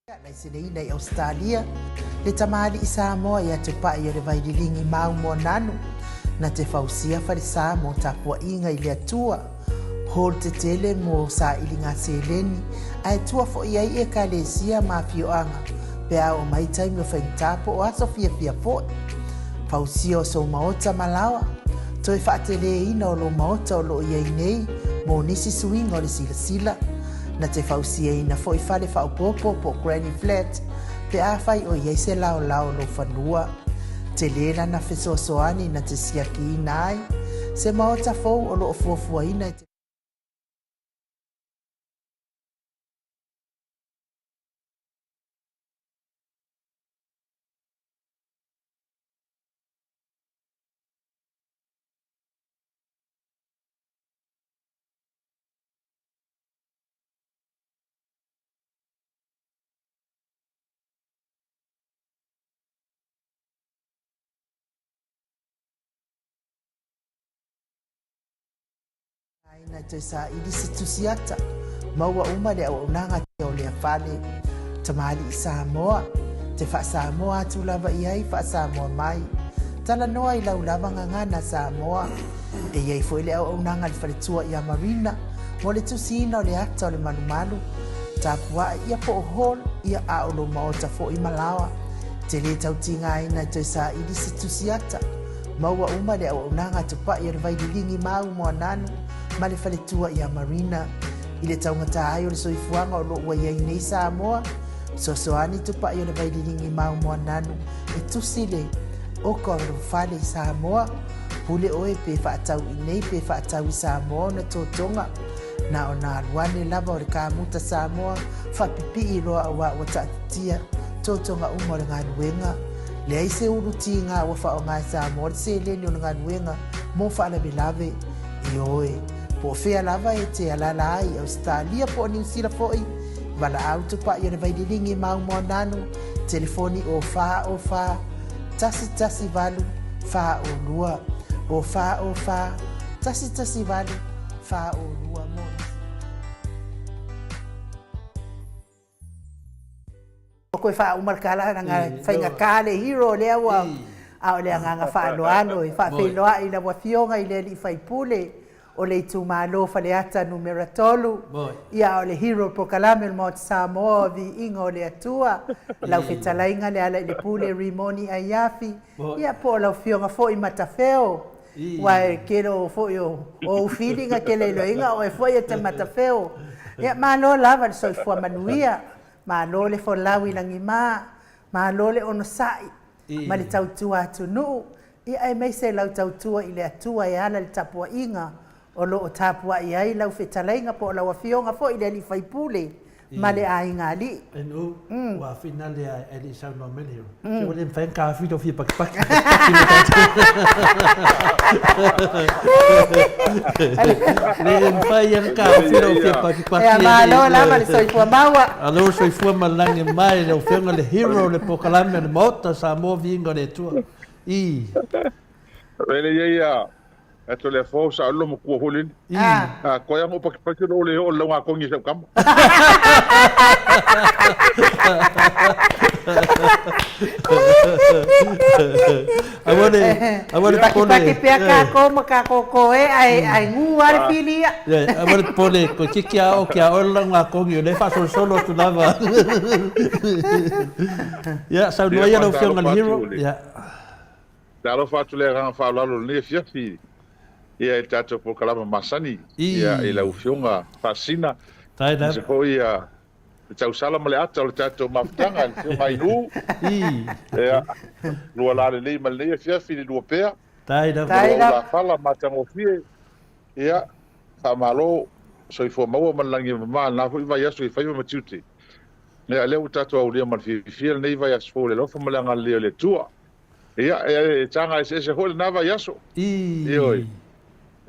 Nei sinei nei Australia, le tamali i Samoa ia te pai o le vaililingi mau mo nanu, na te fausia farisa mo tapua inga i le atua, hol te tele mo sa ilinga seleni, ai tua fo iai e ka le sia ma fioanga, pe a o mai taimi o whaintapo o aso fia fo. Fausia o so maota malawa, toi whaatele ina o lo maota o lo iai nei, mo nisi suinga o le sila. Na te fausia ina fo i fale fa popo po granny flat pe a fai o iai se lao lo fanua te lena na fesoasoani na te siaki inai se maota fou o lo fuafua ina na te sa ili situsiata maua uma le au unanga te o le fale tamali i Samoa te fa Samoa tu lava iai fa Samoa mai tala noa i lau lava ngangana Samoa e iai foi le au unanga le faletua i Marina mo le tusina o le ata o le manumalu tapua ia po hol ia a o lo maota fo i malawa te le tautinga ina te sa ili situsiata maua uma le au unanga te pa i le vaidilingi mau mo nanu ma le faletua i Marina i le taungata ai o le soifuanga o lo ua iai nei Samoa sosoani tupa i o le vaidilingi mau moa nanu e tusile o ka o fale i Samoa pule oe pe whaatau i nei pe whaatau i Samoa na tōtonga na o nā ruane lava o le kāmuta Samoa whapipi i loa awa o tatia tōtonga umo le ngā nuenga le aise uruti ngā wa wha o ngā Samoa le se leni o le ngā nuenga mo whaala bilave i oe po fea lava e te alala ai Australia po New Zealand foi wala auto pa i le vaidilingi mau mo nanu telefoni o fa tasi valu fa o lua o fa tasi valu fa o lua mo o koe fa umarkala nga fainga kale hero le awa a le nga fa loano e fa feloa i na wa fionga i le li fai pule o le tu malo faleata numero tolu ia o le hero proclame mo Samoa Viiga o le Atua lau fetalainga le ala le pule rimoni ayafi ia po lau fionga fo i matafeo wa kero fo o feeling a kele loinga o e fo ia te matafeo ia malo lava so fo manuia malo le fo lawi langi malo le ono sai ma le tautua tunu ia ai mai se lau tautua i le Atua ia ala le tapua inga o lo o tapua i ai lau whetalainga po lau a fionga fo i le li whaipule ma le ai ngā li. En wa finale a li sau no menio. Se wale mwhaen ka whito fia pakipaki. Le mwhaen ka whito fia pakipaki. Ea malo lama le soifua maua. Alo soifua malangi mai le whionga le hero le pokalame le Maota Samoa Viiga le Atua. Rele ia ato le fo sa lo mo ko holin ko ya mo pa lo le o lo nga ko ngi sa kam awale pole pa ka ko maka ko ai ngu ar filia awale pole ko kikia o kia o lo nga ko ngi le fa solo tu lava ya sa no ya no fiona hero ya dalo fa tu le ran fa lo le fiafi ia e tato po kalama masani ia e lau fionga fasina se ko ia tau sala male ata o tato mafutanga fio mai nu ia lua la le ma le fia fili lua pea la fala matango fie ia fa malo soifua maua malangi ma na fo vai aso i fai ma tiuti ia le tato au le ma fie nei vai aso le lofa malanga le tua ia e tanga se hol na vai aso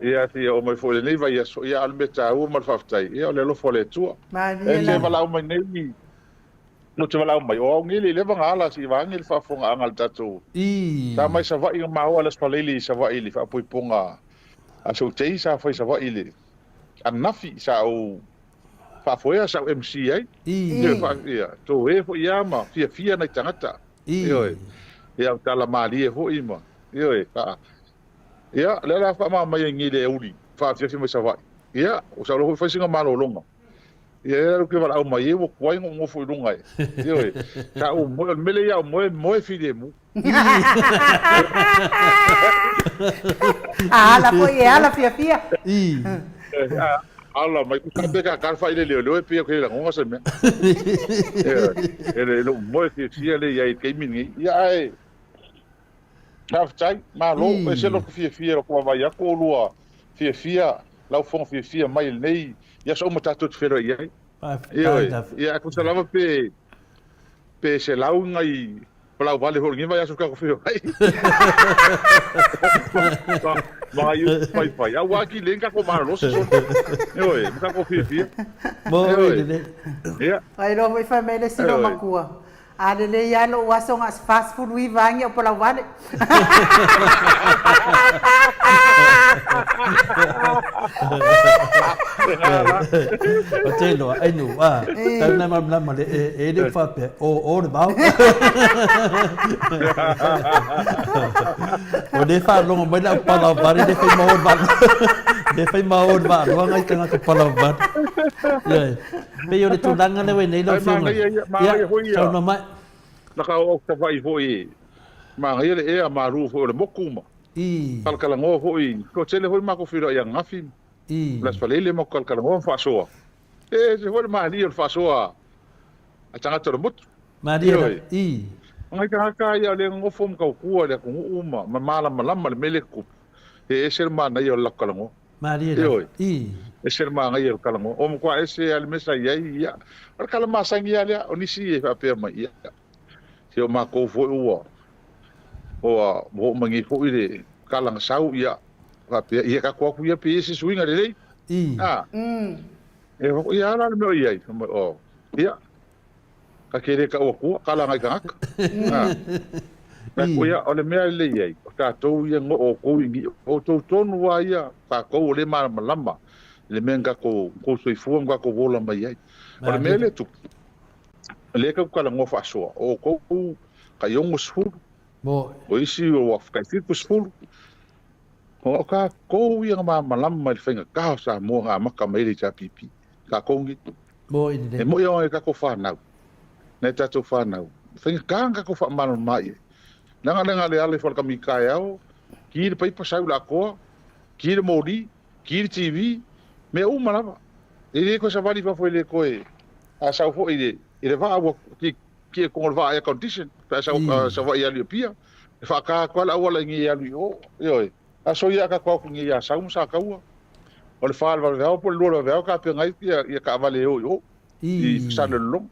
ia ti o mai fo le nei vai aso ia albeta o mal faftai ia le lo fo le tua e le vala o mai nei no te vala o mai o ngi le vanga ala si vangi le fa fonga angal tatu sa mai sa vai ma o ala spaleli sa vai li fa poi ponga a so te sa foi sa vai li an nafi sa o foi sa MC ai ia to e fo ia ma fia na tangata io ia tala mali e fo ima io ia le fa ma mai ngi le uli fa fia mai sa vai ia o sa lo fa singa malo longa ia ke va au mai o kwai ngo fo lunga io ka o mo mele ia mo fide mu ala po ia ala fia Allah mai ku sabe ka fa ile le pe ko le ngonga se me ele mo fia le ia ke min ia ai tai ma lo e se lo fia ko vai a ko lua fia lau fong fia mai nei ia so mo tatu fero ia ia ku se lava pe se lau ngai pala vale ho ngi vai aso ka ko fio ai vai vai a waki lenga ko ma lo se so oi ka ko fia mo ia ai no vai fa mele si no makua ada le ya lo waso ngas fast food wi vangi o pala vale Otelo ai no ta na ma le e fa pe o de bau o de fa lo mo na pala vale de fa mo ba de fa mo ba lo ngai ka ka pala ba ye pe yo de tunanga le we nei lo fi ya no mai na ka o ta vai foi ma ele e a maru fo le mokuma kala ngo foi ko tele foi ma ko firo ya ngafi las falele mo kala ngo fa so e se foi ma li fa so a tanga to mut ma di ngai ka ya le ngo fom ka ku le ku uma ma mala malama le mele ku e ser ma na yo la kala ngo ma di e ser ma ngai yo kala ngo o mo kwa ese al mesa ya kala ma sangi ya onisi e fa pe ma ya se o ma ko fo o mo mangi fo ile kalang sau ia fa pe ia ka ko ku ia pe se swinga le e ho ia la me ia o ia ka kere ka o ku kala ngai ka ko ia o le me le ia ka to ia ngo o ko ngi o to tonu wa ia ka ko le ma lama le menga ko so fu nga ko vola mai ia o le me le tu le ka kala ngo fa so o ko ka yongo sfuru mo o isi o ka fiku sfuru o ka ko ia ma malama le fenga ka sa mo ha maka mai le cha pipi ka kongi mo ide mo ia ka ko fa na ne ta to fa na fenga ka ko fa mal mai nanga le ale fo ka mi ka yao ki le pai pasau la ko ki le mori ki le tv me o malava ele ko sa vali fa foi le ko e a sa fo ide ele va a ki ko va air condition pa sa va ia le pia fa ka ko la wala ngi ia lu yo a so ia ka ko ngi ia sa sa ka o le fa va po lo va ka pe ngai ia ka vale yo i sa le lo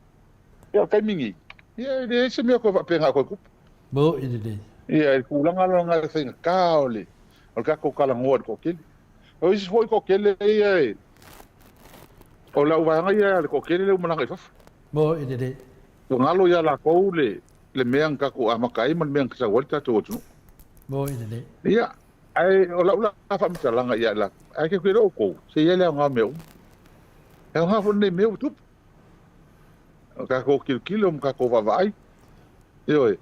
ia ka mingi ia de se me ko va pe nga ko ku bo ide ia ku langa se ka ole o ka ko kala ngor ko kile o is foi ko kile ia o la va ngai ia ko kile le mo ngai fa bo ide to ngalo ya la ko le meang ka ko amakai man meang sa volta to tu bo ide ia ai o la fa mi langa ia la ai ke ko se ia la nga meu e nga fo ne meu tu ka ko kilo ka ko va vai io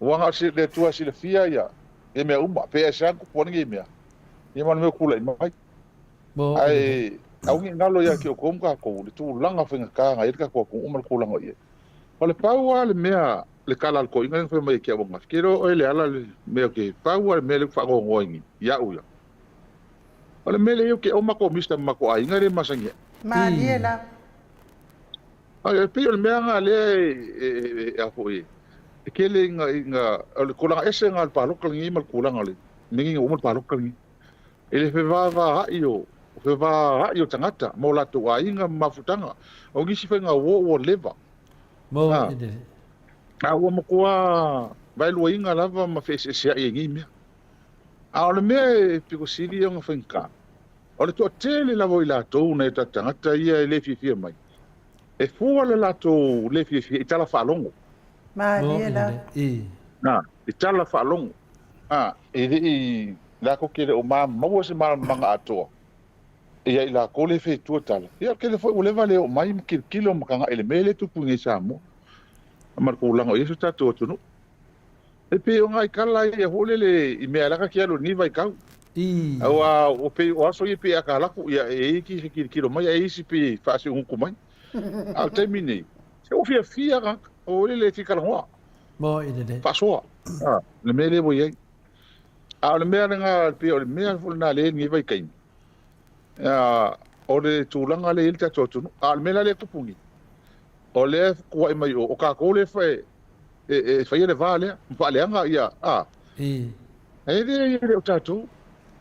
wanga si le tua si le fia ia e me uma pe sa ko pon ngi me e man me kula mai bo ai au ngi ngalo ya ki ko ka ko le tu langa fa nga ngai ka ko uma kula ngai o le paua le mea le kala ko inga fa mai ke bonga kero o le ala le mea ke paua me le fa go ngoingi ya uya o le mele yo ke o mako mista mako ai ngare masangia Mariela ai pe le mea nga le a foi ke le nga o le kola ese nga pa lo ngi mal kola ngale ningi o mal pa lo ngi ele fe va io tangata mo la to ai nga mafutanga o ngi si fa nga wo leva mo ide a o mo kwa vai lo inga lava ma fese se ai ngi me a o me piko sili nga fenka o le to tele la voi la to na tangata ia le fi mai e fu la to le fi tala fa longo Mariela na tala fa longo e la ko ke o ma mo se ma manga ato ia ila kole fe tu tala ia ke le foi o le vale o mai kilo makanga ele mele tu pungi Samoa mar ko langa yesu tatu tu e pe o ngai kala ia holele i me ala ka kialo ni vai kau awa o pe o aso i pe akala ku ia e ki kilo mai e isi pe fa se un kumai a termine se o fia ka o le ti kala hoa mo ide de fa so le mele bo ye a le me nga pe o le me fo na le ni vai kai o le tūlanga le ilta tōtunu, a le mela le kupungi. O le kua mai o ka kōle whae, whae le vālea, mpaleanga ia, ele o tātou,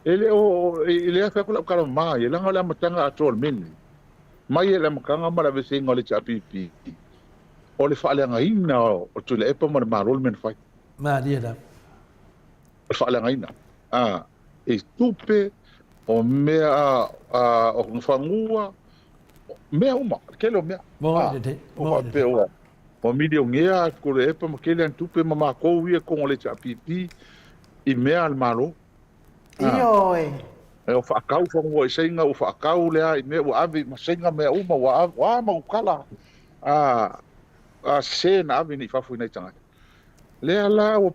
ele a whakula ukara maa, e langa le amatanga a tōl mene. Mai e le amakanga mara vese inga le chapipi. O le whaaleanga ina o tūle epa mara marol men whai. Maa lia da. O whaaleanga ina. E tupe, o mea o whangua, mea uma, kele o mea. O midi o ngea, kore epa ma kele an tupe ma kou ia kongo le chapipi, i mea al malo. Ioi. E o whaakau whangua i seinga, o whaakau lea, i mea o avi, ma seinga mea uma, wa ma ukala. Se na avi ni whafu nei tangata. Lea la, o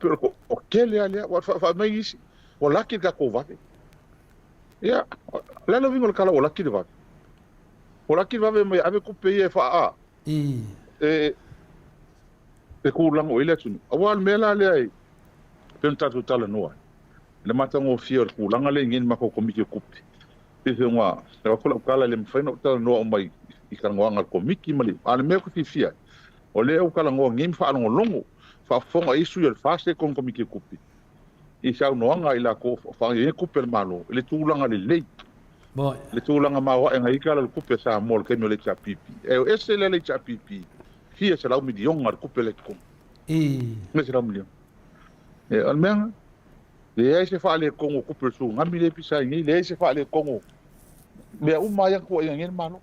kele a lea, wa mai isi, o laki ka kou vake. Ia, lalo vingo le kala o laki de vave. O laki de vave mai ave kupe e wha E kūlango ile tunu. Awa mela le ai. Pen tatu tala noa. Le matango fia kūlanga le ngeni mako komiki kupe. Pese ngwa, le wakula ukala le mwhaina tala noa o mai i karangoanga komiki mali. Ale mea kuti fia. O le ukala ngoa ngeni wha longo. Wha fonga isu ya fase kon komiki kupe. I sau noanga i la ko whangi e kupe le malo, le tūlanga le lei. Le tūlanga mawa e ngai kala le kupe sa mol kemi o le chapipi. E o ese le chapipi, fia se lau midionga le kupe le kong. Me se lau midionga. E almeanga, le e se wha le kongo kupe su, ngami le pisa ingi, le e se wha le kongo. Mea umaya kua i ngeni malo.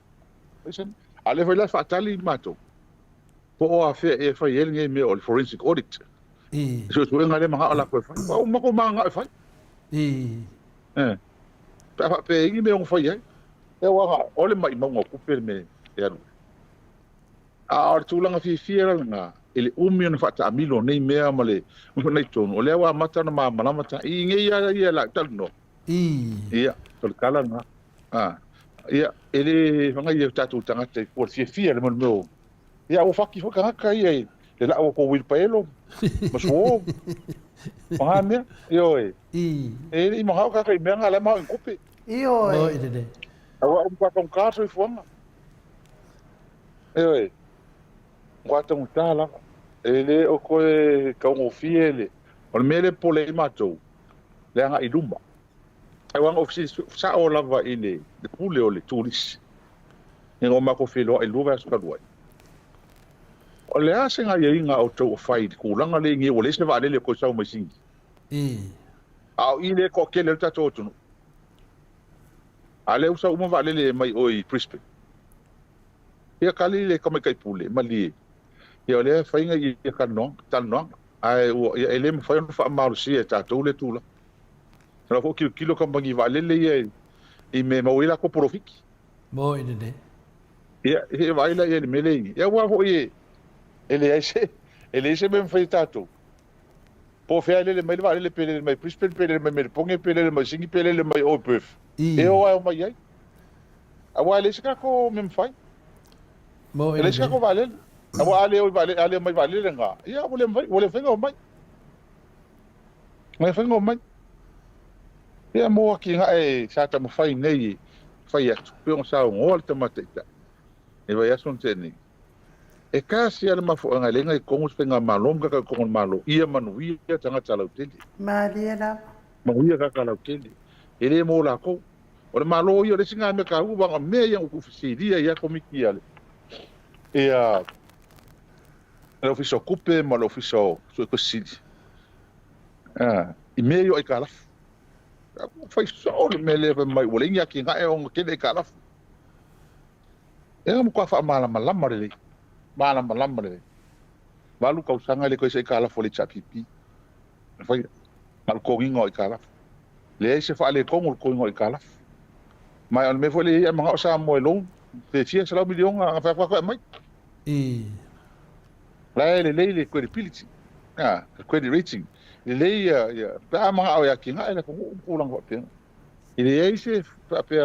Ale whaila whaatali mato. Po o a whea e whai ele ngai mea o le forensic audit. So tu ngale manga ala ko fa. O mako manga fa. Pe ingi me on fa ye. E wa ole mai mo ko per me ya. A tu langa fi nga ele umi na fa ta milo nei mea male. Mo nei ton. Ole wa mata na ma mata. I ngi ya la tal no. Ia, tol kala nga. Ia, ele nga ye tatu tanga te por fi le mo. Ia o faki fo ka ye. Le la o ko wil paelo. Mas wo. Pahamia, yo i mahau ka kai menga le mau kupe. Yo Awa pa kon kaso i fonga. Yo Ngwata mutala. Ele o ko ka ngo fiele. O mele pole mato. Le nga idumba. Ai wang ofisi sa o lava ile. De pule o le turis. Ngo mako filo i luva ska duai. O le ase nga inga o tau whai ku langa le ngi o le se vale le ko sau masingi. Au i le ko kele ta totunu. Ale usa uma vale le mai oi Brisbane. Ia kali le kame kai pule mali. Ia le whainga i ka no, tal no. Ai o ia ele me whai no wha marusi e tātou le tūla. Tana ko kilo kambangi vale le ia i me mawila ko porofiki. Mo i de. Ia he vaila ia le mele. Ia wa ho ie. Ele ese me fai tato. Po fea le mai vale le pele mai Brisbane pele mai ponge pele mai singi pele mai o buf. E o ai mai ai. Awa le se ka ko me fai. Mo ele se ka ko vale. Awa ale mai vale le nga. Ia ole fenga o mai. Mai fenga o mai. Ia mo ki nga e sa ta mo fai nei. Fai atu. Pe on sa ngol te mateta. E vai ason teni. E kasi ala mafo nga lenga I kongus penga malom ka kongon malo ia manuia tanga talau tele malia la manuia ka kalau tele ele mo la ko o le malo ia le singa me ka u banga me ia ku fisiria ia komiki ale e a le ofiso kupe ma le ofiso so ko sidi I me yo I kala fai so le mele mai o le ia ki nga e on ke le kala e mo ka fa mala le Malam le. Balu kau sanga le ko se kala fo le chapipi. Fai mal ko ngingo I kala. Le se fa le ko ngol ko ngingo I kala. mai on me foi le mga sa mo long te tia sa milion nga fa fa mai le credibility credit rating le ya pa mga o ya kinga ele ko kulang ko pe ile ise pa pe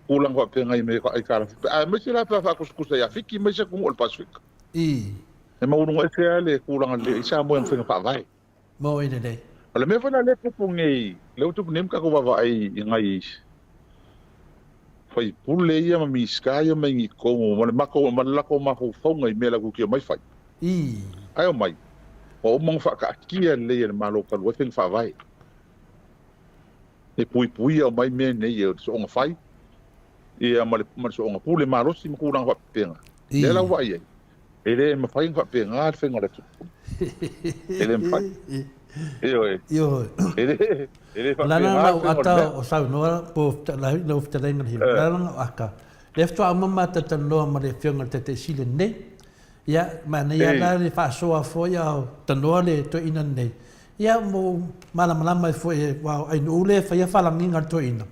kulang ko pe ngai me ko ai kara me sila pa kuskusa ya fiki me se ko ol pasifik e ma unung ese ale kulang le isa mo yang finga pa vai mo ine dei ale me fana le ko pungi le utu nem ka ko va ai ngai fai pule ia ma miskaia mai ngi ko mo ma ko ma la ko ma ko fonga i me la ku ki mai fai ai o mai o mong fa ka kia le ma lo ka lo fin fa vai e pui o mai me ne ye so nga fai e ma so nga pule ma rosi ma ku rang fa penga le la wa ye ele ma fai fa penga fe nga le tu ele ma fai yo ele fa lana ata o sa no po la no te lenga hi lana aka lefto amma ta no ma le fionga te sile ne ya mana ya la le fa so fo ya ta no le to ina ne ya mo mala mai fo wa ai no le fa ya fa la ninga to ina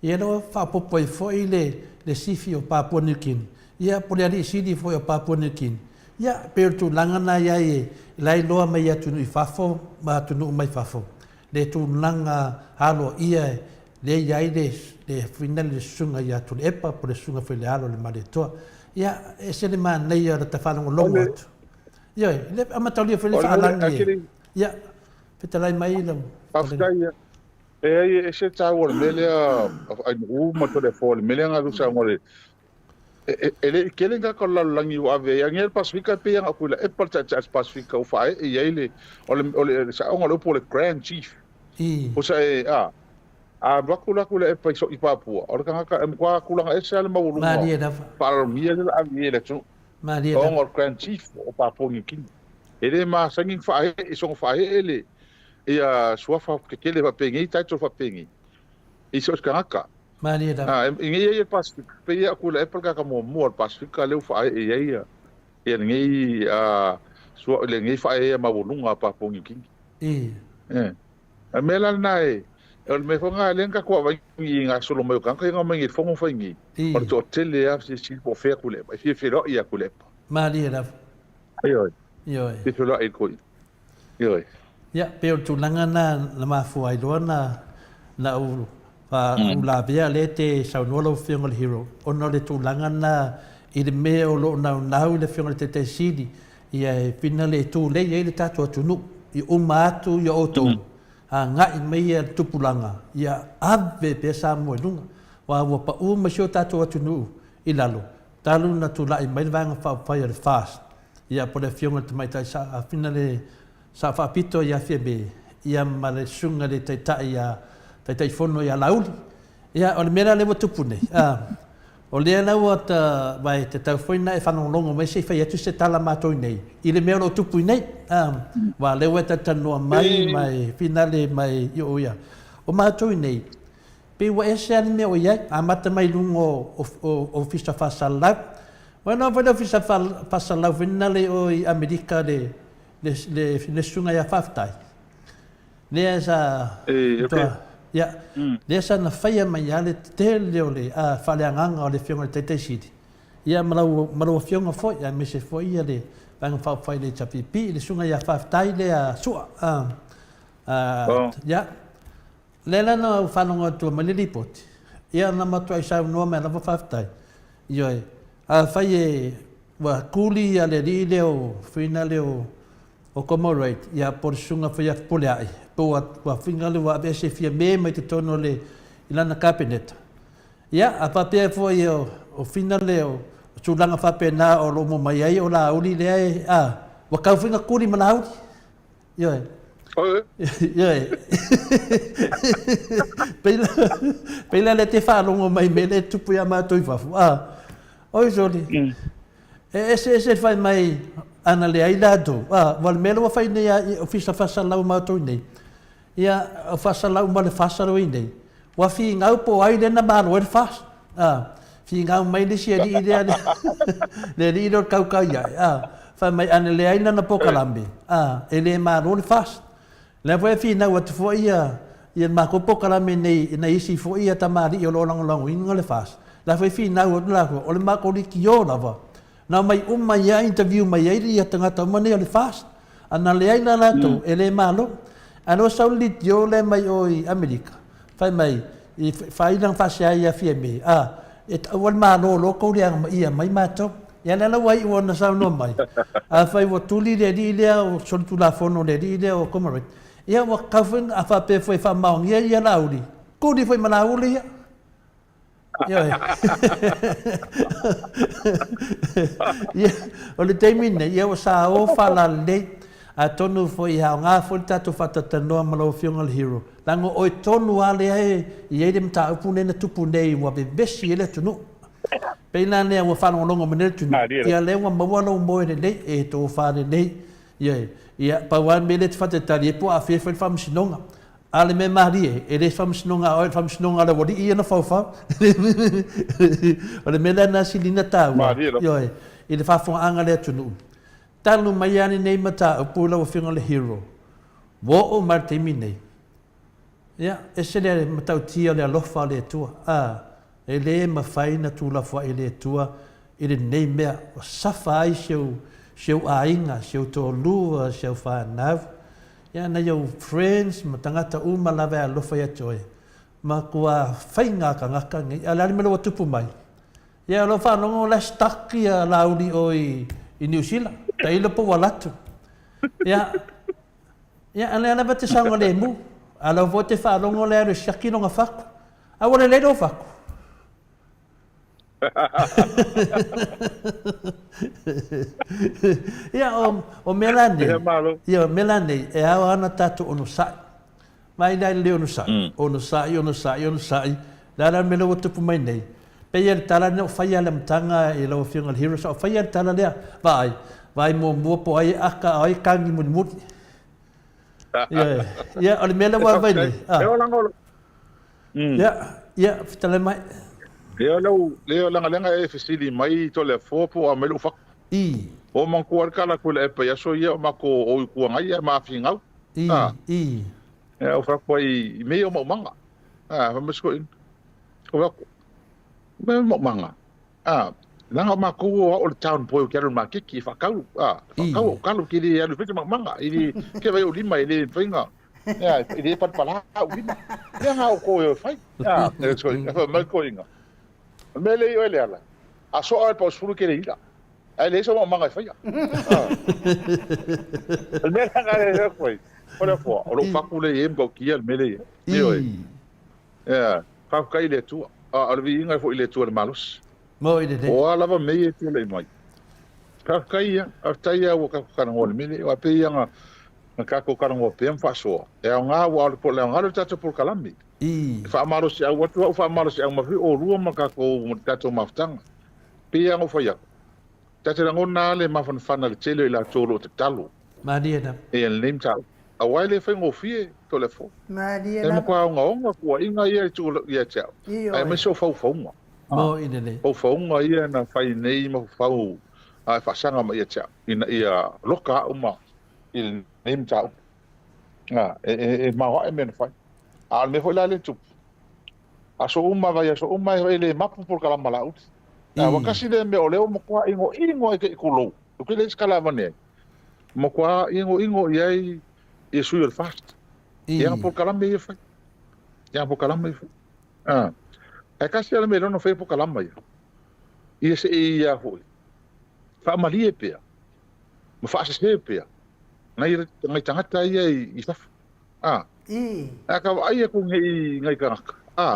ya no fa po fo le sifio pa ponikin ya po le sidi fo ya pa ponikin ya per tu langana ya e lai loa mai ya tu i fafo ma tu no mai fafo le tu langa halo ia le ya le final le sunga ya tu epa por sunga fe le halo le mare to ya ese le man nei ya ta fa longo ya le amatali fe le fa langi ya petalai mai lo afkai ese tawol mele ai ma to le fo mele nga lu sa ngore ele kelenga ko la langi wa ve yang el pasifika pe yang akula e parta cha pasifika u fa e ele ole sa onga lo po le grand chief o sa a bakula kula e pa so i papua o ka ka em kwa kula e sa le maulu para mia le a mia le tu onga grand chief o papua ngi kin ele ma sanging fa e so fa ele ia suafa ke kele va pengi taito fa pengi iso ka Maria da. Ingi Pacific pe ia kula e palka ka mo Pacific ka leu fa e ia. Ia ngi so le ngi fa e ma volunga pa pongi king. A mela nai. El me fonga lenka ko va ngi nga solo mo kan ka nga ngi fongo fa ngi. Por to tele a si po fe kule. Fi fe ro ia kule. Maria da. Yo. Yo. Fi ro ai ko. Yo. Ya, pe tu langa na ma fu ai lona na u pa ula via lete sa no lo fiongol hero ono le tu langana i de me o lo na le fiongol te sidi ia finale tu le ile tatu tunu i umatu ia oto nga i me ia tupulanga ia ave pe sa mo lunga wa pa ma sho tatu tunu i lalo talu na tu lai mai vanga fa fire fast ia po le fiongol te mai ta sa finale sa fa pito ia febe ia male sunga le te ta ia tai fono ya lauli ya o mera le tupu nei o le na o ta vai te tau foi na e fa no longo mai se fa ya tu se tala mato nei ile me o tupu nei wa le weta tano mai finale mai yo ya o mato nei pe wa ese ani me o ya amata mai lungo o fista fa sala wa no va fista fa sala finale o America le sunga ya faftai le esa ya desa na faia mai ale te le a faleanga o le fionga te sidi ya malo fionga foi ya me se foi ia le bang fa fai le chapipi le sunga ya fa tai le a sua ya le la no fa no tu me le lipoti ya na mato ai sa no me la fa tai yo a fai wa kuli ale le o finale o commemorate ya por sunga foi a poliai wa fingale wa be se fia me mai te tono le ilana cabinet ya a papel foi o finale o tulanga fa pena o lo mo mai ai o la uli le wa ka finga kuri malau yo yo pela le te fa lo mai me le tupu ya ma toi fa oi joli ese fai mai ana le ai lado wal melo fai nei o fisa fa sala ma toi nei ia o fasala uma le fasalo inde wa fi ngau po ai le na malo e fas fi ngau mai le sia di ide le di do kau ya fa mai ane le ai na po kalambe ele malo le fas le foi fi na wat foi ia ia makopo kala me nei isi fo ia tamari o lo lang inga le fast la fai fi na o le makoli ki o lava na mai ia interview mai ia tangata mane o le fast ana le ai na lato ele malo ano saulit yo le mai o Amerika fai mai fai lang fasya ia fi me et awal malo lo ko yang ia mai mato ya la wai o na sa no mai fai wo tuli de di le o sol tu la fono de di le o como ia wa kafeng afa pe foi fa maung ia lauli ko di foi malauli ia o le temine ia o sa o fala le a tonu foi ha nga foi tatu fata tano malo fiungal hero lango o tonu ale ai ia dem ta upune na tupune wa be besi ele tunu peina ne wa fa no longo menel tunu ia le wa mawalo mo le e to fa le ia pa wan mele te fata tali po a fe fam sinonga ale me marie e le fam sinonga le wodi ia na fa ole mele na silina ta yo e le fa fo anga le tunu talu mai ani nei mata o pula o finga le hero wo o martimi nei ia e se le mata tia le alofa le tua e le mafaina tu la fo ele tua ele nei mea o safai seu ainga seu to lua seu fa nav ia na yo friends matangata uma la va alofa ia joy ma kua fainga ka ngaka ngi ala me lo tupu mai ia lo fa no la stakia laudi oi in New Zealand tai lo po walatu ia ana bate sanga le mu ala vote fa lo ngole ro shakino nga fak a wala le do fak ia o melane ia melane e ana tatu onu sa mai dai le onu sa la me lo tupu mai nei Peyar tala no faya lam tanga e lo fiungal hero so faya tala le vai mo po ai aka ai kangi mut ya ole mela wa vai le ya tala mai leo langa e fesili mai to le fopo a melu fak o man ko kala ko le pa ya so ya ma ko o ku ngai ma fingau o fak poi me o manga vamos ko me manga langa ma ko o le town boy ke ma ki fakau fakau kalu ki dia lu fete manga ini ke vai o lima ele finga ya ele pat pala o lima ya ha ko yo fai ne so ma ko inga me le yo ele ala a so al pos furu ke le ila ele so manga fai me langa le foi ora fo o lo fakule em ko ki al me le yo ya fa kai le tu al Viiga fo ile tu le malos mo ide o ala va me tu le mai ka kai a taia o ka kana ngol mele o pe nga ka ko kana ngol pe fa so e nga wa po le nga tatu por kalami fa malos ya wa fa malos ya ma o rua ma ka ko tatu maftang pe nga fo ya tatu ngona le ma fan le tele la tolo te talo ma dia na e el nim ta a waile fa ngo fie to le fo ma dia na ko nga ko inga ia tu ia cha ai me so fa nga mo ide le fa nga ia na fa nei mo fa ai fa sanga ma ia cha ina ia loka uma il nim ta e ma wa e men fa al me fo la le tu a so uma va ia so uma ele mapu por kala mala ut wa kasi de me ole mo ko ingo ke kulo ke le skala vane mo ko ingo ia e sui el fast ia por kalama ia fa ia por kalama ia e kasi ala me no fe por kalama ia se ia foi fa malie pe mo fa se pe ngai tangata ia i fa ka ai ko ngai ka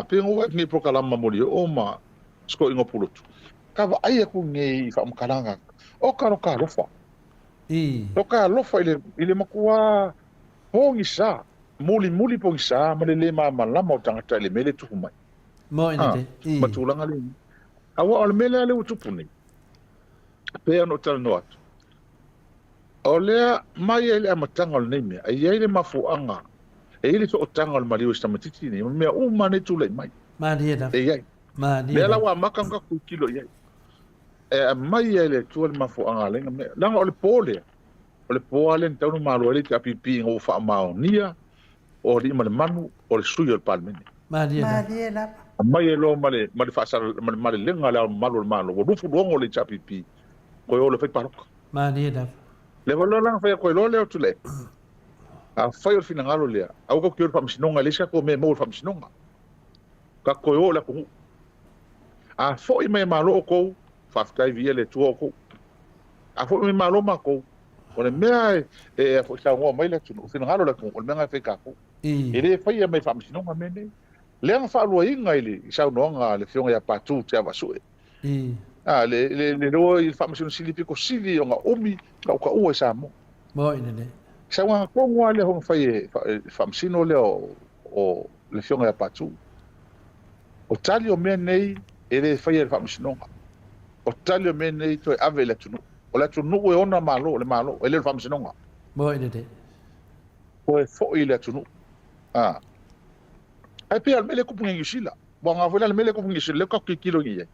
pe ngo ni por kalama mo o ma sko ingo pulutu ka ai ko ngai fa mo kalanga o ka lofa o ka lofa ile makua pongi sa muli pongi sa ma le ma lama o tangata le mele tu mai mo inde ma tu langa le awa o mele le tu puni pe no tal no at o le mai ele matanga le me ai ele mafuanga e ele so tanga le mali o sta matiti ni me o mane tu le mai ma dia da ma dia le la wa makanga ku kilo ye e mai ele tu le mafuanga le me langa o le pole o le poale tau no malo ele ka pipi o fa mao nia o li manu o le sui o le palmene. Maria la. Mai e lo male whaasara male lenga le malo le malo. O rufu luongo le chapipi. Koe o le whai paroka. Maria la. Le walo langa whai koe lo leo tule. A whai o fina ngalo lea. Au ka kior whamsinonga le sa ko me mo whamsinonga. Ka koe o le kungu. A fhoi mai malo o kou. Whafkai via le tua o kou. A fhoi mai malo ma kou. O le mea e fhoi sa ngoa mai le tunu. Fina ngalo le kungu. O le mea ngai whai ka kou. E le whai mai whamsinonga mene. Leanga whaalua inga ili i sau noanga le whionga ia pātū te awa sue. Le roa i whamasino sili piko sili o ngā umi ka ua i Samoa. Mo ina ne. Sau ngā kongoa le hong whai e whamasino le o le whionga ia pātū. O tali o mea nei e le whai e whamasinonga. O tali o mea nei toi ave le tunu. O le tunu e ona malo, le malo, e le whamasinonga. Mo ina ne. O e fo i le tunu. Ai pe al mele kupunga ngisila. Wa nga vola mele kupunga ngisila le ka kilo ngie.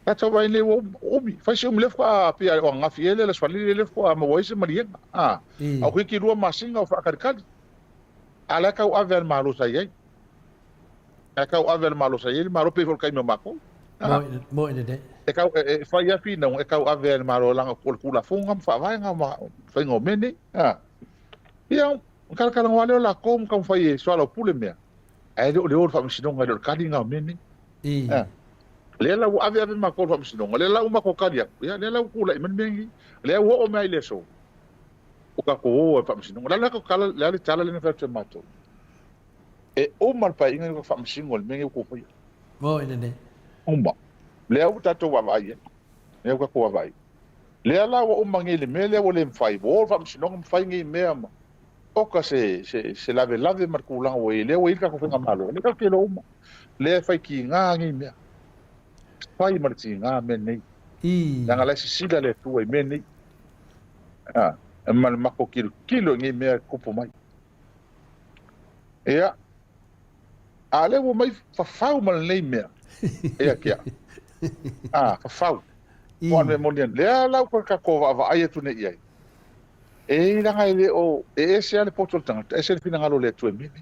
Ka tsa wa ile wo obi. Fa se umle fa pe al nga fiele le swali le fa ma woise maria. Au ki ru ma singa o fa karkad. Ala ka o avel malo sa ye. Ka o avel malo sa ye, malo pe fol kai me mako. Mo ine de. E ka fa ya fi no e ka o avel malo langa ko kula funga fa va nga ma fa ngo mene. Ia kala wale la kom kam fa ye swalo pule mea. Ai le o whamisinonga le kari ngā mene. Le la u ave ma ko whamisinonga. Le la u ma ko kari aku. Le la u kula i menmengi. Le u o mea i le so. O ka ko o e whamisinonga. Le la ko kala le ale tala le na whatu mato. E o malpa inga ni ko whamisinonga le mengi u ko whai. Mo ina ne. Oma. Le au tato wawai e. Le au ka ko wawai. Le la u o mangi le mea le o le mwhai. O whamisinonga mwhai ngi mea ma. Oka se lave markulang o ile o ilka ko fenga malo le ka kelo uma le fai ki nga ngi me fai marti nga me nei nga la sila le tu e me nei mal mako kilo ngi me kupo mai ale wo mai fa fau mal nei me kia fa fau o me monian le la ko ka ko va ai tu nei ai e langa ile o e se ale potol tanga e se fina ngalo le tu mini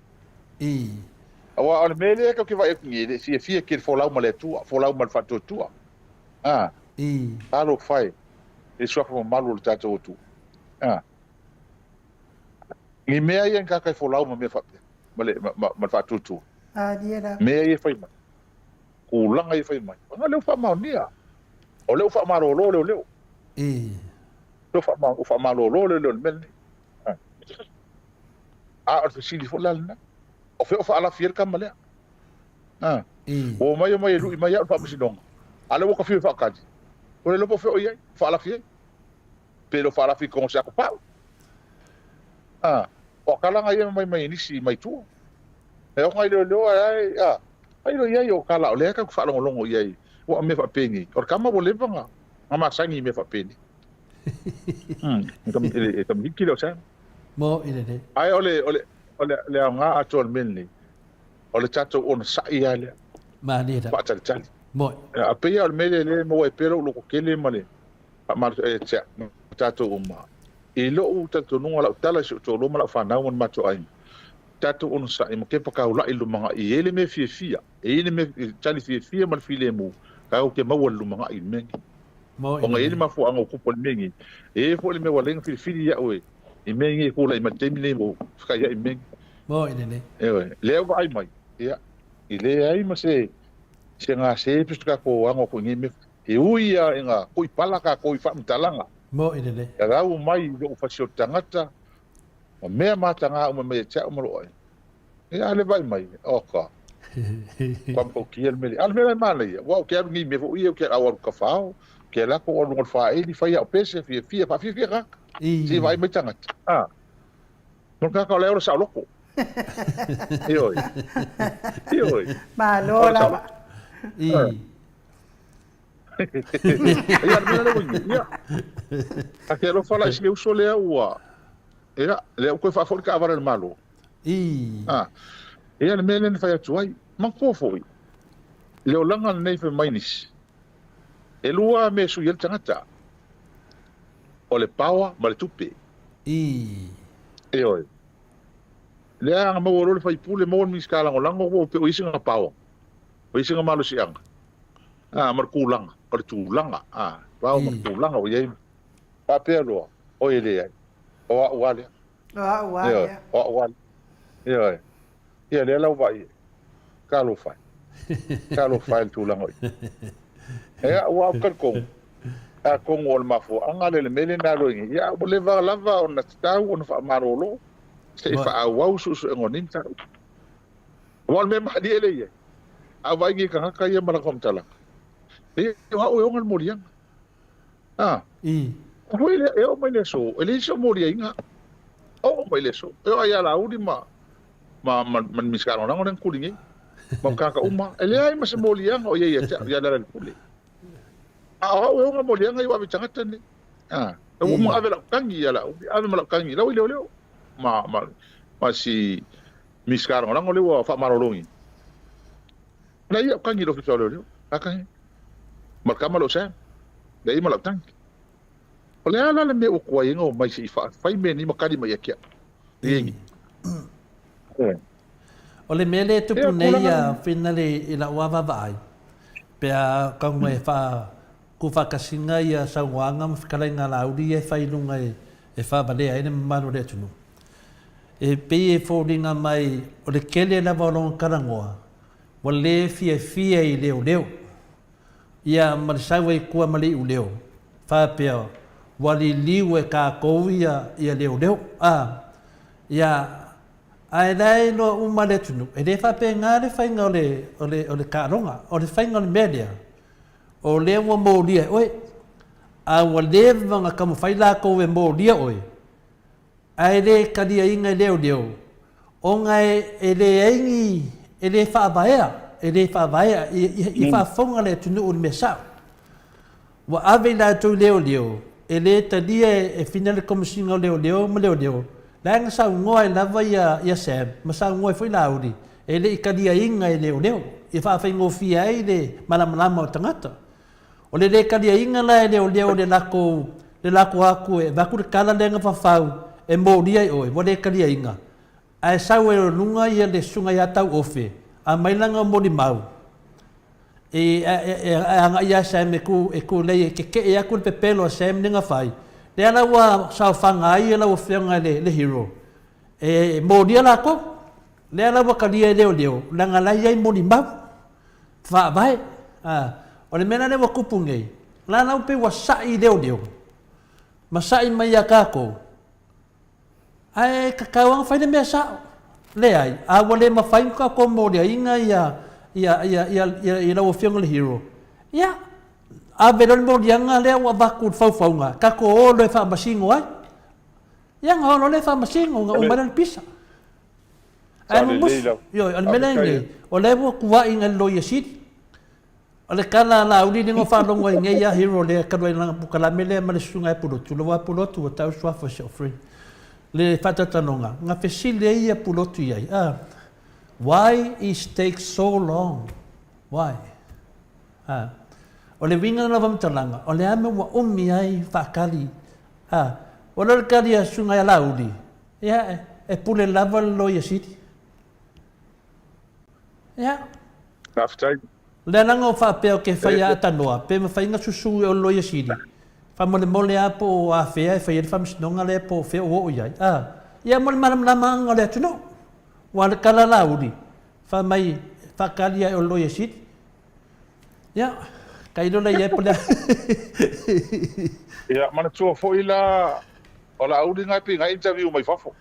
awa al mele ka ki va e ngi si fie ki folau male tu folau mal fatu tu alo fai e so fa malu le tato tu ni me ai en ka ka folau me fa male mal fatu tu diera me ai fai ma ku langa ai fai ma ngale fa ma nia o le fa ma lo le lo fa ma lo le mel o sili fo lalna o fa ala fier kamale o mai lu mai fa misidong ala wo ka fi fa kaji o le lo po o ye fa ala fier pero fa ala fi con sa pa o kala ngai mai ni si mai tu e o ngai lo ai lo ye o kala o le ka fa longo ye o me fa pengi o kama bo le vanga ama sangi me fa pengi Tam kilo sa. Mo ina de. Ai ole nga atol menni. Ole tato on sa ia le. Ma ni da. Pa tali. Mo. A pe al mele le mo e pelo lo ko kele male. Ma tsa tato uma. E lo u tato no la tala so to lo mala fa na mon mato ai. Tato on sa e mo ke pa ka ula i lu manga i ele me fia. E ele me tali fia mal file mo. Ka o ke ma lu manga i mengi. O ngai ni mafu anga ku pol mengi e fo le me waleng fili ya oe i mengi ko la i matemi le mo ska ya i mengi mo ine ne le o ai mai ia i le ai ma se nga se piska ko anga ko ngi me e uia nga ko i pala ka ko i fa mtalanga mo ine ne ra u mai o fa sio tangata o me mata nga o me cha o mo ai ia le vai mai oka pam ko kiel me al me mai wa ke ngi me fo ia ke awar ka fao ke la ko on fa e di fa ya pese fia ka si vai me tanga no ka le sa loko io ma lo la ia me le ia a ke lo fa la si uso le ua era le ko fa fo ka avare el malo ia le me le fa ya tuai man ko foi le olanga nei fe mainis e lua me su yel tangata o le pawa ma le tupe e oi le anga mo lo fai pule mo mi skala ngolango o pe o isinga pao o isinga malu sianga mar kulanga par tulanga pao mar tulanga o ye pa pelo o ele o wale o wale ye le la vai kalo fai tulanga wa kan ko a kong ol mafo anga le mele na lo ngi ya bo le va lava ona tau ona fa marolo se fa au su ngonin ta wal me ma di ele ye a vai gi ka ka ye mala kom tala e ha o ngal moriang o ele e o mai so ele so morianga o mai le so e ya la udi man miskaro na ngonen kulingi ma ka uma ele ai ma se morianga o ye ya la kuli o nga mo lianga iwa bitangata ni o mo avela kangi yala ave mala kangi la leo ma si miskar ngora ngole wa fa marolongi na ia kangi lo fitolo leo akai marka malo sa dai mala tangi ole ala le me o kwa ingo mai si fa me ni makali mai akia yengi ole mele tu puneia finale ila wa vai pe ka mai fa ku whakasinga ia sauanga mawhikalai ngā lauri e whainunga e whabale aine manu re tunu. E pei e whōringa mai o le kele na waronga karangoa, wa le fia i leo leo. Ia marisaua i kua mali u leo, whapea, wali liu e kā kou ia leo leo. Ia ai rai no uma le tunu, e le whapea ngā le whainga o le kāronga, o le whainga o le media. O lewa mōria oe, a wa lewa ngā kamu whaila kou e mōria oe. Ai le karia inga e leo, o ngai e le aingi, e le whaabaea, i whaafonga le tunu uri me sao. Wa ave la tau leo, e le tadia e finale komisinga leo, ma leo. La nga sao ngoa e lava ia Sam, ma sao ngoa e whaila uri, e le i karia inga e leo, i whaafai fia ai le malamalama o tangata. O le karia inga la e leo le lako aku e waku le kala lenga whawhau e mōria i oe, wa le karia inga. A e sau e runga ia le sunga ia tau ofe, a mailanga mori mau. E anga ia Sam e ku lei ke e aku le pepelo a Sam ninga whai. Le ala wa sau whanga ai ala wa whianga le hero. E mōria lako, le ala wa karia e leo, langa lai ai mori mau. Wha vai, o le mena le wa kupungei, la nau pe wa sai leo. Ma sai mai a kako. Ai kakawang whaine mea sao. Le ai, a wale ma whain ka ko mōria inga ia lau whianga le hero. Ia, a vero le mōria nga lea wa waku whauwhaunga, kako o le wha masingo ai. Ia ngā ono le wha masingo nga umara le pisa. Ai mo mus, yo, al mena ngai, o le wa kuwa inga loia sidi. Ale kala la uli ni ngo whanongo i ngeia hero le kadoi langa pukala mele ma le sunga e pulotu. Le wa pulotu wa tau swafa se ofri. Le whatatanonga. Nga whesile ia pulotu iai. Why is take so long? Why? O le winga na wamtalanga. O le ame wa umi ai whakali. O le kari a sunga e la uli. Ia e pule lava lo ia siti. Ia. Aftai. Le nanga o whapea o ke whaia atanoa, pe ma whainga susu e o loia siri. Whamole a po a whea e whaia whamisinonga le po whea o iai. Ia mole maramlama anga le atuno. Wa le kala lauri. Whamai whakalia e o loia siri. Ia, kairo la iai polea. Ia, mana tua fo ila o la auri ngai pinga interview mai fafo.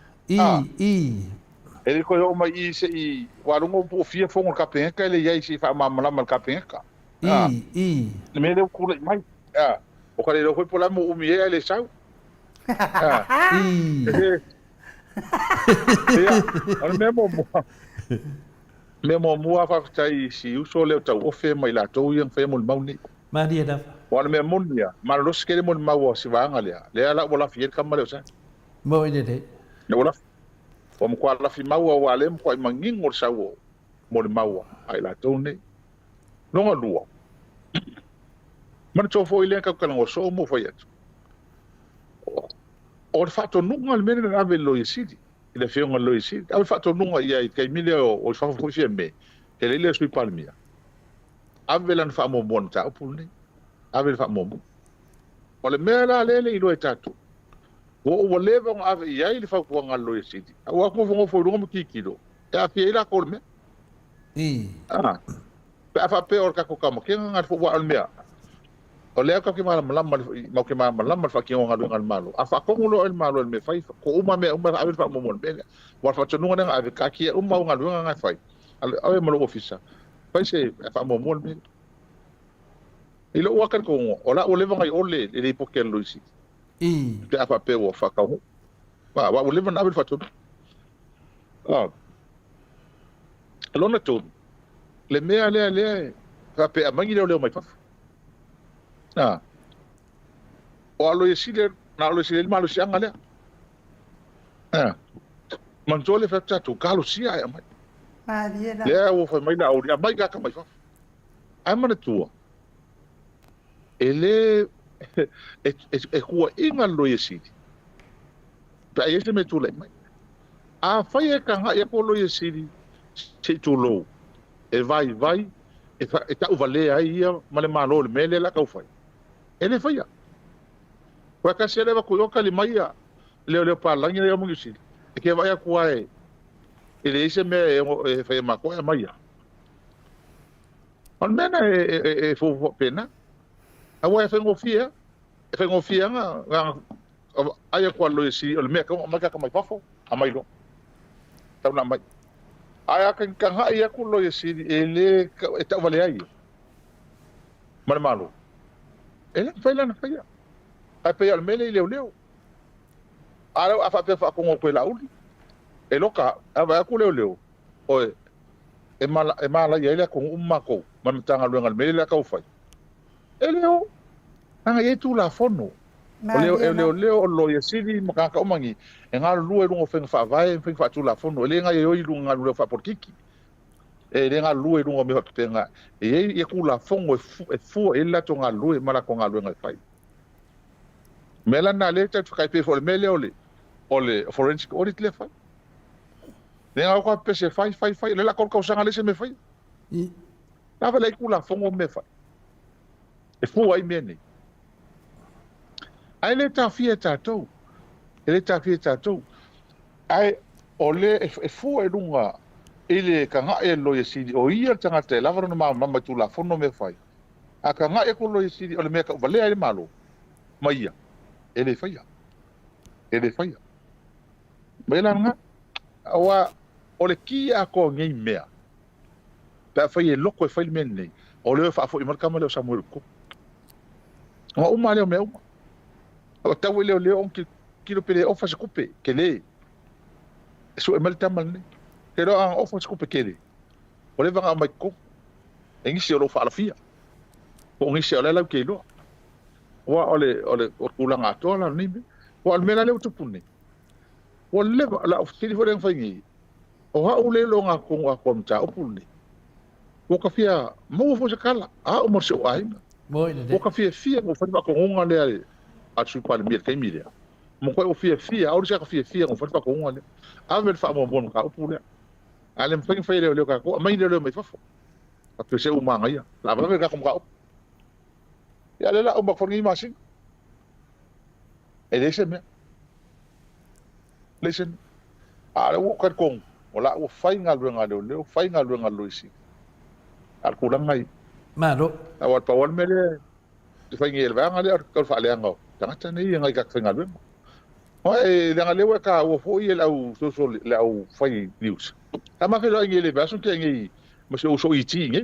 Ele koe o mai i se i warungo po fia fongo kapengeka ele iai si wha mamalama kapengeka. Le me leo kura i mai. O kare reo koe pola mo umi ea ele sau. Ana me mo mua whaktai si uso leo tau ofe mai la tau iang whea mol mauni. Maria da. Wana me munia, mana rosi kere mol mau si wanga lea. Lea la wala fiet kama leo sa. Mo ine de. Ne wala o mo kwa la fi maua wa le mo kwa mangingo sa wo mo le maua ai la tone no lua man to fo ile ka kala so mo fo yet o le fato no ngal mene na velo i sidi le fionga lo isi a fa to nunga ia kai mile o fa fo fi me e le sui palmia avelan fa mo bon ta opulne avel fa mo o le mera le i lo tatu o leva nga ave ia le fa ko nga lo isi o ko fo ro mo kikilo e a fi la ko me pa fa pe or ka ko kamo ke nga fo wa almea o le ka ki mala ma ke mala fa ki nga ngal malo a fa ko lo el malo me fa ko uma me uma ave fa mo mon be wa fa tonu nga ave ka ki uma nga fa ave mo lo ofisa fa se fa mo mon be ilo wa kan ko o la o le nga o le po ke lo isi te a fa pe o fa ka wa o le na ave fa tonu alona to le mea le fa pe a mangi le mai fa o alo esile na alo esile malo sianga le manzole fa tatu kalo sia ya mai le o fa mai na o ya mai ka mai fa ai mana tua ele e kuwa inga lo esile pa ese me tu le mai a fa e ka ha e ko lo esile se tu lo e vai e ta uvale ai male malo le mele la ka fai ele faia wa ka se leva ku yo kali maia le pa langi le mo ngisi e ke vai ku ai ele ise me e fa ma ko maia on mena e fo pena a wa fe ngo fia nga ai ku lo isi o le me ka mai fafo a mai lo ta na mai ai ka ha ia ku lo isi ele e ta vale ai malo ele fai lá na faia ai pe al mele leo ara a fa pe fa ko ko la uli e loka a va ku leo o e mala ia ele ko umako man tanga luenga al mele la ka fai ele o anga ye tu la fono leo lo ye sidi maka ka omangi e nga lu e lungo fa vai fa tu la fono ele nga yo i lunga lu fa porkiki e renga lu e lungo me fa penga e ku la fongo e fu e la tonga lu e mala ko nga lu nga fai mela na le tatu kai pe for mele ole forensic audit le fai renga ko pese fai le la ko usanga le se me fai la vela ku la fongo me fai e fu ai mene ai le ta fie tatou ai ole e fu e lunga ele ka nga e lo yesidi o ia tanga te lava no mama tu la fono me fai a ka nga e ko lo yesidi o le me ka vale ai malo maia ele faia mela nga awa ole ki a ko ngai mea pa fai e loko e fai men nei o le fa fo i marka male o Samuel ko o uma le o o tawe le on kilo pele o fa se coupe que le so e mal tamal nei pero ang office ko pekele o le vanga mai ko engi se lo fa la fia o ngi se la ke lo wa ole o kulanga to la ni o al mena le utupuni o le la ofisi fo den fangi o ha o le lo nga ko mta o puni o ka fia mo fo se kala a o mo se o ai o ka fia mo fa ko nga le a su pa le mi ke mi le mo ko o fia o se ka fia mo fa ko nga le a ver fa mo bon ka o puni ale mfeng fai le ka ko mai le mai fafo a pe se o manga ia la va ka kom ka ya le la o ba forni masin e lesen a o ka kong o la o fai nga le fai nga lo isi al kulang ngai malo a wa pa wal mele te fai ngel va nga le ka fa le nga tanga tane ia ngai ka fai nga o e nga le wa ka o fo ia la o so le o fai news ama ke lo ngele ba so ke ngi mo so iti ngi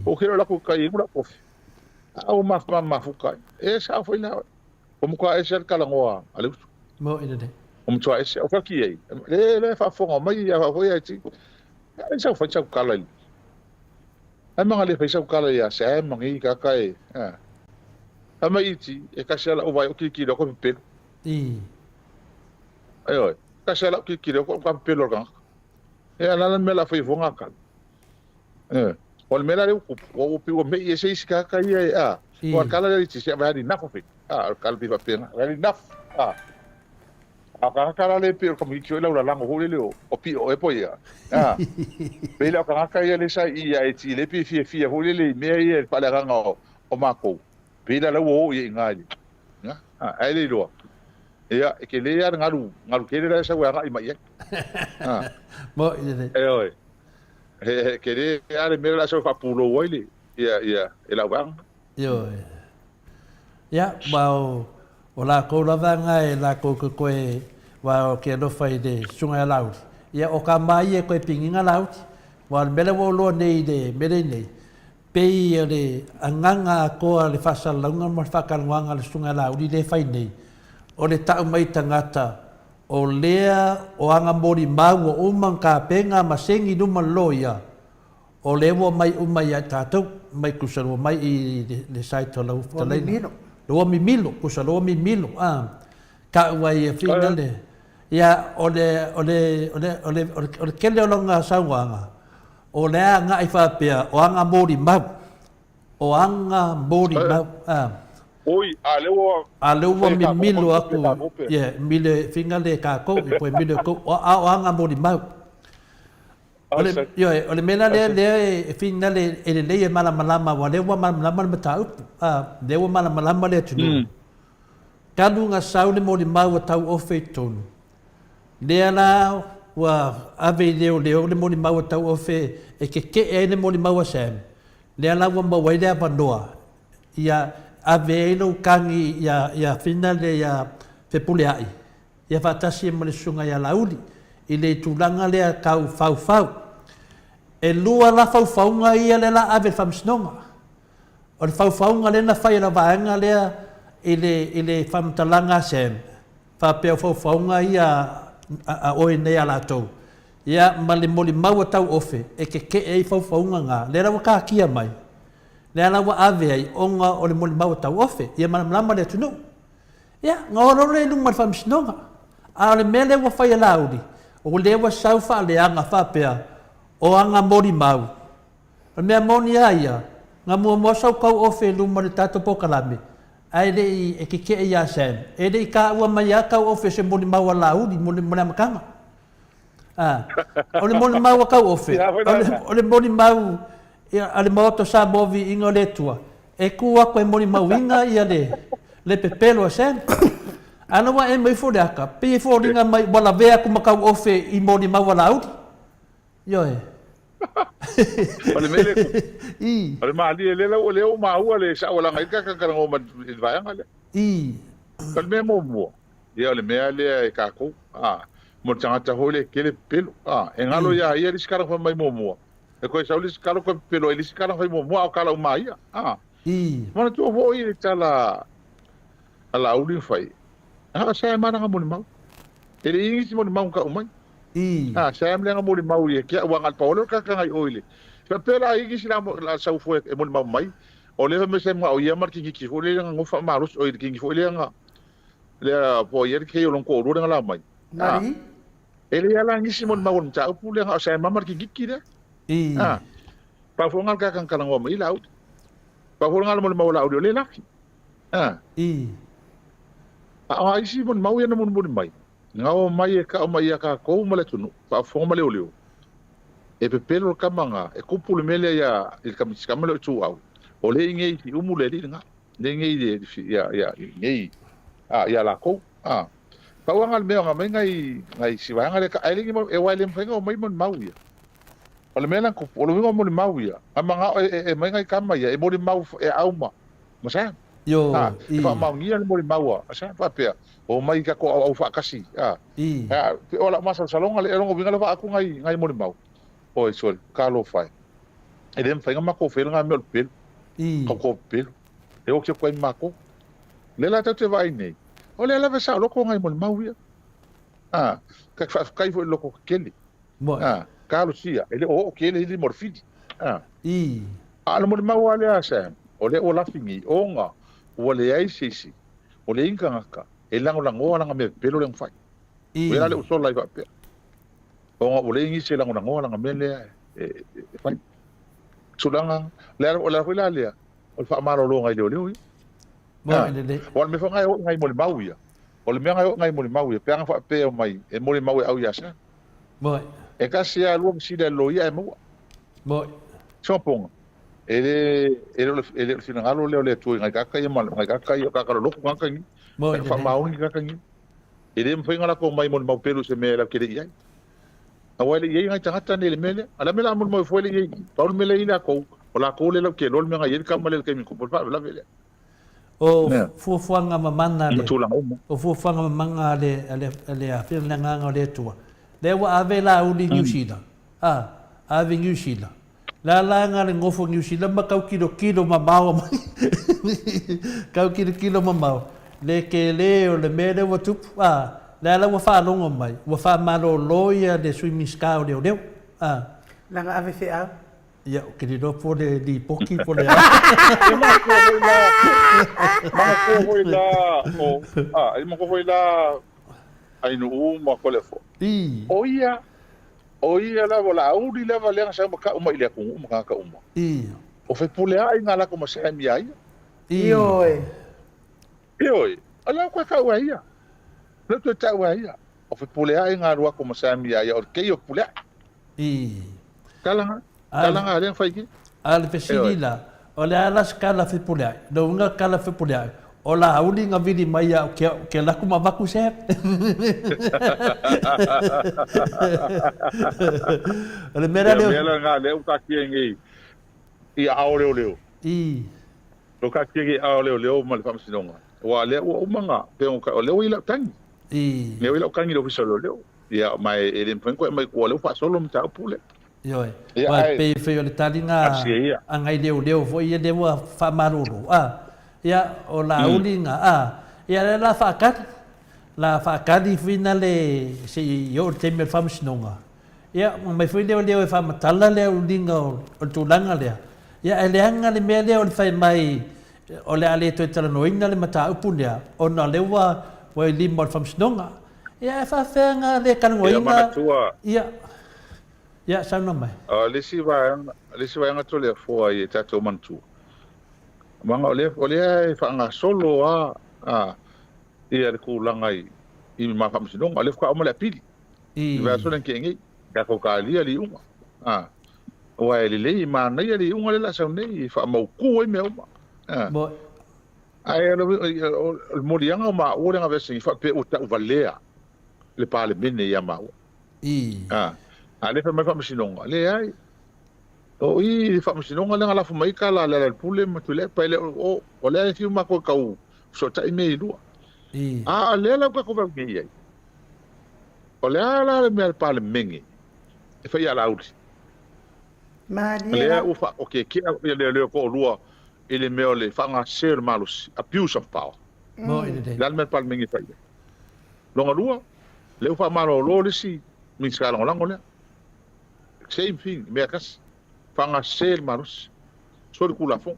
o ke la ko kai ngula ko o ma fu kai e sa foi na o mo ka e ser kala ngoa ale mo ina de o mo twa e o fa ki le fa fo mai ya fa foi ati e sa fa cha kala ai manga le fa sa kala ya sa mangi ka kai ama iti e ka sela o vai o ki do ko pe ai ka sela ki do ko pe lo kan e ala mela foi vonga kan o mela le o me e se iska ka ia o kala le ti se vai na fo a kala pi pa pena vai na Akakara le pe ko mi kio la la ngo hole le o pi o e po ia. Ah. Pe la akaka ia le sa ia e ti le pi fi hole le me ia pa le ranga o mako. Pe la wo ia ngai. Ya. Ah, ai le lo. Ia ke le ia ngalu ke le sa wa ngai mai. Ah. Mo ile. Oi. Ke le ia le me la so fa pulo wile. Ia e la wang. Yo. Ya, mau ola ko la vanga e la ko wa ke no fai de sunga lau. Ya o ka mai e ko pinginga lau. Wa mele wo lo nei de mele nei. Pei le anganga ko le fasa longa mo fa wanga le sunga lau di le fai nei. O le tau mai tangata o lea o anga mori mau o man ka penga masengi numa loia. O lewo mai umai a tātou mai kusaro mai i le saito lau talaina. Loa mi milo, kusa loa mi milo. Ka wai e whina le. Ia ole kele o longa sauanga. O lea nga i whapea o anga mori mau. O anga mori mau. Oi, a lewa mi milo aku. Ia, mile whina le ka kou. I poe milo kou. O anga mori mau. Ole mena le fina le le malama wa le wa malama le tau le wa malama le tunu kanu nga saune mo di mau tau o fe tonu le la wa ave le mo di mau tau o fe e ke e le mo di mau sem le la wa mo wa pa noa ia ave no kangi ia fina le ia fe puleai ia fatasi mo le sunga ia lauli i le tulanga le kau fau e lua la faufaunga ia le la ave famsnonga o le faufaunga le na fai la vaenga le ile famtalanga sem fa pe faufaunga ia a oi nei ala tau ia mali moli mau tau ofe e ke e faufaunga nga le la ka kia mai le la wa ave ai onga o le moli mau tau ofe ia malama le tunu ia ngoro le lu mal famsnonga a le mele wa fai laudi o le wa saufa le anga fa pe o anga mori mau. O mea moni aia, ngā mua sau kau ofe luma le tato pokalame. Ai le e ke e ia sem. E le i ka ua mai a kau ofe se moni mau a laudi, moni amakanga. O le moni mau a kau ofe. O le moni mau, a le Maota sa movi inga le tua. E kua koe moni mau inga ia le pepelo a sem. Ana wa e mai fore aka. Pe e fore inga mai wala vea kuma kau ofe i moni mau a laudi. Yoe. Ole mele. Ole mali le le o ma ua le sa wala ngai ka ngo ma vai ngale. Ole me mo. Ia ole me ale ka ko. Mo tanga hole kele pelo. E ngalo ia ia diskara fa mai mo. E ko sa diskara ko pelo ele diskara fa mo o kala o mai. Mana tu vo i tala ala uli fai. Sa mana nga mo ni mau. Ele ingi mo ni mau ka umai. Saya mlenga mo mau ye kia wangal paulo ka ngai oile. Fa pela igi sila la sau fo e mo mau mai. O le me sem o ye mar ki ko le nga ngofa marus o ki fo le nga. Le po ye ke yo lonko ro nga la mai. Nari? Ele ya la ngi simon mau nta pu le nga sa mamar ki ki de. Pa fo ngal ka kan kala ngom i laut. Pa fo ngal mo mau la audio le la. Ai simon mau ye na mo mai. Ngao mai e ka mai ka ko male tunu pa fo male olio e pe pelo kamanga e kupulu mele ya il kamalo tu au o le ngei ti umule di nga le ngei de ya ngei ya la ko pa wangal me nga mai ngai si wanga le ka ai le e wale mfenga o mai mon mau ya o le mena ko o le mo mau ya amanga e mai ngai kama ya e mo mau e auma masa yo fa mau ngia mo mau asa pa pe o mai ka ko au fa kasi o la masa salonga le longo vinga fa aku ngai mo mau o sol kalo fai e dem fa nga ko fe nga me pel ko pel e o ke ko mako le la te vai nei o le la va sa lo ko ngai mo mau ya ka fa kai fo lo ko keli kalo sia ele o keli li morfidi ala mo mau ale asa o le o la fingi o nga o le ai sisi o le inga ngaka e lango langa me pelo le fai wera le usola i va pe o le ingi se lango langa me le fai sulanga le o la fila le o fa maro lo ngai le o me fa ngai mo le mau ia O le mea ngai mo le mau e peanga fa pe o mai e mo le mau e au ia sa. Moi. E ka sia lu si de lo ia e mo. Moi. Sopong. Ele fina ngalo le tu ngai ka kai mal ngai ka kai ka lo ku ngai ngi. Moi. Fa mau ngi ka ngi. Ele mfa ngala ko mai mo le mau pelu se me la kele ia. Awale ye ngai tangata ne le mele ala mela mo mo fo le ye. Paul mele ina ko ola ko le ke lo me ngai ye ka male ke mi ko pa la vele. O fuafuanga mamana le. O fuafuanga mamanga le a pina nganga le tua. Le wa avela uli New Zealand. Ave New Zealand. La nga le ngofo New Zealand ma kau kilo mamao. Kau kilo mamao. Le ke le o le mele wa tup. La wa fa longo mai. Wa fa malo loia de swimming ska o leo. La nga ave fe au. Ya, que no pone di poki pone. Mo ko la. Ai no mo ko le fo. Oia la wala audi la wala sa mo ka uma ile ko uma ka uma. O fe pule ai ngala ko mo se mi ai. Ioi. Ala ko ka wa ia. Le to ta wa ia. O fe pule ai ngala ko mo se mi ai o ke yo pule. Kalanga ale fai ki. Ale pesini la. O le ala skala fe pule ai. Do nga kala fe pule ai. O la audi nga vidi mai ya ke la kuma baku se. Le mera le. Mera nga le ka kiengi. I aole leo. Do ka kiengi aole leo mal fam sinonga. Wa le o manga pe o ka leo ila tangi. Le ila kangi lo fisolo leo. Ya mai ele mpenko mai ko le fa solo mta pule. Yoi. Wa pe fe le talinga. Angai leo foi e dewa fa maruru. Ya o la ulinga ya la fakadi finale se yo teme fams nonga ya mai foi leo fa matala le ulinga o tulanga le ya ele anga le mele o fai mai o le ale to tala noina le mata upunia o na lewa o limo fams nonga ya fa fenga le kan ngoina ya sa no mai lesi va ngato le fo ai tato mantu manga ole fa nga solo ia le kulangai I ma fa msinong ale fa omale pili va so len kengi ka ko ka li ali uma wa ele le ma na ali uma le la sa nei fa mo ku e me uma bo ai o morianga ma o nga vese fa pe o ta valea le pale bene ya ma ale fa ma fa msinong ale ai o I fa msinong le ngala fa mai kala le pule ma tule pa le o le fi ma ko ka u so ta me lu le la ko va ngi ai o le ala me al pale mengi e fa ya la uti le o fa okay ki le ko lua ele me ole fa nga ser malus abuse of power mo ide dal me pale mengi fa longa lua le fa malo lo le si mi skala longa le same thing me kas fa nga ser malus so kula fon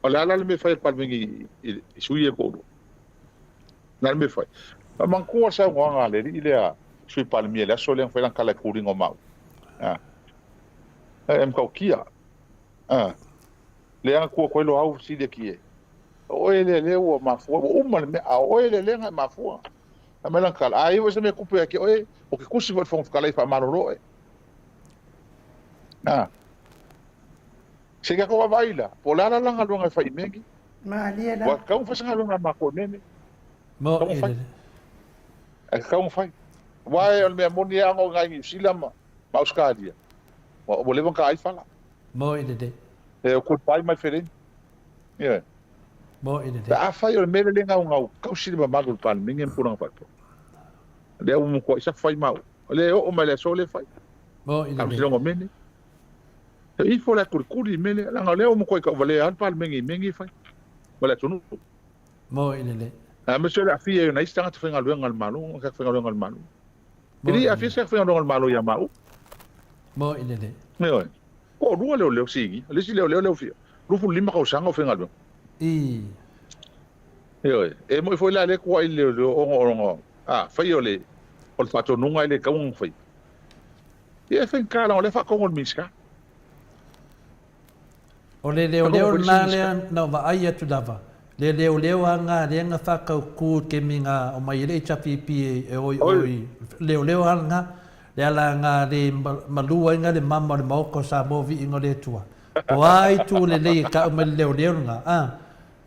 Olha lá me faz para mim suie kodo. Lá me faz. A manco sa nganga le ile a sui para mim le so le foi lan kala kuringo mau. Em kau kia. Le an ko lo au si de kie. O ele o mafua o mal me a o ele le mafua. A melan kala ai você me kupe aqui o que kusi vai fon kala fa maroro Sega ko vaila, polala lang along fa imegi. Malia da. Wa ka fa sanga along ma ko nene. Mo e ka fa. Wa e me moni ango ngai silama. Pauskadia. Wa o levan ka ai fala. Mo ide. E ko pai mai feren. Yeah. Mo ide. Da fa yo me le nga ngau ka silama magul pan mingen purang fa. Le o mo ko isa fa mau. Le o me le so le fa. Mo ide. Am silongo mene. I fo la kurkuri mele la ngale o mo ko ka vale al pal mengi fai wala tunu mo ile monsieur la fille na istanga te fenga luenga al malu ka fenga luenga al malu ili a fille se fenga luenga al malu ya mau mo ile me o lu le sigi le si le fia lu fu lima ka usanga fenga lu e mo fo la le ko ile o fai ole o fato nunga ile ka un fai e fenga la le fa ko miska O le leo na le no va ai atu dava. le leo anga le nga whakau ku ke minga o mai le chapipi e oi leo anga le ala nga le malua inga le mama le maoko Samoa Viiga le tua po ai tu le ka o mai leo nga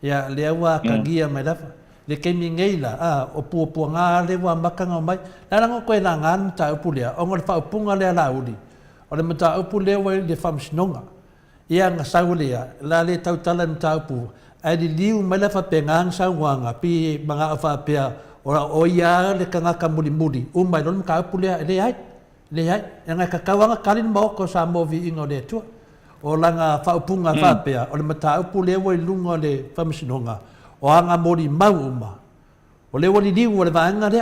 ya le wa ka gia mai la le ke mingeila o pu nga le wa makanga mai la nga ko na ngan ta upulia o ngol fa punga le ala uli o le mata upule wa le famsnonga ia nga saulia la le tau talan ta upu ai di liu mai la fa pengang sa wanga pi mga fa pia o ia le kanga ka mudi mai lon ka upulia le ai nga ka kawanga kalin mo ko Samoa Viiga le tu o langa fa upunga fa pia o le mata upule wa lunga le famsnonga o anga mori mauma o le wali liu o le vanga le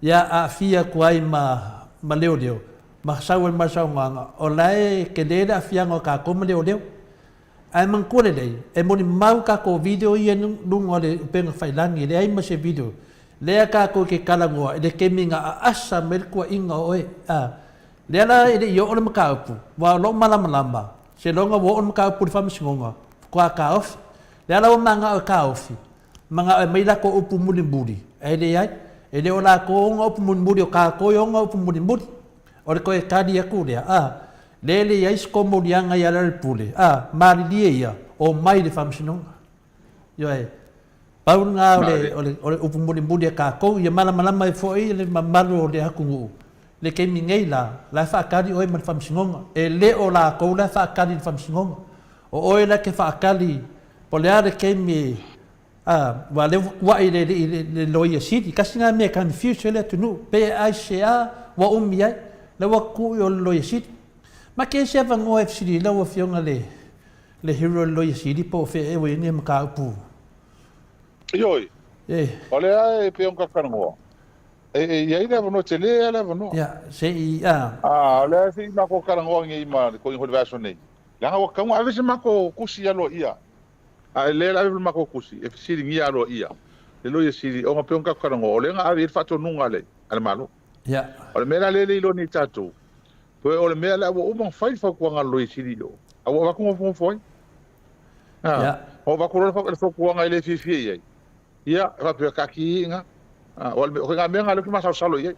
ya a fia kuai ma leo ma sawen ma saunga o lai ke le da fia ngo ka ko ma leo ai man ko le e moni mau ka ko video ia nungo le penga failangi le ai ma se video le ka ko ke kala ngo le ke minga asa mel ko inga oe le ala ile yo on ma pu wa lo malama se lo nga wo on ma pu fam singonga ko ka off le ala o manga o ka off manga mai la ko upu muli ai le ai ele ola ko nga upu muli o ka ko yo nga upu muli o le ko e kadi aku le lele ya isko morianga ya le pule mari dia o mai de famsino yo pau nga ole upu muli ka ko ya mala mai foi le mamalu le hakungu le ke mingeila la fa kadi o man famsino e le ola ko la fa kadi famsino o la ke fa kadi poleare ke mi wa le wa le loya city kasinga me kan future le tunu pe aisha wa umia le wa ku yo loya city ma ke se va ngo FCD la wa fionga le hero loya city po fe e we ni maka pu yoi ole ai pe on ka kango ia ida no tele ala no ya se le se ma ko kango ngi ma ko ho version nei la wa kango ave se ma ko kusi ya lo ia le la ma ko kusi FCD ngi ya lo ia le loya city o pe on ka kango ole nga ave fa to nunga le al malo ya ole mera le lo ni tatu po ole mea la wo uma fai fa ko nga lo isiri do awo va ko foi o va ko fa ko nga ile fi ia va pe ka ki nga ole me nga me nga lo ki ma sa lo ye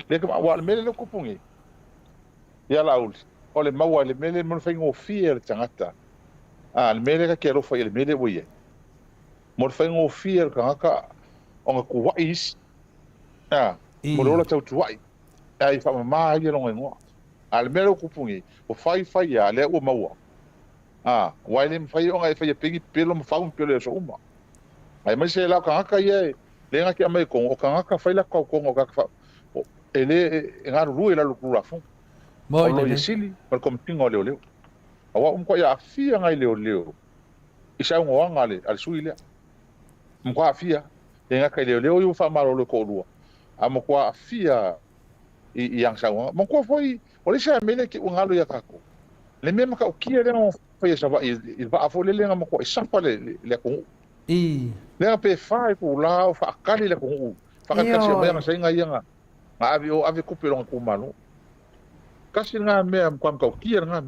le ko wa me le ko pungi ia la ul ole ma wa le me le mo fa ngo fier tangata le me le ka ke lo fa le me le wo ye mo fa ngo fier ka o nga ku wa is mo lo tau tuai ai fa ma ia longa ngo al mero kupungi o fai ya le o maua wai fai o ngai fai pegi pelo ma fa un pelo so uma ai mai se la ka ia le nga ki mai ko o ka fai la ko o ka fa ele nga ru ila lu la fon mo le sili per kom tingo le awa ko ya fia ngai le isa ngo ngale al suile mo afia le nga ka le yo fa maro le ko lu amo ko afia yang sawa mo ko foi o le sa mele ki ungalo ya kako le me maka o kia le no foi sa va va fo le nga mo ko sa pa le ko le pe fa ko la fa kali le ko fa ka se mo yang sa nga nga ave ko pe lo ko mano kasi nga me am kwam ka o kia nga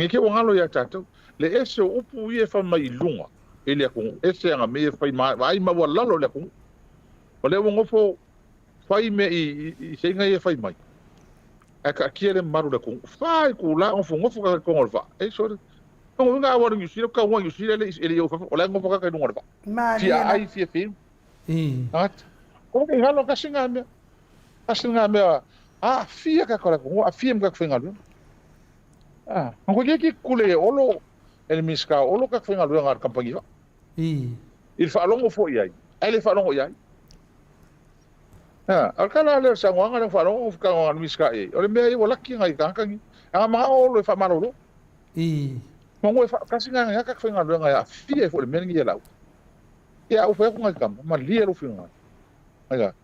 ngi ke ungalo ya tato le ese upu ye fa mai lunga ele ko ese nga me fa mai ma wala lo le ko o le ngo fo fai me I se ngai fai mai ka kiele maru le ko fai ku la on fo ngofo ka ko ngolfa so no nga wa ngi sira ka wa ngi sira le ele yo fa o la ngofo ka ngolfa ti ai fi fi at o ke halo ka singa me fia ka ko ko fia mga ka finga lu ko ke kule olo el miska olo ka finga lu ngar kampangi il fa longo fo ia ele fa longo ia alkala le sa nganga le faro of ka ngana miska ole me ai wala ki ngai ka kangi ma o le fa maro lo mo fa ka singa nga ka finga lo nga fie fo le me ngi la ya o fa ko ngai kam ma li lo finga aga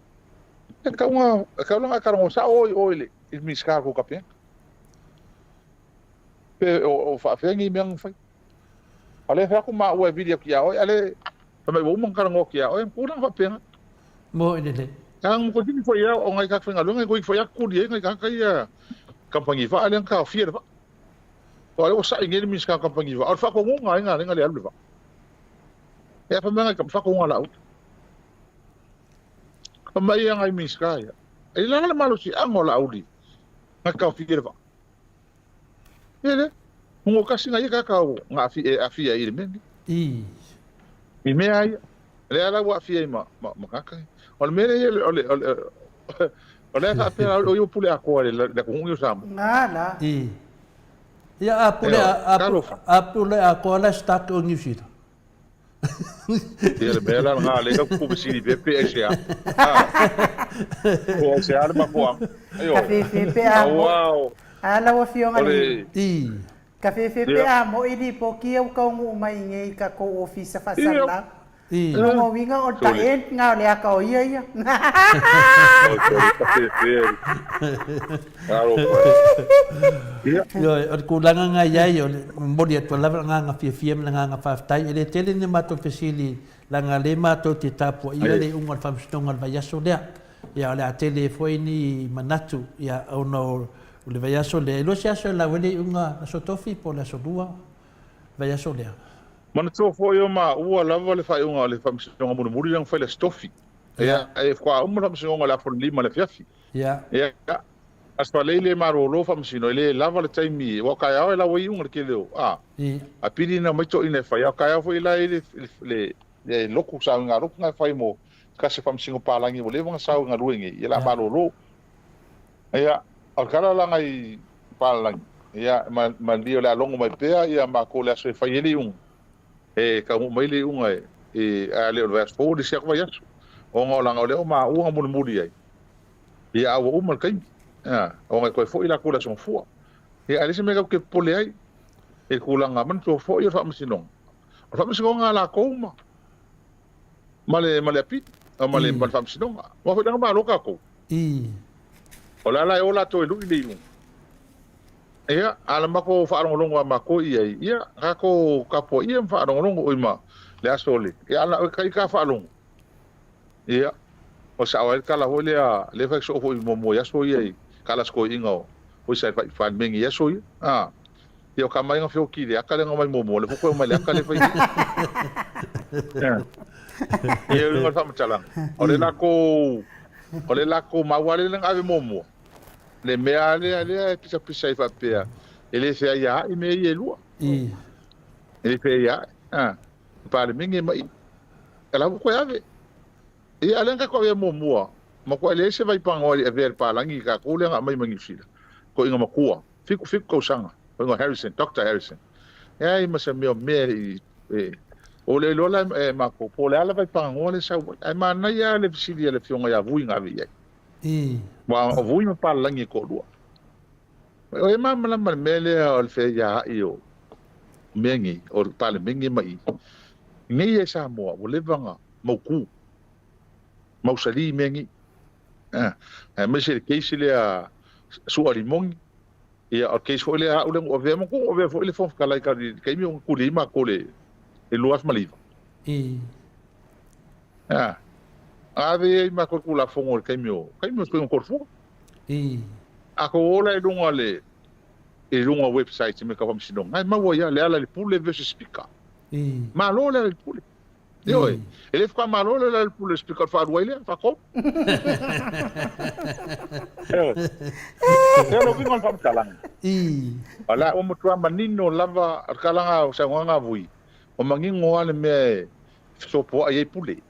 ka nga ka ngo sa o le miska ko ka pe o fa fe ngi me ngai ale fa ko ma o video ki ya o ale fa me bo mo ka ngo ki ya o ko na fa pe mo ile ang ko din fo ya o ngai ka finga lo ngai ko fo ya ku dia ngai ka ya kampangi fa ale ka fier fa o o sa ingeni miska kampangiva o fa ko ngunga inga lenga le alva ya pa menga fa ko ngala ut pa mai nga miska ya e la la malo si angola audi nga ka fikirva ele ngo kasi nga ka ka nga fi ya ile men i me ai le ala wa fi ma ka o le mele o le fa pe o yo pule ako le ko ngu sam ngala ia apule ako la stak o ngifira ia le mela nga le ka ku si pepe sia o se arma ko ayo pepe wow ala wa fio ngali ka pepe mo ili po kia ka ngu mai ngai ka ko office fa sala no winga o ta en nga le ka o ia yo ku langa nga ia mo dia to lava nga fiem nga fa tai ele tele ni mato fesili langa le mato te tapo ia le unga fa stonga va yaso dia ia le tele foi ni manatu ia ono le va yaso le lo sia la wele unga so tofi po la so dua va yaso dia mana to fo yo ma ua lava le fai unga le famsonga mo muri yang fai le stofi ya e kwa umra famsonga la for lima le fiafi ya aspa le maro lo famsino le lava le taimi wa ka ya la wi unga ke leo a pili na mo to ina fai ka ya foi la le loku sa nga ro nga fai mo ka se famsingo palangi mo le nga sa nga ruengi ya la maro lo ya al kala la ngai palangi ya ma dio la longo mai pea ya ma ko la se fai ele un ka mo mai le unga ale o vas fo di sia ko ya o ngola ngole o ma unga mo muri ai ia o mal kai o ngai ko fo ila ko la son fo ale se me ka ke pole ai kula nga man to fo yo fa msinong fa msinong la ko ma male pit o male mal fa msinong mo fa nga lo ka ko o la o la to lu ile ia ala mako fa longo mako ia kako kapo ia fa longo oima le asole ia ala kai ka fa longo ia o sa wa kala hole le fa so fo mo ya so ia kala sko ingo o sa fa mengi ya so ia ia ka mai nga fio ki le akale nga mai mo le ko mai le akale fa ia ngo fa mchala o le lako ma wale le ave mo le mea le pisa i whapea. Ele whea ia i mea i e lua. Ele whea ia. Pāle mingi mai. E lau koe ave. E alenga koe e mua. Ma koe le se vai pangori e ver pālangi ka kōle nga mai mangi whira. Ko inga makua. Fiku kau sanga. Ko inga Harrison, Dr. Harrison. E ai masa mea i o le lola e mako. Po le ala vai pangori sa. Ai mana ia le visiri le fionga ia vui nga vi ai. Wa o vui ma palangi ko lua. O e mama mele o le fe ya io. Mengi o pale mengi mai. Ngi e Samoa o levanga mau mau sali mengi. Me se keisi le a suari mongi. Ia o keisi fo le a o ve mo ko o ve fo le fo kala ka kai mi o kulima ko le luas maliva. Ave ma ko kula fongo kai mi ko korfo. Ako ola e lunga website me ka fam sidong. Ai ma wo ya le ala le pule versus speaker. Ma lo le pule. Yo ele fica malo le pule speaker fa ruile fa ko. Eu vi mal fam kalang. Ala o mo tua manino lava kalanga sa nganga vui. O mangingo ale me so po ai pule.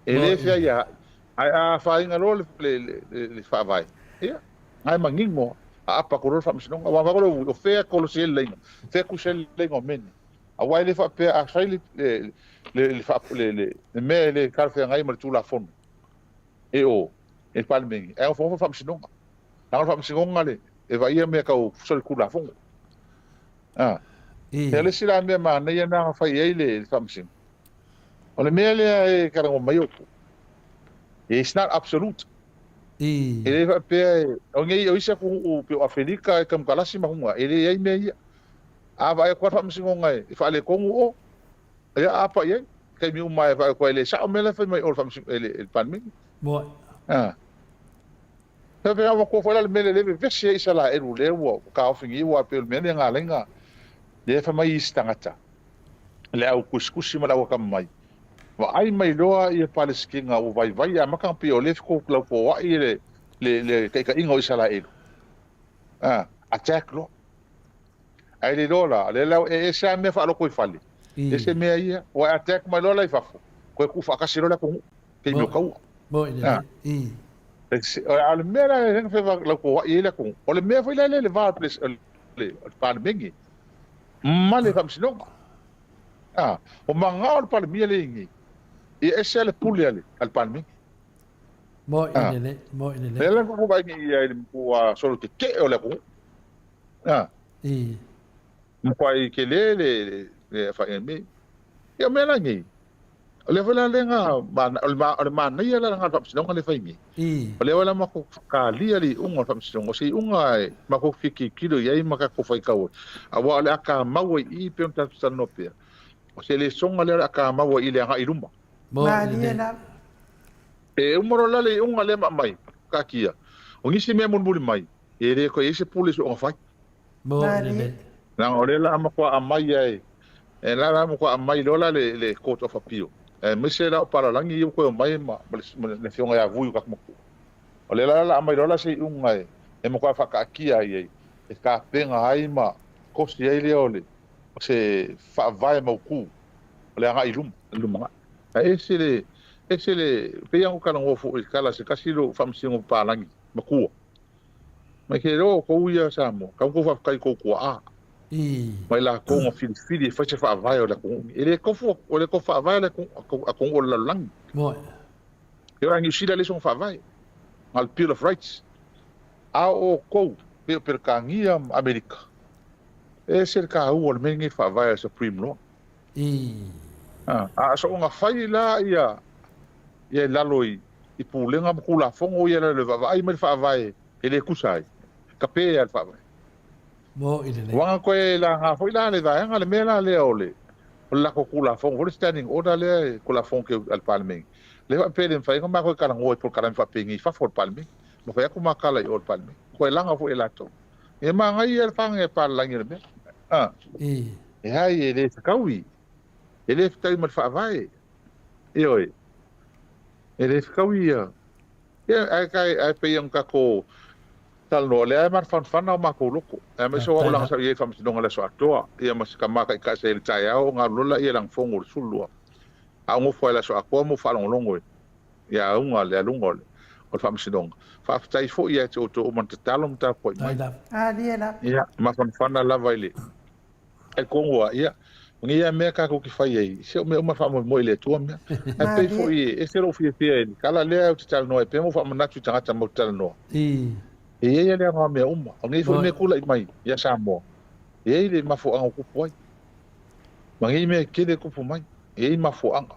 Ele fia ya a fa inga lo le fa vai. Ia. Ai mangingo apa ko ro fa msino wa va ko o fe ko se le fe ku se le ngo men a wa le fa pe a sai le fa le me le kar fe ngai mar tu la fon e o e palme e o fo fa msino na fa msino ngale e va ia me ka o so ku la fon ele sila me ma na ia na fa ia le fa msino o le me le ka ngo mai o it's not absolute. Ele vai pe o ngai o isa ku pe Afrika kam kalasi mahunga ele ai me a vai ko fa msingo ngai fa le kongu o ya apa ye kai mi mai vai ko ele sa o mele fa mai o fa msingo ele pan mi bo pe pe ko fa le mele le ve se isa la e le wo ka o fingi wo pe mele nga lenga le fa mai stangata le au kuskusi ma lawa kam mai wa ai mai loa ia paleskinga o vai a maka pio le ko la ko wa le ka ingo Israel attack lo ai le dola le la e sa me fa lo ko fali ese me ia o attack mai lo la fafo ko ku fa kasiro la ko ke no kau mo ina al mera en fe la ko wa ile ko o le me fa le va place le parmengi male kam sino o manga o parmi le ngi e ese le puli ale al parmengi mo ina le le ko ba ngi ia ko solo ke o le ko Mpai ke le fa me ya me la ngi le vela le nga ma na ia la nga fa sino le fa ngi le wala ma ko ka li ali unga fa sino si unga ma ko fiki kilo ya ma ka ko fa ka o awa le aka ma wo I pe ta no pe o se le songa le aka ma wo I le nga I rumba ma ni na e umoro la le unga le ma mai ka kia o ngi si me mun buli mai e le ko ese pulis o fa mo ina na ore la ama kwa amai ai e la ama kwa amai lola le court of appeal e mise la para langi yo ko mai ma le fionga ya vu ka mo ole la amai lola se unga e mo kwa fa ka kia ai e ka penga ai ma ko si ai le ole se fa vai mo ku ole nga ilum ese le pe yang ka no fo kala se kasilo fam singo pa langi ma ku ma ke ro ko ia sa mo ka ko fa kai ko mai la ko ngo fili fa che fa vai o la ko ele ko fo o le ko fa vai la ko o la lang mo yo ang usida le son fa vai al Bill of Rights a o ko per kangia America e ser ka o le mengi fa vai Supreme Law so nga fai la ia la loi I pulenga mo kula fongo ia le vai me fa vai ele kusai kape al fa vai mo ile wanga ko la nga foi la le va nga le mela le ole la ko kula fon for standing order le kula fon ke al palme le va pele fa nga ko kala ngoi por kala fa pingi fa for palme mo fa ko makala ol palme ko la nga foi la to e ma nga ia fa nga par la ngir be e hai ele kawi ele tai mal fa vai e oi ele kawi ya ai pe yang ka ko tal no le mar fan na ma ko loko e me so la sa ye fam sinonga le so Atua ia mas ka ma ka se le tai au nga lola ia lang fongo sulua a ngo foi la so ko mo fa longo ia unga le lungo o fam sinonga fa tai fo ia to o man talom ta po mai diela ia ma fan na la vai e kongo ia ngia me ka ko ki fai ai se me ma fa mo ile tu me e pe fo e se ro fi kala le o tal no e pe mo fa na tu tanga mo tal no e ia le nga me uma ngi fo me kula mai ya Samoa e le ma fo ang ku poi mangi me ke le ku pu mai e ma fo ang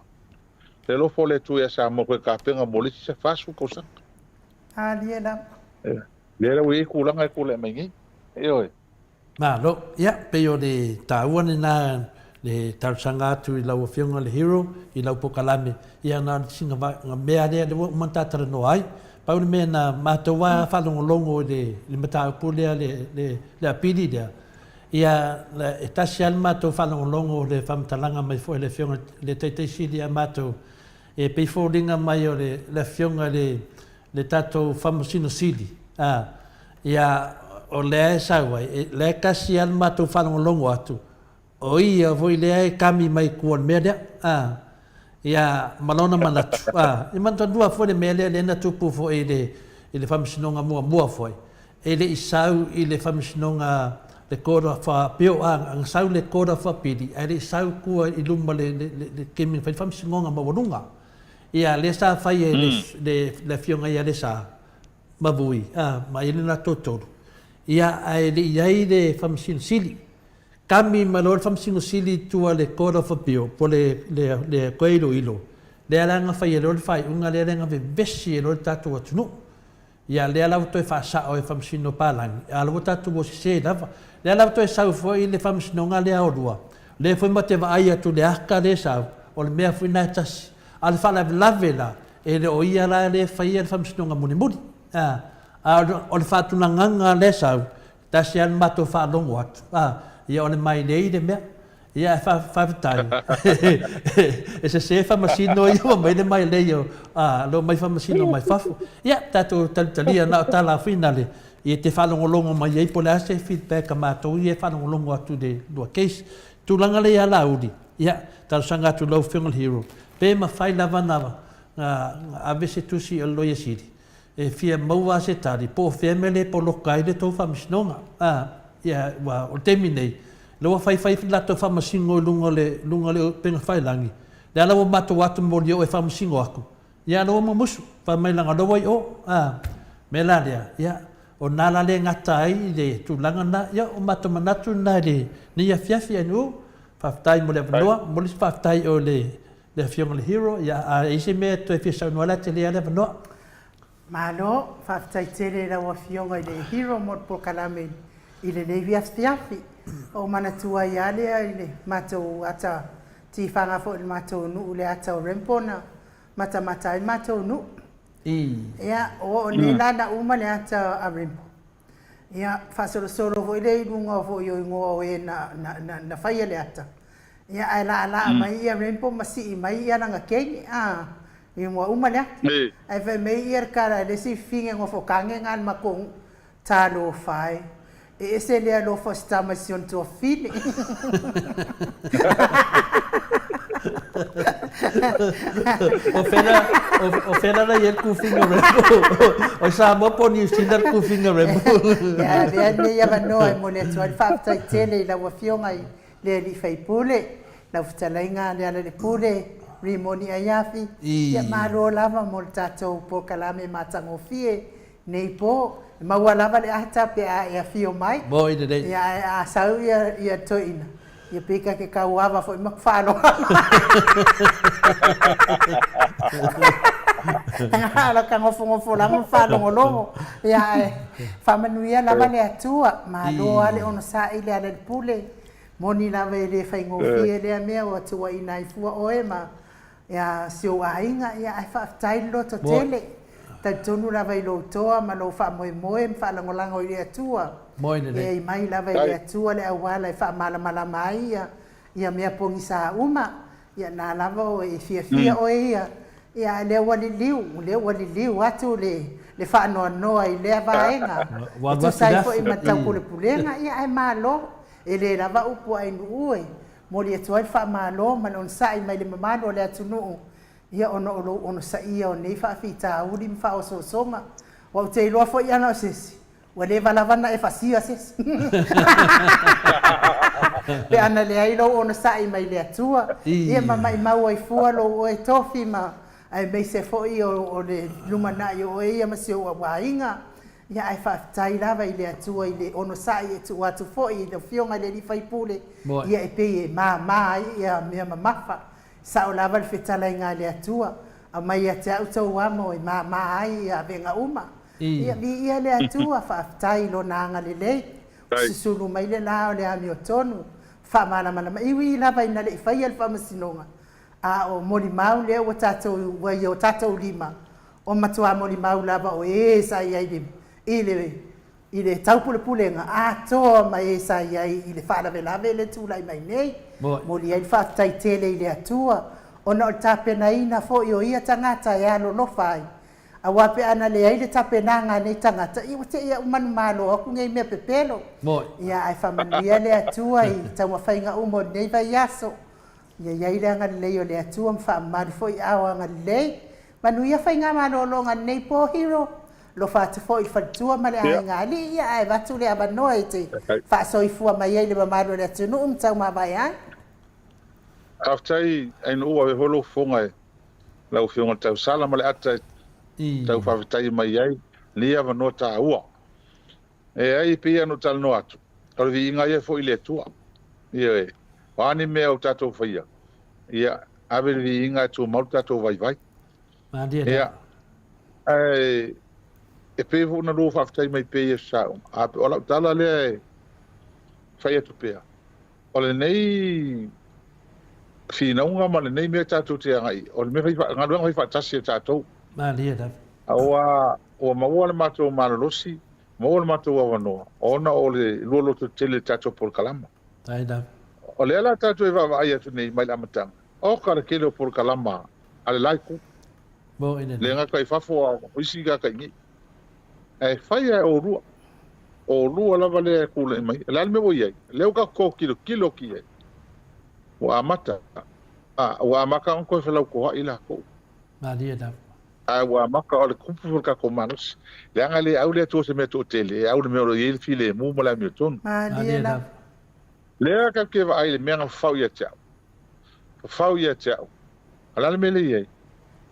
le lo fo le tu ya Samoa ko ka penga mo le se fa su ko sa diela le la we ku la ngai ku le mai ngi e oi ma lo ya pe yo de tauan na le tarsanga tu I lau fionga le hero I lau pokalame ia na singa nga mea le manta tara no ai pau me na matawa falongo longo le mata pulea le apili dia ia le tasial mato falongo longo le famtalanga mai fo le fionga le tete silia mato e pe fo dinga mai o le fionga le tato famosino sili ia o le sawa le kasial mato falongo longo atu o ia voi le kami mai kuon mea ia malona manatu I manta dua fo le mele le na tupu fo le famsinonga mua foi le isau I le famsinonga le kora fa pio ang sau le kora fa pidi le sau kua I lumba le kemi fa famsinonga mawalunga ia le sa fai le fionga ia le sa mavui ma ile na totoro ia le iai le famsin sili kami malor famsingo sili tua le kora fa pio po le koilo ilo le alanga fai lo fai unga le nga vesi lo tatu atunu ia le ala to fa sa o famsino palang ala tatu bo se lava le ala to sa fo le famsino nga le audua le foi mate va ai tu le aka le sa o le mea fina tas al fa la lavela e le o ia la le fai le famsino nga muni muni o le fa tu nga le sa tasian mato fa longo atu ia o le mai nei le mea ia fa tai e se fa masino ia mai le mai le io lo mai fa masino mai fa ia tato talia na tala finale ia te fa longo mai ai pole ase feedback ma to ia fa longo atu de do case tu langa le ala udi ia tal sanga tu lo film hero pe ma fai lava nava a vese tu si lo ia sidi e fia maua se tari po family po lokai le to fa masino ia wa o terminate lo fai la to fa masingo lunga le penga fai langi le ala o mato watu mo dio e fa masingo aku ya lo mo musu fa mai langa do wai o melalia ya o nala le ngatai de tu langa na ya o mato manatu na de ni ya fiafi anu fa tai mo le no mo le fa tai o le film hero ya a ise me to fi sa no la tele ale no malo fa tai tele la wa film le hero mo por kalame ile le fiafi o mana tua ia lea ile matou ata ti whanga fo il matou nu le ata o rempona mata il matou nu ia o le lana uma le ata a rempo ia fasolo vo ile lunga vo yo ngo e na faia le ata ia ala mai ia rempo masi mai ia nga keng i mo uma le ai ve mei ia kara le si finge ngo fo kange ngan makong talo fai e se le lo fo sta mission to fini o fela la yer ku finga rembo o sa mo poni sindar ku finga rembo ya ia no ai mo le to fa ta tele la wa fionga le li fai pule la ftalainga le pule rimoni ayafi ya maro lava mo tato po kalame matango fie nei po ma wala vale ata pe a fio mai boy de ya a sau ia toina ia pika ke kauava foi makfalo ala ka ngofo la mfalo ngolo ya famanuia la vale atua ma lo ale ono sa ile ale pule moni la vele fai ngofie le mea o atua ina ifua oema ya sio ainga ya fa tailo to tele tonu la vai lo toa ma lo fa moe fa la ngolanga ile atua e mai la vai ile atua le awala fa mala mai ia mea pongi sa uma ia na lava o e fia o ia le wali liu atu le fa no ai le vaenga tu sai fo i matau pulenga ia ai malo ele lava upo ai nuue mo le atua fa malo ma non sai mai le mamano le atunu ia ono sa ia o nei fa fita uri mfa o songa wa te lo fo ia no sesi wa le valavana e fasia sesi pe ana le ai lo ono sa i mai le atua ia mama i mau ai fua lo o e tofi ma ai me se fo i o le lumana i o ia ma se o wainga ia ai fa tai lava i le atua i le ono sa i tu atu fo i le fionga le li fai pule ia e pe ma ia me mafa sa o lava le fetala inga le atua a mai ate au tau amo i ma ai a venga uma ia le atua fa tai lo nanga le lei susulu mai le lao le ami o tonu fa mana iwi lava ina le fai al fa masinonga a o moli mau le o tatou wa yo tatou lima o matua moli mau lava o sa ia ile tau pulenga a to mai sa ia ile fa la le tu lai mai nei moli ai fa tai tele ile atua ona o tapena ina fo yo ia tangata ya lo fai a wape ana le ai le tapena nga nei tangata i wote ia man malo aku ngai me pepelo ia ai familia le atua i tau fai nga umo nei vai yaso ia ile nga le yo le atua mfa mal fo i awa nga le manu ia fai nga malo lo nga nei po hero lo fa te foi fa tua male nga ali ia ai va tu le abanoi te fa so i fu mai ai le malo le tunu tau ma vai ai aftai ai no wa holo fonga la o fonga tau sala male ata tau fa tai mai ai lia va nota ua e ai pia no tal no atu o Viiga ia foi le tua ia ani me o tato faia ia ave Viiga tu mau tato vai ia e pe vo na lo fa tai mai pe sa a ola tala le faia tu pe ole nei fina unga ma nei me tato te ngai o me fa ngalo ngai fa tasi tato da o ma wala ma to ma losi ma wala ma to wa no ona ole lo to tele tato por kalama Tai da. O le ala tātou e wā ia tu nei mai la matanga. O kara kele o por kalama ale lai ku. Bo ine. Le ngaka I fafo a isi ga ka ngi. E fai o rua. O rua lava le kule mai. Le alme o iai. Leo ka ko kilo ki iai. Wa amata. Wa amaka on ko felau ko ila ko. Maria da. Wa amaka o le kupu ka ko manus. Le anga le au le to se me to tele. Au le me o le file mu mo la mi ton. Maria da. Le ka ke va ai le me fau ia tau. Fau ia tau. Ala me le iai.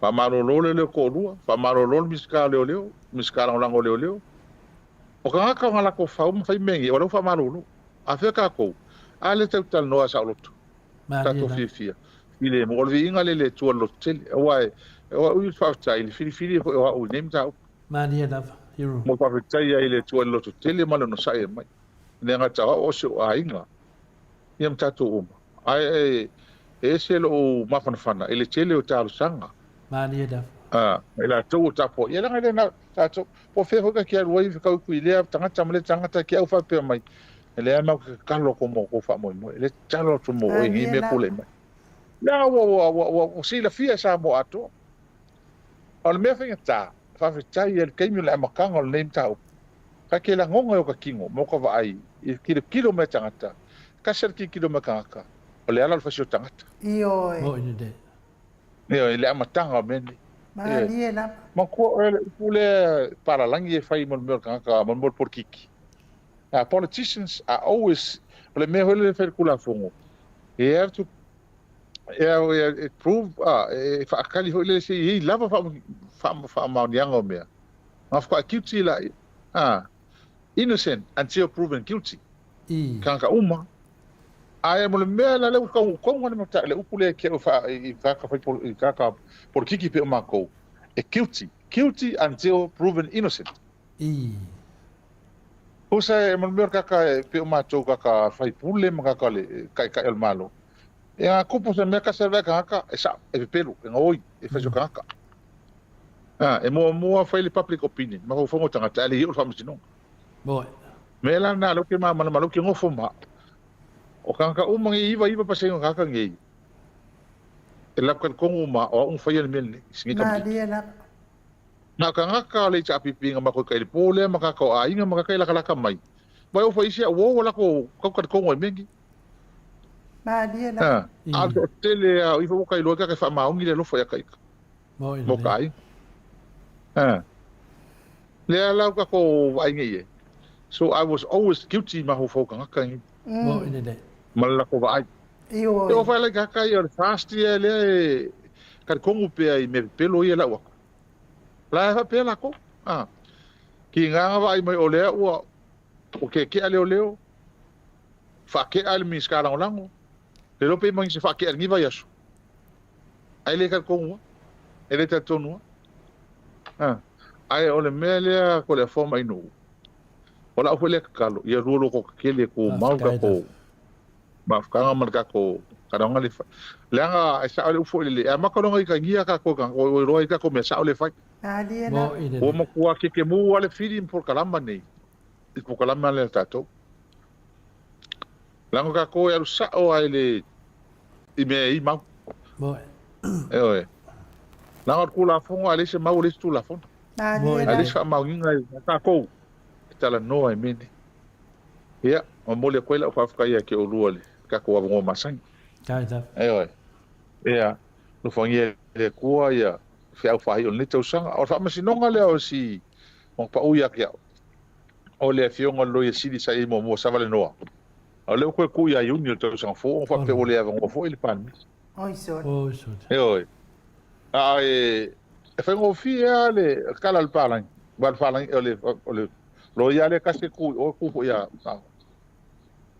Fa marolo le ko rua. Fa marolo miska leo. Miska lango leo. O ka ngaka ngala ko fau ma fai mengi. O le fa marolo. A fe ka ko. Ale tau tal noa sa lotu. Tato fia. File mo le inga le tua lo tele. Wa u fa tai fili o u nem tau. Maria da. Hero. Mo fa tai ai le tua lo tele ma no sai mai. Ne nga tau o se a inga. Iam tato uma. Ai ese lo mafana ele tele o tau sanga. Maria da. Ela tau tapo. Ia nga le na tato. Po fe ho ka kia roi ka ku ile tanga male tanga ta kia u fa pe mai. Ele ama ka lo ko mo ko fa mo. Ele talo tu mo e ngi me kule mai. Na wo si la fia sa mo ato. Al me fa ta. Fa fa tai el kaimi la makanga o nem tau. Ka ke la ngonga o ka kingo mo ka va ai. I kilo me tangata. Ka ser ki kilo me kanga. O le ala fa sio tangata. Ioi. Bo ine de. Io le amatanga meni. Maria na. Ma ko pule para langi e fai mo kanga mo por kiki. Politicians are always le me hole fer kula fongo. You have to prove fa akali hole se I lava fa ma nyanga me. Of course guilty la innocent until proven guilty. Kanga uma. Ai mo le me la le ko ngone mo ta le upule ke fa ka fa por kiki pe ma ko. Guilty until proven innocent. Osa mo mer kaka pe ma to kaka fai pule ma kaka le kai el malo. E a kupu se me ka serve kaka e sa e pelu e ngoi e fa kaka. E mo fai le public opinion ma ko fongo tanga tali yo fa msino. Boy. Me la na lo ke ma lo ke ngofo ma. O kaka o mangi iwa pa se kaka ngi. E la kan kongu ma o fai le mel singi ka. Na ka ngaka le cha pipinga ma ko kai pole ma ka ko ainga ma ka kai la mai. Vai o fa isi wo wala ko ka ko mengi. Maria na. Alto tele I fo kai lo ka fa ma ongi le lo fo ya kai. Mo kai. Le ala ka ko ai ngi. So I was always guilty ma ho fo ka ngaka ngi. Mo ine de. Mal ko vai. Io. Yo fa le ka kai o fast ye le ka kongu pe ai me pelo ye la wa. La fa pe la ko. Ki nga vai mai o le o ke ale o leo. Fa ke ale mi skala o lango. Le lo pe mang se fa ke ngi vai aso. Ai le ka kongu. Ele ta tonu. Ai o le mele ko le forma ino. Ola o le kalo ia rulo ko ke le ko mau ka ko. Ma ka ma ka ko ka nga le fa. Le nga sa le fo le ma ka nga ka ngia ka ko ka o roi ka ko me sa le fa. Mo ine. O mo kua ke mu wale fili por kalama nei. Por kalama le tato. Lango ka ko ya sa o ai le I me I mau. Mo. Lango ku la fongo ale se mau le tu la fongo. Ale sa mau ngai ka ko. Tala no ai meni. Ya, o mo le kwela fa fa ya ke o luole ka ko wa ngo masang. Kai da. Ya. No fongie le kua ya. Fia fa I o le tau sanga o fa masinonga le o si o pa uia kia o le fionga lo ye sidi sa mo sa vale noa o le ko ku ya yuni tau sanga fo o fa pe o le ava ngo fo ile pan Oi so. E fa ngo fia le kala al palan bal palan o le lo ya le kase ku o ku ya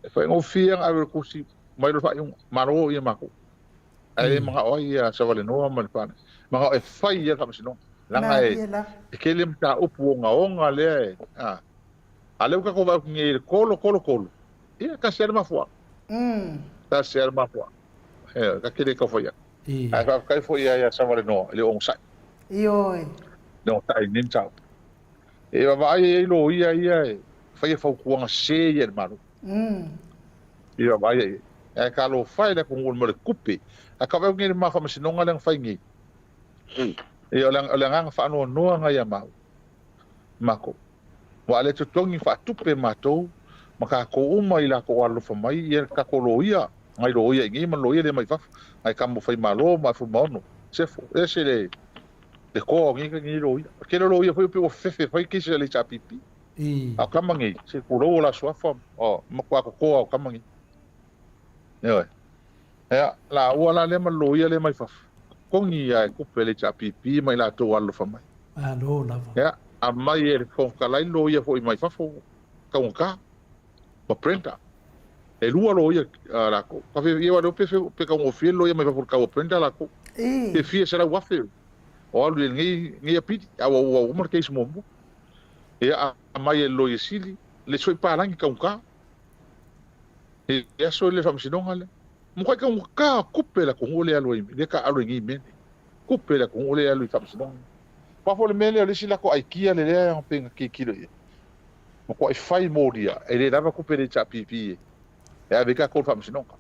e fa ngo fia a ver ku si mai lo fa yung maro ye mako ai mga o ya sa vale noa mal pan mga e fai ya kama sino langa e kele mta upu nga le ale ka ko va ngi kolo ia ka ser ma fo ka ser ma fo ka kele ka fo ya ai ka fo ya sa vale no le on sai Ioi. no tai nim tau e va ai lo ia fai fa ku nga se ye maru Ia vai e ka lo fai le kungul mo le kupi a ka vau ngi ma fa masinonga le fai ngi e o lang fa no no nga ia ma mako wa le tutongi fa tupe matou maka ko uma ila ko alu fa mai ia ka ko lo ia ngai lo ia ngi ma lo ia le mai fa ai ka mo fai malo ma fu mono se fu ese le ko ngi lo ia ke lo ia foi pe o fefe foi ki se le chapipi a kamangi se ko lo la sua fa o ma ko kamangi Yo. Ya, la wala le malo ia le mai fa. Kongi ai ku pele cha pipi mai la to walo fa mai. Ah, no, lava. Ya, a mai e fo kalai lo ia fo mai fa fo. Ka pa prenta. E lua lo ia la ko. Ka fe ia lo pe ka mo fi lo ia mai fa por ka o prenta la ko. E fi sera wa fe. O lu ngi piti a o mo ke ismo. Ya, a mai e lo ia sili le soi pa langi ka. E so le fam sinonga le. Mo ka kupe la ko ole alo i le ka alo ngi me. Kupe la ko ole alo i fam sinonga. Pa fo le mele le sila ko ai kia le le ang penga ki kilo ye. Mo ko ai fai modia e le lava kupe le cha pipi. E ave ka ko fam sinonga.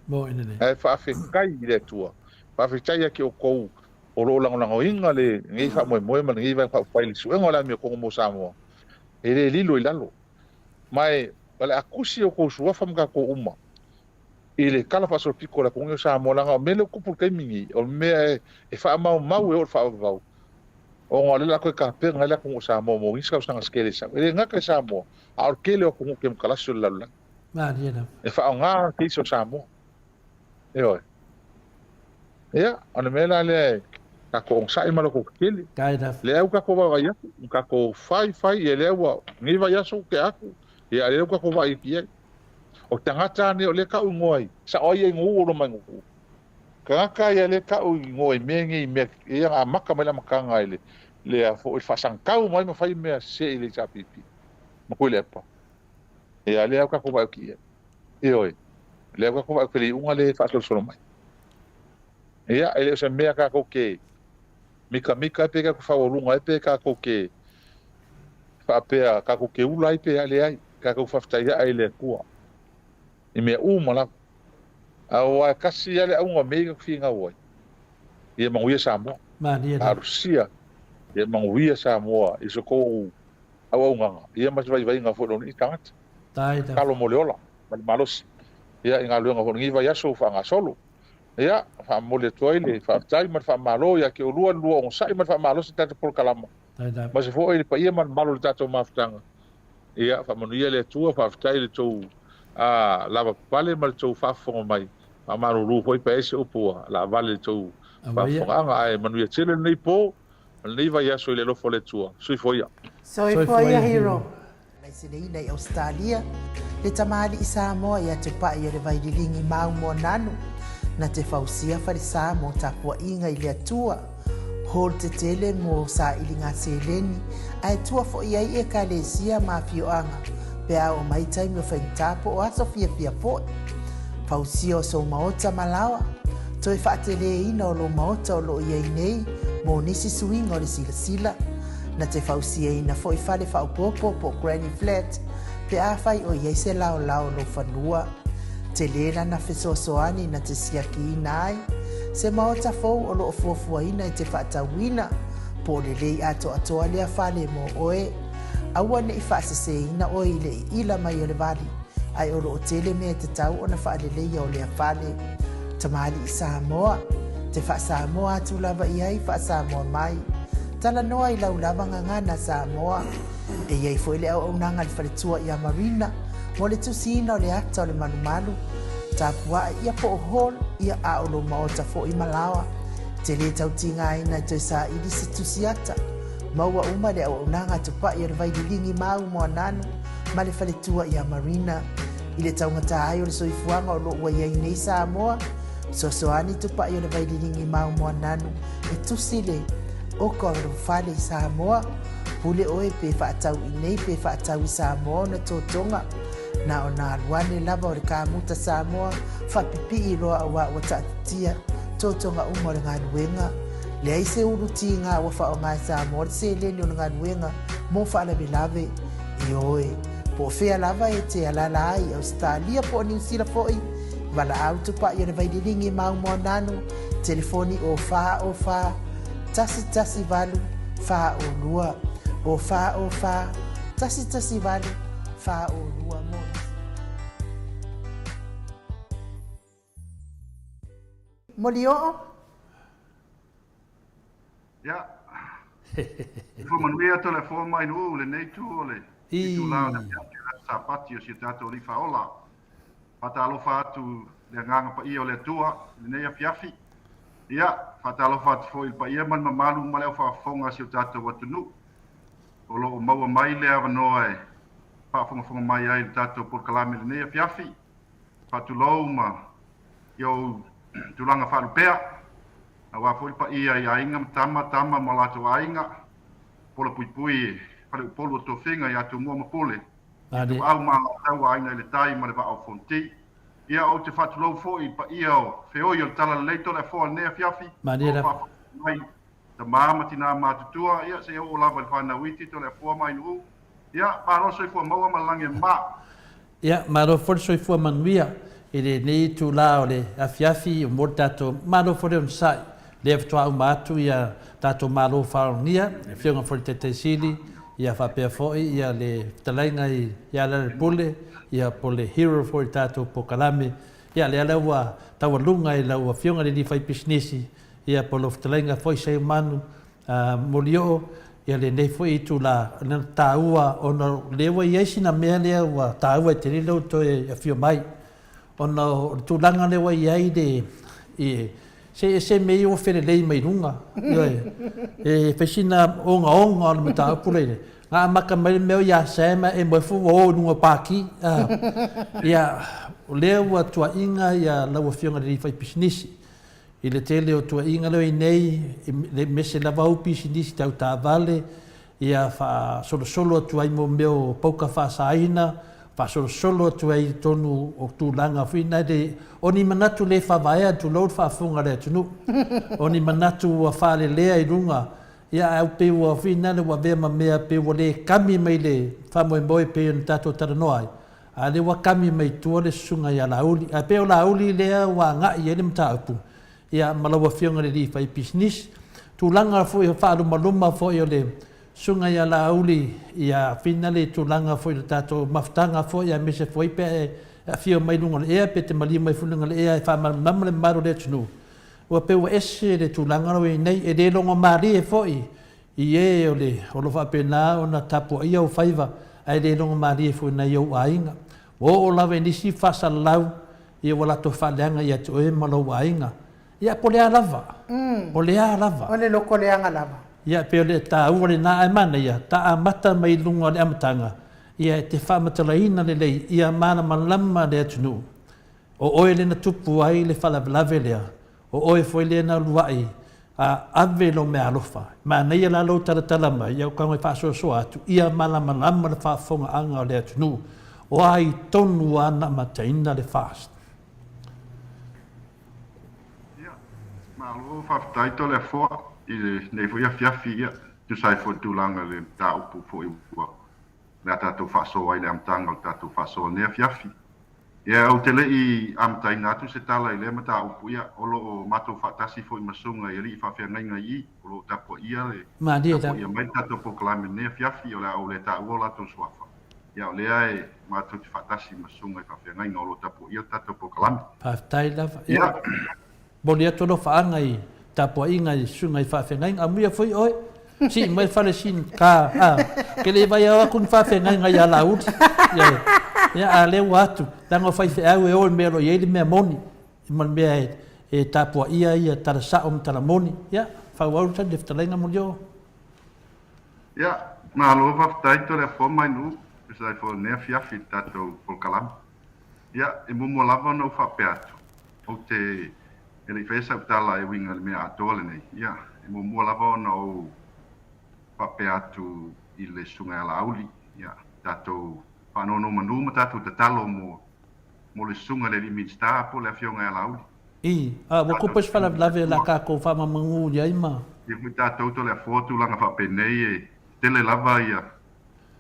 Mo ina le. E fa fe kai le tua. Fa fe chai ki o ko o lo lang inga le ngi fa mo ma ngi va fa fai le su ngola me ko mo Samoa. E le lilo i lalo. Mai wala akusi o ko suwa fam ka ko uma ile kala fa so pikola ko ngi Samoa langa mele ko pul kai mingi o me e fa mau e o fa vau o ngole la ko ka pe ngala ko Samoa mo ngi ska sanga skele sa ile nga ka Samoa a kele o ko kem kala so lalla ma diena e fa nga ki so Samoa ya ana mela le ka ko sa i malo ko kele kaida le au ka ko va ya ka ko fai e le wa ngi va ya so ke aku ia le ko ko vai ki o tangata ne o le ka ngoi sa o ye ngu o mangu ka ia le ka ngoi mengi me ia a maka mela makanga ile le a fo fa sankau mai ma fai me se ile cha pipi ma ko le pa ia le ka ko vai ki e oi le ka ko vai ki unga le fa so mai ia ele se me ka ko ke mika pe ka ko fa o lunga pe ka ko ke fa pe ka ko ke ulai pe ale ai ka ko faftai ai le kua i me mala a wa kasi ale unga me ka finga woi e manguia Samoa ma diena a Rusia e manguia Samoa i so ko a unga e mas vai nga fo ni tangat taida kalo moleola malos ia nga luenga fo ngi vai aso fa nga solo ia fa mole toile fa tai ma fa malo ya ke lua on sai ma fa malo se tata por kalama taida mas fo ele pa ia man malo tata maftanga ia fa manuia le tua fa tai le tou a lava pale mal tou fa fo mai a maru ru foi pa ese upo la vale tou fa fo anga ai manuia tele nei po nei vai aso le lo fo le tua sui foi hero nei sinei nei Australia le tamali i Samoa ia te pa ia le vaidilingi mau mo nanu na te fausia farisa mo tapua inga i le atua hol te tele mo sa ilinga seleni ai tua fo iai e kalesia mafioanga pe o mai taimi o whaintapo o aso fia fo fausia o so maota malawa toi whaatele ina o lo maota o lo iai nei mo nisi suinga o le sila na te fausia ina fo i fale whaupopo po Granny Flat pe a whai o iai se lao lo whanua te lena na fesoasoani na te siaki ina ai se maota fou o loo fuafuaina i te whaatauina po le lei atoa lea whale mo oe aua ne i whaaseseina oe i le ila mai o le vali ai o loo tele mea te tau o na whaalelei o lea whale tamali i Samoa te Samoa atu lava i ai Samoa mai tala noa i lau lava ngangana Samoa e iai foi le au nanga le whaletua i a marina mo le tusina o le ata o le manumalu tapua ia po hol ia a o lo maota fo i malawa te le tautinga ina te sa i disi tusiata maua uma le au nanga tupa i le vaidilingi mau mo nanu ma le whaletua i a marina i le taungata ai o le soifuanga o lo ua iai nei Samoa sosoani tupa i le vaidilingi mau mo nanu e tusile o ko fale i Samoa pule oe pe whaatau i nei pe whaatau i Samoa na tōtonga na ona luane lava o le kamuta Samoa whapipi i roa awa o tatatia tōtonga umo le nganuenga le aise uruti ngā wafa o ngā Samoa le se leni o le nganuenga mo whaalawe lave i oe po fea lava e te alala ai Australia po New Zealand fo'i wala au tupa i le vaililingi mau mo nanu telefoni o fa tasi valu fa o lua o fa tasi valu fa o lua mo Molio ya fo manuia telefon mai no le nei tu ole tu la sa patio si tato li faola fatalo fatu le nganga pa io le tua le nei afiafi ya fatalo fatu fo il pa ia man malu male fa fonga si tato watunu o lo mau mai le avano ai fa fonga mai ai tato por kalame le nei afiafi fatu lo ma yo tulanga fa pea awa foi pa ia inga tama mo la to ainga polo pui polo to finga ya tu mo pole tu au ma tau ainga le tai ma le va au fonti ia o te fatu lo foi pa ia fe o yo tala le to le fo ne fiafi mai ta mama tina ma tua ia se o la va fa na witi to le fo mai nu ia pa ro se fo mo ma lange ma ia ma ro for so fo manuia ele nei tu la ole afiafi o mortato ma ro for un sai le fto au matu ia tato malo faronia fiona for te sili ia fa pe foi ia le talainga ia le pole ia pole hero for tato pokalame ia le ala wa tawa lunga i la wa fiona le fai business ia polo talainga foi sei manu molio ia le nei foi tu la na taua ona le wa yesi na me le wa taua te le to e fio mai ona tu langa le wa ia de se me o fere lei mai runga e fesina onga le mata pule nga maka mai me ya sema e mo fu o nunga paki ya le wa tua inga ya la wa fianga de fai business ile tele o tua inga le nei le mese la va o business tau ta vale ya fa solo tua mo meu pouka fa saina fa solo tua i tonu o tu langa fina de oni manatu le fa vai tu load fa funga le tunu oni manatu wa fa le i runga ya au pe wa fina le wa be ma me pe wa le kami mai le fa mo boy pe un tato taranoai a le wa kami mai tu le sunga ya lauli a pe lauli le wa nga i le mta pu ya malawa fianga le fa business tu langa fo fa lu maluma fo yo le sunga ya lauli ya finale tu langa fo le tato maftanga fo ya me se foi pe a fio mai lunga e pe te mali mai funga le e fa mam le maro le tunu o pe o ese le tu langa we nei e de longa mari e foi i e o lo fa pe na ona tapo ia o faiva ai de longa mari e foi na yo ainga o la ve ni si fa salau e wala to fa langa ia to e malo ainga ia po le lava o le loko le anga lava ia pe le ta ure na e mana ia ta amata mai lunga le amatanga ia te whamatalaina le lei ia mana malama le atunu o oe le na tupu ai le whalavelave lea o oe foi le na luai a ave lo me alofa ma nei la lo taratalama ia o kango i whaasoa atu ia malama lama le whaafonga anga le atunu o ai tonu ana mataina le fast ia ma lo whaftaito le foa i nei foi a fiafi ia tu sai fo tulanga le ta upu fo i ua le tatou whaasoa i le amtanga o tatou whaasoa ne a fiafi ia au tele i amtainga atu se tala i le mata upu ia o lo matou whaatasi fo i masunga i li whawhiangainga i o lo tapo ia le tapo ia mai tatou pokalame ne a fiafi o le au le ta ua latou suafa ia o lea e matou te whaatasi masunga i whawhiangainga o lo tapo ia tatou pokalame Paftai lava ia boli atu lo whaanga i tapo inga i sunga i whawhiangainga amuia foi oi si mai fale sin ka ke le vai a kun fa fe ngai ya laut ya ale watu tango fai fe au e o melo ye me moni man be e tapo ia tar sa tala moni ya fa wa uta de ftalenga mo yo ya na lo va tai to le fo mai nu sai fo ne fia fita to por kalam ya e mo lava no fa peato o te ele fez a tala e winga me a tole nei ya e mo lava no papeatu i le sunga ala auli ia tatou whanono manuma tatou tatalo mo le sunga le limita po le afionga ala auli wa kupas fala lave la ka ko fama mangu ia ima i fu tatou to le foto langa whapenei e tele lava ia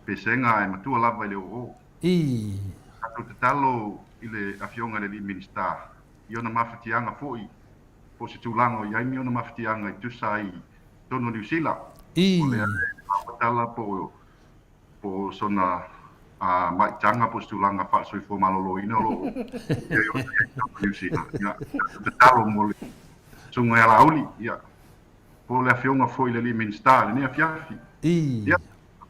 pesenga e matua lava i le o Tatou te talo i le awhionga le li minista. I ona mawhatianga fōi. Po se tūlango i aimi ona mawhatianga i tusa i tono New Zealand. O lea mawhatala po sona mai tanga po se tūlanga wha soi fō malolo ina lo. New Zealand. Ia, te talo mo le sunga e ala auli. Ia, po le awhionga fōi le li minista. Le nea fiafi. Ia,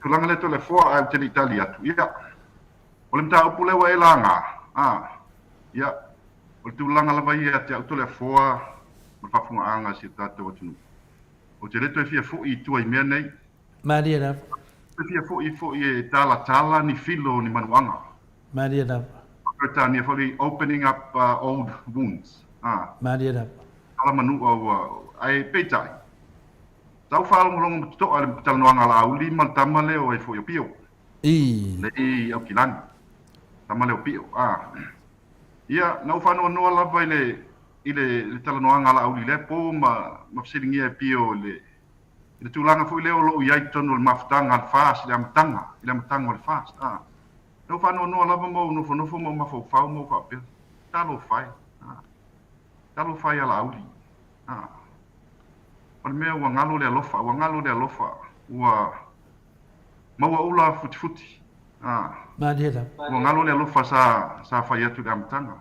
tūlanga le to le fōa au tele Itali atu. Ia, o le mta upu lewa e langa. Ia, o le tūlanga lava ia te au tole fōa ma whafunga anga si tātou atunu. O te reto e fia fōi i tua i mea nei. Maria rap. E fia fōi e tala ni filo ni manuanga. Maria rap. Kata ni fōi opening up old wounds. Maria rap. Tala manu au ai peitai. Tau whaalongo longo toa le talanoanga la au lima tama leo e fōi o pio. Le au kilani. Tama leo pio. Ia, nau whanua noa lava i le talanoanga la au li le po ma fsiringia e pio le tūlanga fōi leo lo i aitono le mafutanga al fās, le amatanga o le fās. Nau whanua noa lava mo nofo mo mafau mo whapea. Talo whai ala au li. Wan mea ua ngalo le alofa, ua maua ula futi. Maria. Ua ngalo le alofa sa whai atu le amatanga.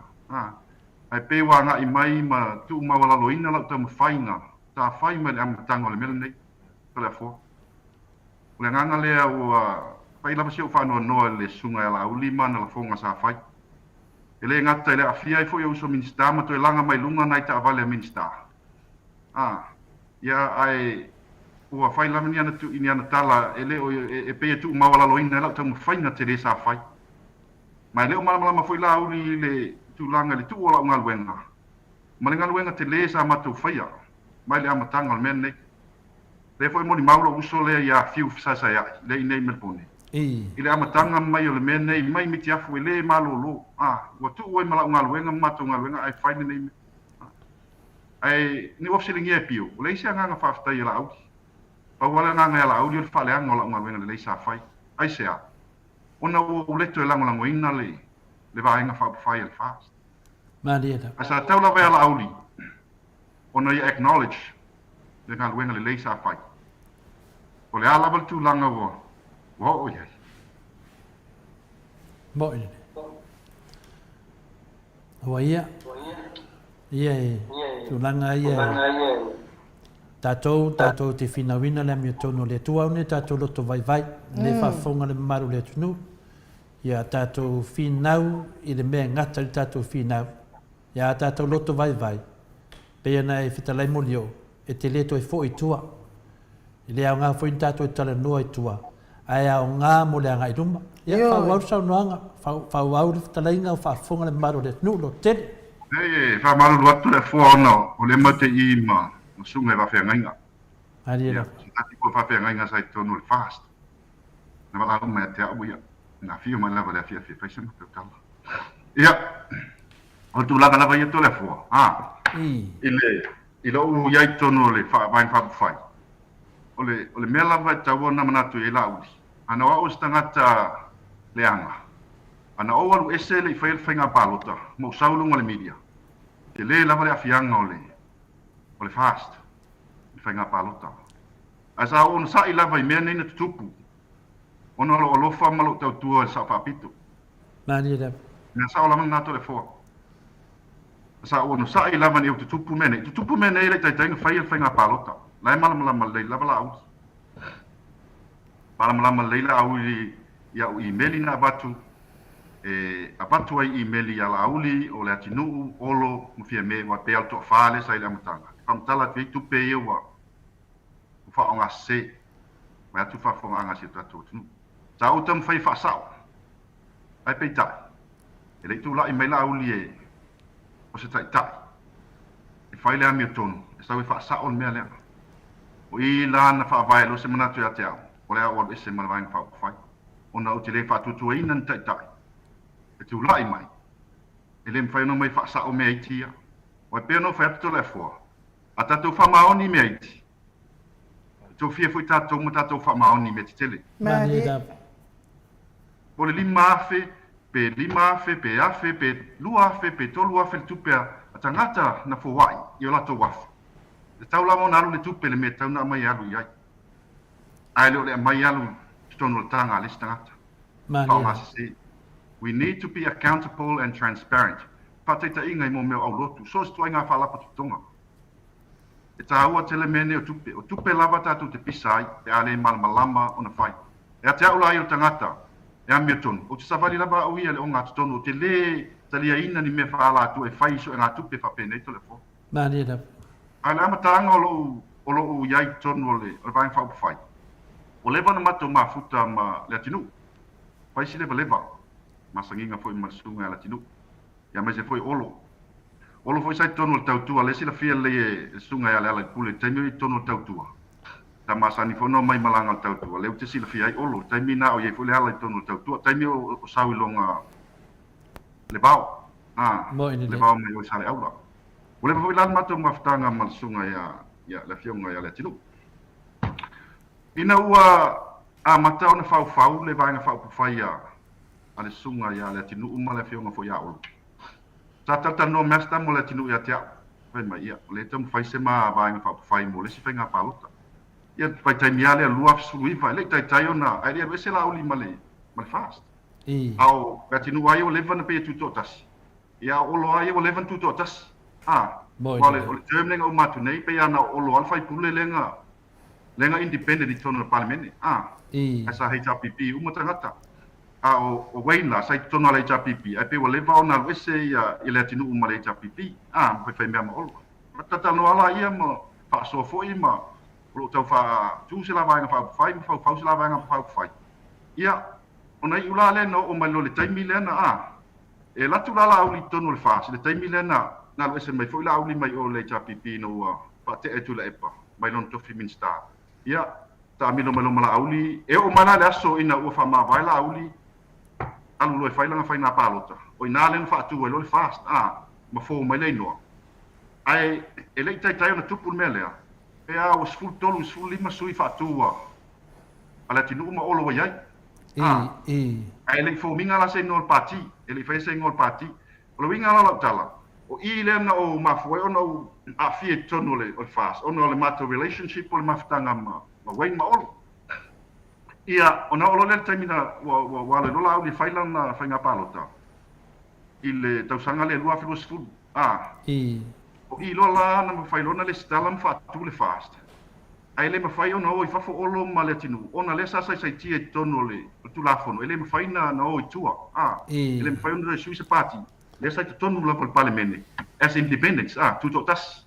Ai pe wa nga i mai ma tu mawala loina lau tamu whainga. Ta whai mai le amatanga o le mele nei. Ka lea fōa. Ule nganga lea ua whai lava siu whanua noa le sunga e la au lima na la whonga sa whai. E le ngata i le awhia i fo i uso minista ma to e langa mai lunga nai ta avale a minista. Ia ai ua whai lama ni ana tu ini ana tala e leo e pe tu mawala loina e lau tamu whainga te re sa whai. Mai leo malama foi la uri le tūlanga le tu ola unga luenga. Ma le ngaluenga te le sa matu whaia. Mai le amatanga le mene. Le foi moni mauro uso le ia fiu fisasa ia. Le inei melpone. I le amatanga mai o le mene i mai miti afu e le malolo. Ua tu oi mala unga luenga matu unga luenga ai whaine nei me. Ai ni wafsiringi e pio. O le isi anganga whaftai e la auki. Pau wale anganga e la auki o le whale anga o la unga luenga le leisa whai. Ai sea. Ona o leto e lango ina le vaenga whai al fast. Maria. Asa tau la ala auli. Ona ia acknowledge le ngā luenga le leisa whai. O le ala bal tu langa wa o iai. Mo i. Wa ia. Ia tu langa ia. Tātou te whinawina le amia tono le tuaune, tātou loto vai, le whafonga le maru le tunu. Ia tātou whinau i le mea ngata li tātou whinau. Ia tātou loto vai. Pea na e whitalai moli o, e te leto e fo i tua. I le au ngā fo i tātou e tala noa i tua. Ai au ngā mo le anga i ruma. Ia whau au sau noanga, whau au le whitalai ngā whafonga le maru le tunu lo tele. Wha maru atu le fua ona o le mate i ma. Sunga va fer ngainga. Maria. Ati ko fa fer ngainga sai tono le fast. Na wala me te abu ia. Na fiu ma lava le fia fesa ma tala. Ia. O tu lava lava ia to le fo. Ile u ia tono le fa fa fai. O le mela va tawo na mana tu ila udi. Ana wa ostangata le anga. Ana o walu ese le fa fenga palota. Mo saulu le media. Te le lava le afianga o le fast. I whainga pālota. Asa o na sa i lava i mea nei na tutupu. Ono alo alofa malo tau tua sa whapito. Maria rap. Mea sa o lama nato le fōa. Asa o na sa i lava ni o tutupu mea nei. Tutupu mea nei le taitainga whainga pālota. Lai malamalama lei lava la au. Malamalama lei la au i meli na abatu. Abatu ai i meli ala auli o le atinu olo mufia me wa pe alto fale sai le amatanga. Tala te tu pe ia wa fa onga se ma tu fa fonga anga se tatu tu ta o tam fai fa sao ai pe ta ele tu la i mai la uli o se tai e fai le ami ton e sa fa sao me le o i la na fa vai lo se mana tu ya te o le o se mana vai fa fai ona o te le fa tu tu ina tai e tu la i mai ele fai no mai fa sao me itia o pe no fa tu le fo a tatou whamaoni mea iti. Tō fia fui tatou ma tatou whamaoni mea ti tele. Maria. O le lima afe, pe 5 afe, pe afe, pe 2 afe, pe 3 afe le tupe a tangata na fowai i o lato wafu. Le tau lama na alu le tupe le me tau na mai alu iai. Ai leo le mai alu tonu le tanga le tangata. Pao ngasi se. We need to be accountable and transparent. Pateta inga i mo meo au lotu. So stu inga whalapa tutonga. E ta aua tele mene o tupe lava tatu te pisai, e ale malmalama o na whai. E a te aula i o tangata, e a mea tonu. O te safari lava au ia le o ngā tutonu, o te le talia ina ni mea whaala atu e whai so e ngā tupe whapene to le fo. Mani rap. Ai le amatanga o lo iai tonu o le vaing whaupu whai. O leva na mato ma futa ma le atinu. Whai si leva. Masanginga foi masunga la tinu. Ya me se foi olo. Olo foi sai tonu le tautua, le sila fia le sunga ya le ala pule, taimi i tonu le tautua. Ta masani fo no mai malanga le tautua, le ute sila fia ai olo, taimi na o ye foi le ala tonu le tautua, taimi o sawi longa le bao. Le bao mai o sale aula. O le foi lan mato maftanga mal sunga ya le fionga ya le tinu. Ina ua a matau na fau le vainga fau pufaya. Ale sunga ya le tinu uma le fionga fo ya olo. Tata no mesta mo le tinu ya tia. Fai mai ia, le tamu fai se ma vainga fa fai mo le si fai nga palota. Ia fai tai mia le lua sui vai le tai ona, ai le se la uli male fast. Au ka tinu ai o levan pe tu totas. Ia o lo ai o levan tu totas. Wale o le terming o matu nei pe ana o lo al fai pule lenga independent i tonu parliament. Asa HPP uma tangata. O waina sai tonu le HPP ai pe o leva ona wese ia le tinu uma le HPP mo fai mea ma olo tata no ala ia mo fa so foi ma lo tau fa tu se la vainga fa se la vainga fa ia ona i ula le no o mai lo le taimi le na e la tu la uli tonu le fa se le taimi le na wese mai foi la uli mai o le HPP no pa te e tu la epa mai non to fi min sta ia ta mi no mala uli e o mana le aso ina o fa ma vai la uli alu lo fai langa fai na palota o ina len fa tu lo fast ma fo mai le no ai ele tai na tupu mele e a o sful tolu sful lima sui fa tu ala tinu ma olo wai ai le fo minga la se no party ele fai se ngol party o winga la tala o i le na o ma fo o no a fi tonu le o fast o no le mato relationship o le maftanga ma wai ma olo ia ona olo le termina wa le lola uli failan na fainga palota ile tausanga le lua filosofo o i lola na failona le stalam fa tu le fast ai le mafai ona o i fafo olo ma le tinu ona le sa sai tie tono le tu la fono ele mafai na o i tua ele mafai ona le suisa party le sa tono la parliament as independence tu totas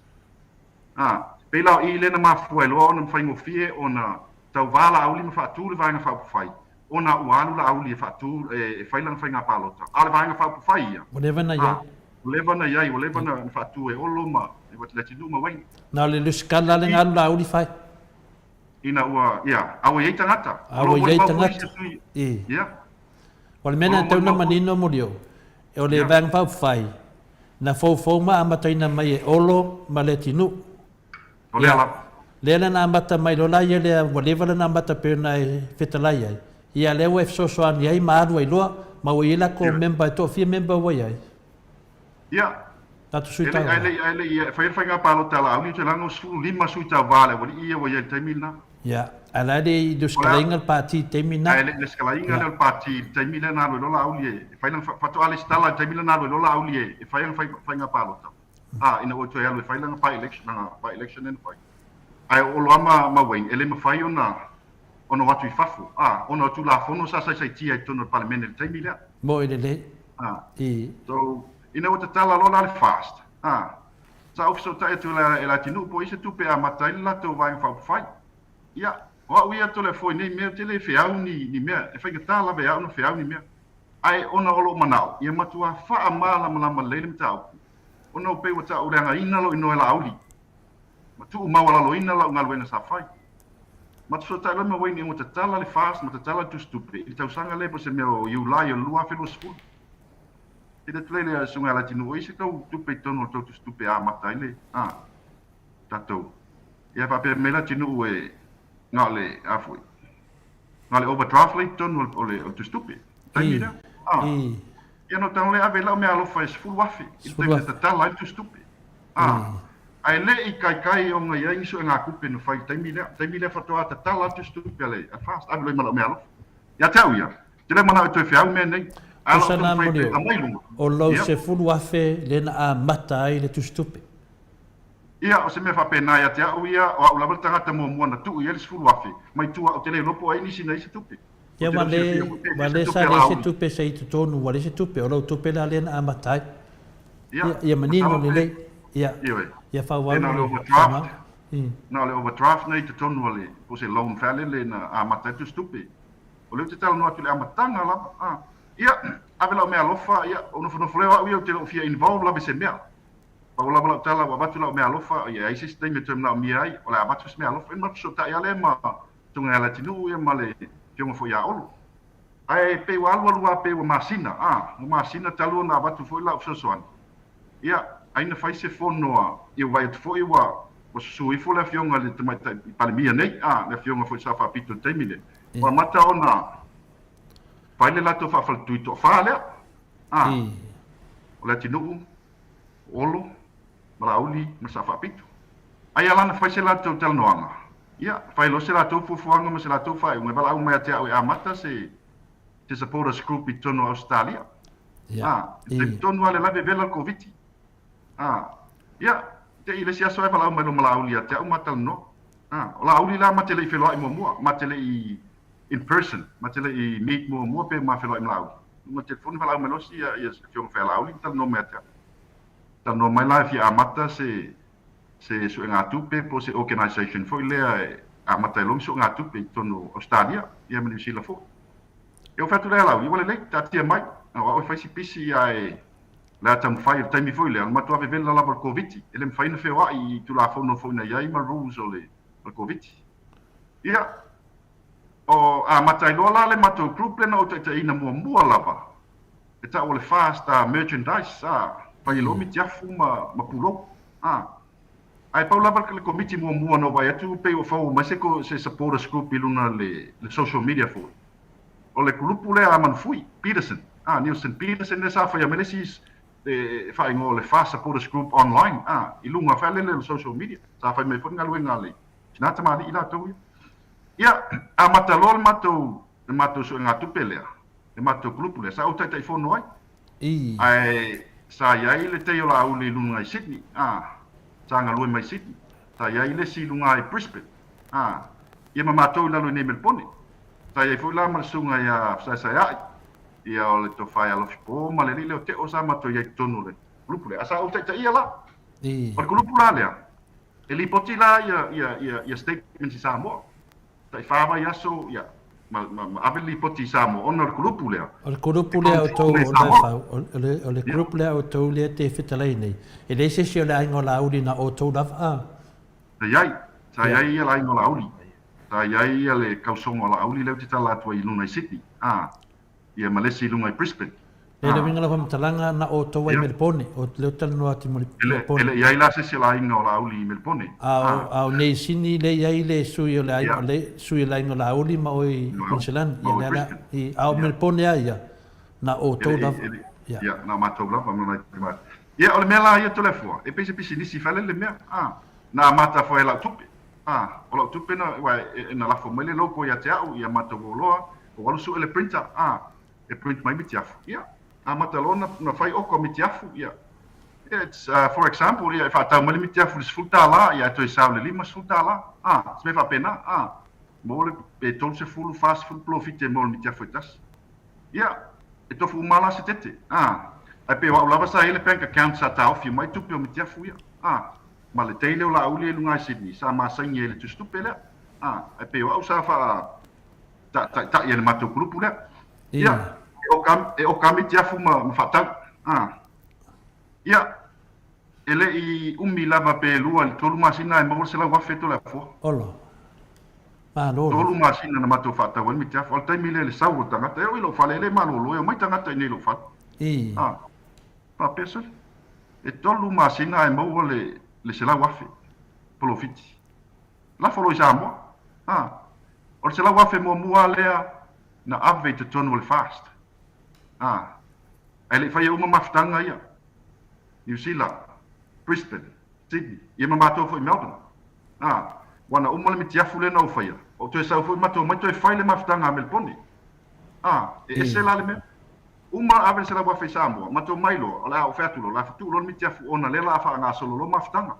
pela i le na mafuelo ona fai mo fie ona tau wala auli ma fatu le vainga fa fai ona ualu la auli fatu e failang fainga palota ale vainga fa fai ia leva na fatu e olo ma e wat leti du ma wai na le skala le ngalu la auli fai ina ua ia awa ye tangata ia wal mena tau na manino morio e o le vainga fa fai na fo ma amataina mai e olo ma le tinu ole ala Lena na ambata mai lo lai le whatever na ambata pena e fetalai ai. Ia le wef so so ani ai maru ai loa ma o ila ko member to fi member wai ai. Ia. Tatu suita. Ele fai nga palo tala au ni te lango su lima suita vale wali ia wai temina. Ia. Ala de do skalainga party temina. Ele le skalainga le party temina na lo la au li. Fai lang fatu ali stala temina na lo la au li. Fai nga palo ta. Ina o to ia fai lang pa election en fai. Ai o lo ma wai ele ma fai ona watu I fafu ona tu la fono sa sai tia tono parliament le taimi le mo ele so ina o tala lo la fast sa of so ta tu la tinu po ise tu pe a matai la to vai fa fai ia o wi to le foi ni me te le fe au ni me e fa que tala be au no fe au ni me ai ona o lo manau ia matua fa amala mala le le tau ona pe o ta o nga ina lo ino la auli tu ma wala lo ina la ngal wena sa fai ma tu ta lo me wei ni mo te tala le fast ma te tala tu stupe I tau sanga le po se me o you lie lua filosofo e de tlele sunga la tinu ise tau tu pe tono tu stupe a mata ile tato ia pa pe me la tinu e ngale afoi ngale overdraft le tono o le tu stupe tai mira ia no tau le ave lau me alofa e sfulu afe. I te tala i tu stupe. Ai le i kai o ngai ai so ngā kupe no whai taimi lea whatoa te tala tu stupe ale. At fast, ave loi malau me alofa. Ia tau ia. Te le mana o toi whiau mea nei. Kusana moni o lau se fulu afe le na a mata ai le tu stupe. Ia o se me whapena ia te au ia o au lawal tangata mua na tuu ia le sfulu afe. Mai tua o te le lopo ai nisi nei se tupe. Ia wale sa le se tupe se i tutonu wale se tupe o lau tupe la le na a mata ai. Ia manino le lei. Ia whauau na le overdraft nei te tonu ale po se loan fale le na a mata tu stupe. O leo te tala noa tu le amatanga lava. Ia, ave lau mea lofa, ia, ono whanofuleo au ia o te lau fia involve lawe se mea. Pa o lava lau tala wa batu lau mea lofa, ia eise se teime tuem lau mea ai, o le abatu se mea lofa, ina so ta ia le ma tunga ala tinu ia ma le fionga fo ia olu. Ai pe wa alua pe wa masina, mo masina talu na abatu fo lau sosoan. Ia, aina fai se fonoa, ia vai atu fo iwa, o sui fo le fionga le tamai palimia nei, le fionga fo sa fa pito teimile. Wa mata ona, pai le lato whawhaltui tō whālea. O le tinu, olo, malauli, ma sa whapitu. Ai alana whai se lato tala noanga. Ia, whai lo se lato fufuanga ma se lato whai. Unga wala au mai te au e amata se te supporters group i tono Australia. Te tonu ale lawe vela COVID. Ia, te ile si aso e wala au mai lo malauli a te au matala no. O la auli la mate le i wheloa i mua, mate le i in person, matele i meet mo pe ma felo imlau. Ma telefon falau melosi ya fiong falau li tal no meta. Tal no mai life ya amata se so ngatu pe po se organization foi le amata long so ngatu pe tono Australia ya me sila fo. Eu fatu le lau, wala le tatia mai. O fai si pisi ya la tam fai time foi le ma tu ave vela la por covid. Ele me fai no feo ai tu la fo no fo na ya ma rules ole por covid. Ia o a matai lola le mato group le na o te ina mua lava. E ta o le fast merchandise pai lo mi tiafu ma pulo. Ai pa lava le committee mua no vai atu pe o fau ma se supporters group i luna le social media fo. O le grupu le a manfui Peterson. Nielsen Peterson le sa fa ya melesis fa ingo le fast supporters group online. I lunga fa le social media. Sa fa me pon ngalu ngale. Sinata mali ila to. Ia, a matalol mato so ngatu pelea. E mato grupu le sa o tai fono ai. Ai sa ia ile te ola uli lunga i Sydney. Sa ngalu mai Sydney. Sa ia ile si lunga i Brisbane. Ia mato la lo ne Melbourne. Sa ia foi la masunga ia sa ai. Ia o le to fai alo po ma le le te o sa mato ia tonu le. Grupu le asa o tai ia la. O grupu la le. Eli potila ia statement si Samoa. Tai fava ia so ia ma abeli poti Samoa ona grupu lea. O grupu lea o tau o le grupu lea o tau lea te fitalai nei. E le se o le aingo la uri na o tau lava sa iai ia la aingo la uri. Sa iai ia le kausongo la uri leo te tala atua i luna i Sydney. Ia malesi i lunga i Brisbane. E le winga la whamtalanga na o tau ai Melbourne, o leo tala noa ti Melbourne. Ele iai la se la aingo la uri i Melbourne. Au nei sini le iai le sui o le aingo le sui la aingo la uri ma o i Queensland. Au Melbourne ia na o tau lava. Ia, na matau lava. Ia, o le mea la ia tolefua. E pese pisi nisi fale le mea. Na mata fo e lau tupe. O lau tupe na lafo mele loko ia te au, ia mata woloa. O walu su ele printer. E print mai mitiafu. Ia. Matalona na fai oko mitiafu ia. It's for example ia fa tau mali mitiafu le sfulta la ia to isa le lima sfulta la. Se me fa pena. Mo le pe tol se fulu fast food profite mo mitiafu tas. Ia. E to fu mala se tete. Ai pe wa lava sa ele bank account sa ta off mai tupe mitiafu ia. Ma le teile la uli lunga Sydney sa ma sa ngele tu stupele. Ai pe wa sa fa ta ia le matu grupu le. Ia. E o kami tiafu ma fatau. Ia. Ele i umi lava pe lua le tolu masina e maul se la wafeto la fo. Olo. Malo. Tolu masina na matu fatau mi tiafu al taimi le sau tangata e o ilo fale le malo e mai tangata ni lo fal. Pa peso. E tolu masina e maul le se la wafe. Polo fiti. La folo i Samoa. O se la wafe mo mua lea na ave te tonu le fast. Ai le fai uma maftanga ia. New Zealand, Brisbane, Sydney, ia mamato foi Melbourne. Wana uma le mitiafu le na fai. O tu sa foi mato mai tu fai le maftanga Melbourne. E se la le me. Uma ave se la wa fai Samoa, mato mailo, la o fatulo, la fatulo le mitiafu ona le la fa nga solo lo maftanga.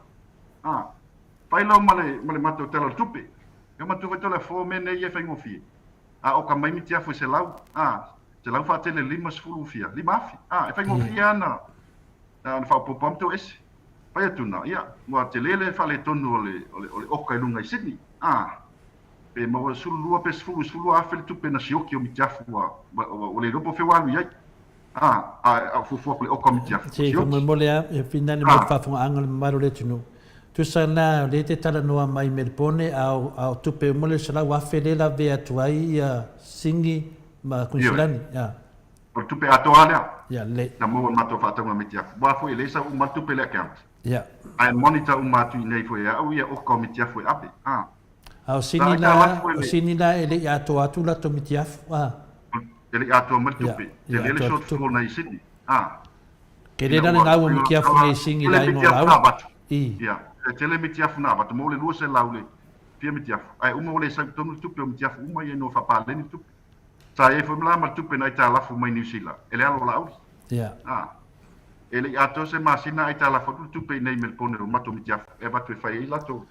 Fai la male mato tela tupi. Eu mato vai tola fo me nei e fai ngofi. O ka mai mitiafu se lau. Se lau fa tele lima sfulu fia, lima afi. E fai ngofi ana. Na fa po pam to es. Fai tuna, ia, mo te lele fa le tonu ole oka lunga i Sydney. Pe mo sulu lua pe sfulu afi le tupi na sioki o mitiafu o le ropo fe walu iai. Fufu le oka mitiafu. Si, mo molea e fina le mo fa fonga angal maro le tunu. Tu sana le te tala noa mai Melbourne au tupe mole sala wafe le la vea tuai ia singi ma kunsilani. O tupe atoa lea. Ya le. Na mo mato fatonga mitiafu. Wafo e leisa uma tupe le account. Ya. Ai monitor uma tu nei fo ia au ia oka mitiafu e ape. Au sinila ele ia atoa tu la to mitiafu. Ele atoa mal tupe. Ele le short school nei Sydney. Ke le nana ngau mitiafu nei singi la ingo lau. Ia. Tele mitiafu na ba mo le lu se laule pia mitiafu ai uma le sa tonu tupe o mitiafu uma ye no fa pa le ni tupe sa e fo mla ma tupe na ita la fu mai New Zealand ele alo la ele ato se masina ita la fu tupe nei Melbourne ro mato mitiafu e ba tu fai la to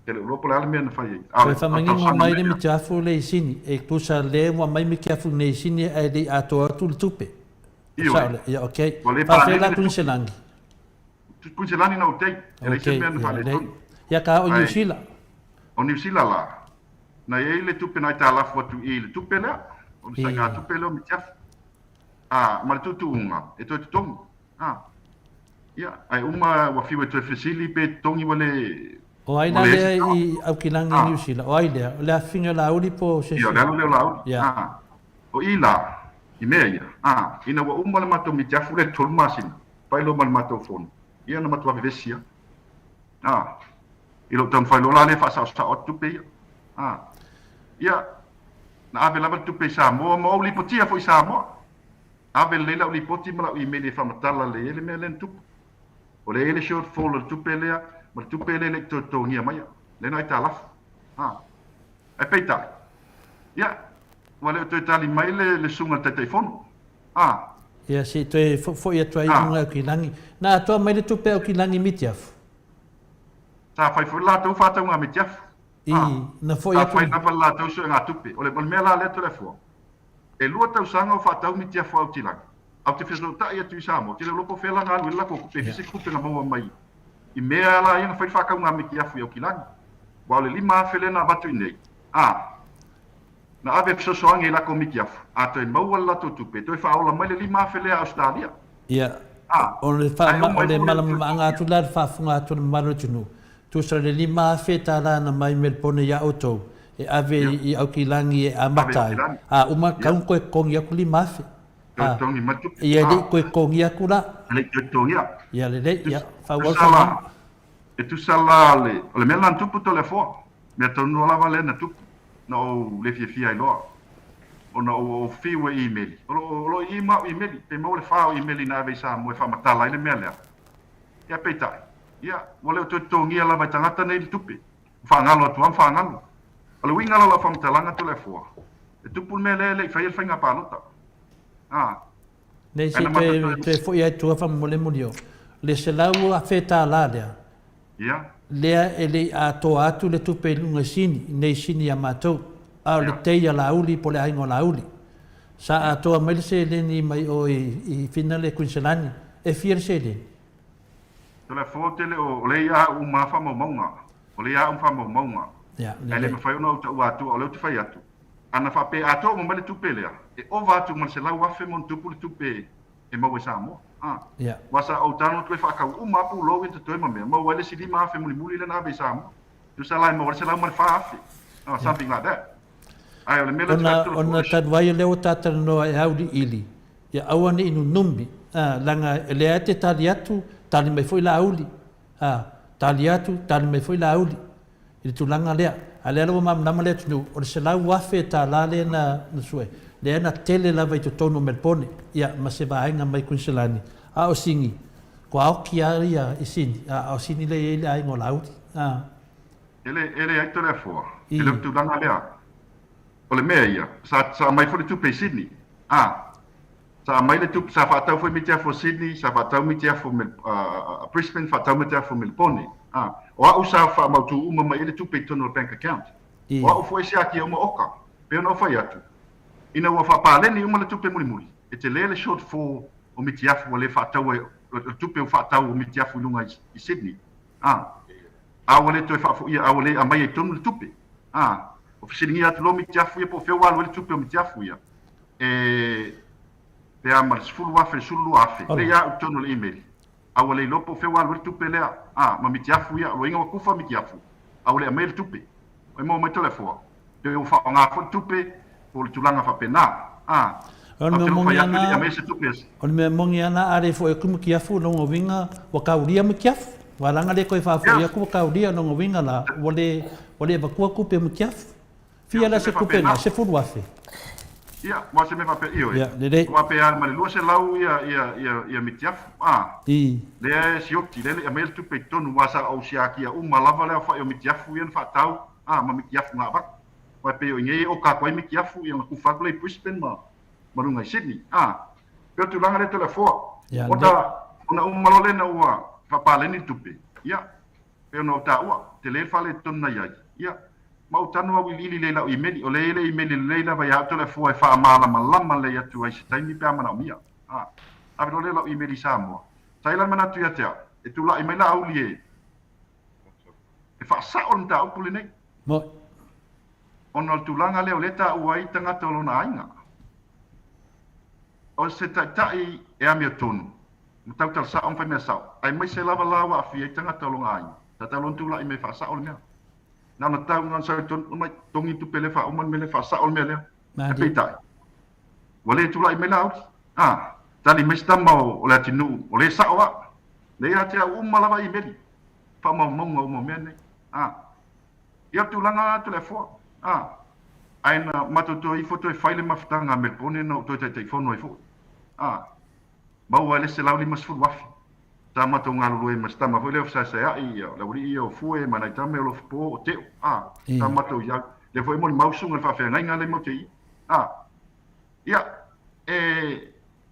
ele lo pola le men fai e fa mangi mo mai le mitiafu le sini e kusa le mo mai mitiafu nei sini ai le ato tu tupe ya okay pa fe la kunselangi Kunselani na utei, ele se mea na le. Ya ka o New Zealand. O New Zealand la. Na ye le tupe na ita la fotu i le tupe le. O sa ka tupe le o mitiaf. Ma tu unga, e to tongi. Ya, ai uma wa fiwe to fesili pe tongi wale. O ai na le i au kilangi New Zealand. O ai le afinga la uli po se. Ya, le la. Ya. O ila, i mea ia. Ina wa uma le mato mitiaf le tolmasin. Pai lo mal mato fon. Ia na matua vevesia. Ilo tam fai lola le fa sa o tupe. Ia na ave lava tupe Samoa mo li potia foi Samoa. Ave le la li poti mala i mele fa matala le me len tupe. O le short fall tupe le ma tupe le to ngia mai. Le na ita laf. E peita. Ia wale to tali mai le sunga te telefon. Ya si te fo ia tuai unga kilangi. Na to mai le tupe o kilangi mitiafu. Sa fai fo la to fa unga mitiafu. Na fo ia fai na la to so nga tupe. Ole mal mela le telefon. E lua tau sanga o fa tau mitiafu au tilang. Au te feso ta ia tu Samoa. Te lopo fela nga wila ko pe fisi kupe nga mo mai. I mea la ia fai fa ka unga mitiafu au kilangi. Wa le lima fele na batu nei. Na ave sosoangi la komikiafu. Ato e maua la to tupe. Toi fa ola mai le lima fele a Australia. Ia. O le fa o le malama anga tu la fa funga tu maro tunu. Tu sa le lima fe ta la na mai Melbourne ya auto. E ave i au kilangi e amatai. Uma kaun koe kongi aku lima fe. Tongi matu. Ia le koe kongi aku la. Le tongi ya. Ia le ia fa wa. E tu sala le. O le melan tupu to le fo. Me tonu la vale na tupu. No le fia i loa. O na o fiwe email. O lo email. Pe mo le fao email na ave sa mo e fa matala ile mea lea. Ia peita. Ia, wale o tongi ala vai tangata nei tupi. Fa ngalo atu am fa ngalo. O le wingalo la fa matalanga tu le foa. E tupu me le fa il fainga palota. Nei si te fo ia tu fa mo le mulio. Le se lau a feta la lea. Ia. Lea ele a to atu le tupe lunga sini, nei sini a matou. Au le teia la uli po le aingo la uli. Sa a toa mai se le ni mai o i fina le kunselani. E fier se le. Tole fotele o le ia uma fa mo maunga. O le ia fa mo maunga. Ya. Ele me fai ona o atu o le tu fai atu. Ana fa pe ato mo le tupe lea. E o va atu mo se la wa fe mon tupu le tupe e mo Samoa. Ya. Wasa o tano tu fa ka uma pu lo into to me. Mo wale si di ma fe muli le na be Samoa. Tu sa la mo se la mo fa afi. Something like that. Ai o le mele ona tadwai le o tata no e audi ili. Ya awane inu numbi. Langa le ate tali atu, tali mai foi la auli. Tali atu, tali mai foi la auli. Ili tu langa lea. Ale alo mam nama le tunu. O se lau wafe ta la le na sue. le ana tele lava i totonu Melbourne ia ma se vaenga mai Queenslandi a o singi ko au kia ia i sini a o sini le ai ngo lauti ele ai tole fo ele tu langa lea o le mea ia sa mai fo le tu pe Sydney sa mai le tu sa fa tau fo mitia fo Sydney sa fa tau mitia fo Brisbane fa tau mitia fo Melbourne o au sa fa mau tu uma mai le tu pe tono bank account o au fo isi aki uma oka pe no fa ia tu ina wa fa pa le ni uma le tu pe muri e te le short fo o mitia fo le fa tau o tu pe fa tau o mitia fo lunga i Sydney awale to fa fu ia awale a mai tonu tupe o fisilingi atu lo mi tiafu ia po fe wal wale tupe o mi tiafu ia pe amal sfulu afe sulu afe le ia tonu le email awale lo po fe wal wale tupe le ma mi tiafu ia lo inga wakufa mi tiafu awale a mai le tupe o mo mai telefo pe o fa nga fo tupe po le tulanga fa pena on me mongi ana are fo e kumu kiafu no winga wa kauria mi kiafu walanga le koe whaafuria kua kauria no ngawinga la wale bakua kupe mkiafu fia la se kupe na se furu afe ia ma se me fape iyo wa pe al male lua se lau ia mitiafu le siokti le amel tu pe tonu wasa au siaki u malava le fa yo mitiafu ia fa tau ma mitiafu nga bak wa pe yo nge o ka koe mitiafu ia ku fa le Brisbane ma marunga Sydney pe tu langa le telefo ona malole na ua papale ni tupe ia pe no ta ua te le fale tonna ia mau tanu au lili le la email o le email le la va ya telefo e fa mala malama le atu ai taimi pe amana mia a vero le la email Samoa Thailand mana tu ia e tu la email au lie e fa sa on ta upule nei mo on tu langa le o le ta ua i tanga tolona ainga o se tai e amia tonu tau tal sa on fa me sa ai mai se lava lawa afi tanga tolonga ai ta talon tu la i me fa sa ol me na na tau ngan sa ton mai tongi tu pele fa o man me le fa sa ol me le pe tai wale tu la i me la tali me sta mo o la tinu o le sa wa le ya te o malava i me fa mo mo mo me ne ia tu langa tu le fo ai na matoto i foto e faile maftanga me pone no to te fono i fo mau wale se lau lima sfuru wafi ta mato ngalu e mas tama foi le sa sa ia la uri o fue mana tame o po o te ta mato ya le foi mo mausunga fa fe ngai ngale mo te ia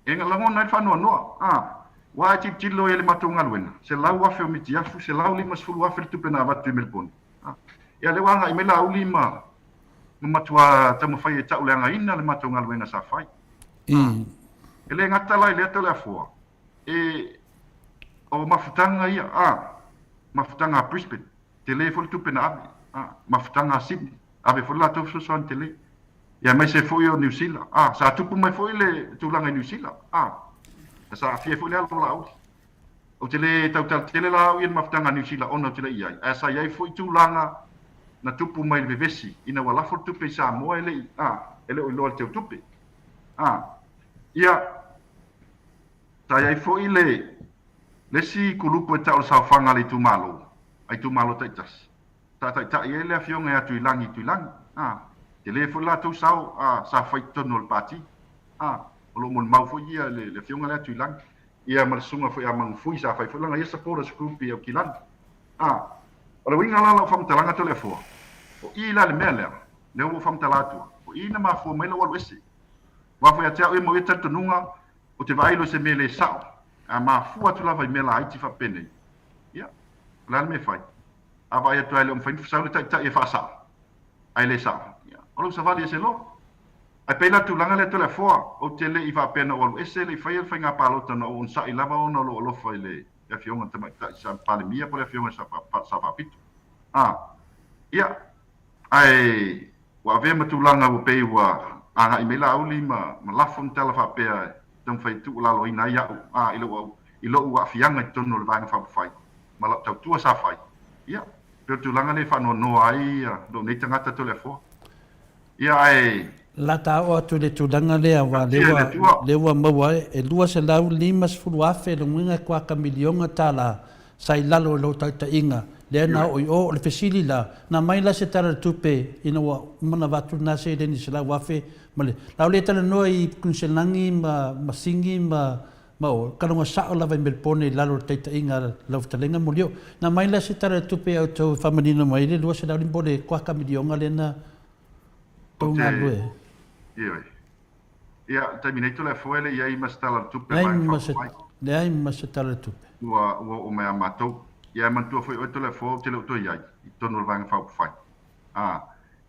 nga langon na fa no wa ti tilo ele mato ngalu na se lau wafi o miti afu se lau lima sfuru wafi tu pena va tu melpon ia le wanga i me lau lima matua tamo fai e tau le ina le mato ngalu na sa fai ele ngata lai le tele fo o mafutanga ia mafutanga Brisbane telefon tu pena mafutanga Sydney ave fo la to so on tele ia mai se fo yo New Zealand sa tu pu mai fo ile tu langa New Zealand sa fie fo le ala la o tele tau tele la ia mafutanga New Zealand ono tele ia sa ia fo tu langa na tu pu mai le vesi ina wala fo tu pe Samoa ele ele o lo te tu pe ia tai fo ile le si kulupu e tau sa fanga le tu malo ai tu malo tai tas ta ile afionga atu ilangi te le fo la tu sau sa fai tono le pati o lo mon mau fo ia le afionga le atu ilangi ia marsunga fo ia mang fui sa fai fo langa ia sapora skupi o kilan o le winga la fam talanga to le fo o ila le mele le o fam talatu o ina ma fo mele o wesi wa fo ia te o mo ia tanunga o te vailo se mele sao ma fu atu lava i mela ai ti fa pene ia la me fai ava ia to ele fai fa ta e fa sa ai le sa ia o lo sa vali se lo ai pela tu langa le telefo o te le i fa pena o ese le fai nga palo to no un sa i lava ono lo fai le ia fionga te mai ta sa pandemia por fionga sa pa pitu ia ai wa ve ma tu langa o pe wa anga i mela uli ma lafon tela fa pe tong fai tu la lo ina ia ilo wa fianga tono le vanga fa fai ma la tau tua sa fai ia pe tu langa le fa no ai do nei tanga ta telefo ia ai la ta o tu le tu langa le wa le wa ma e lua se lau limas fu wa fe lo minga kwa ka milionga tala sai lalo lo ta inga le na o le fesili la na mai la se tara tupe ina wa mana watu na se le ni sala wafe male la le tala no I kunselangi ma singi ma o kalonga sa o la va melpone la lo te inga la talenga mulio na mai la se tara tupe au to famanino mai le lo se la limbole kwa ka milionga le na tonga lue ia terminator le foele ia I mastala tupe ai ma se tala tupe wa o me amato ia man tu foi o tele fo tele to ia I tonu vang fa fai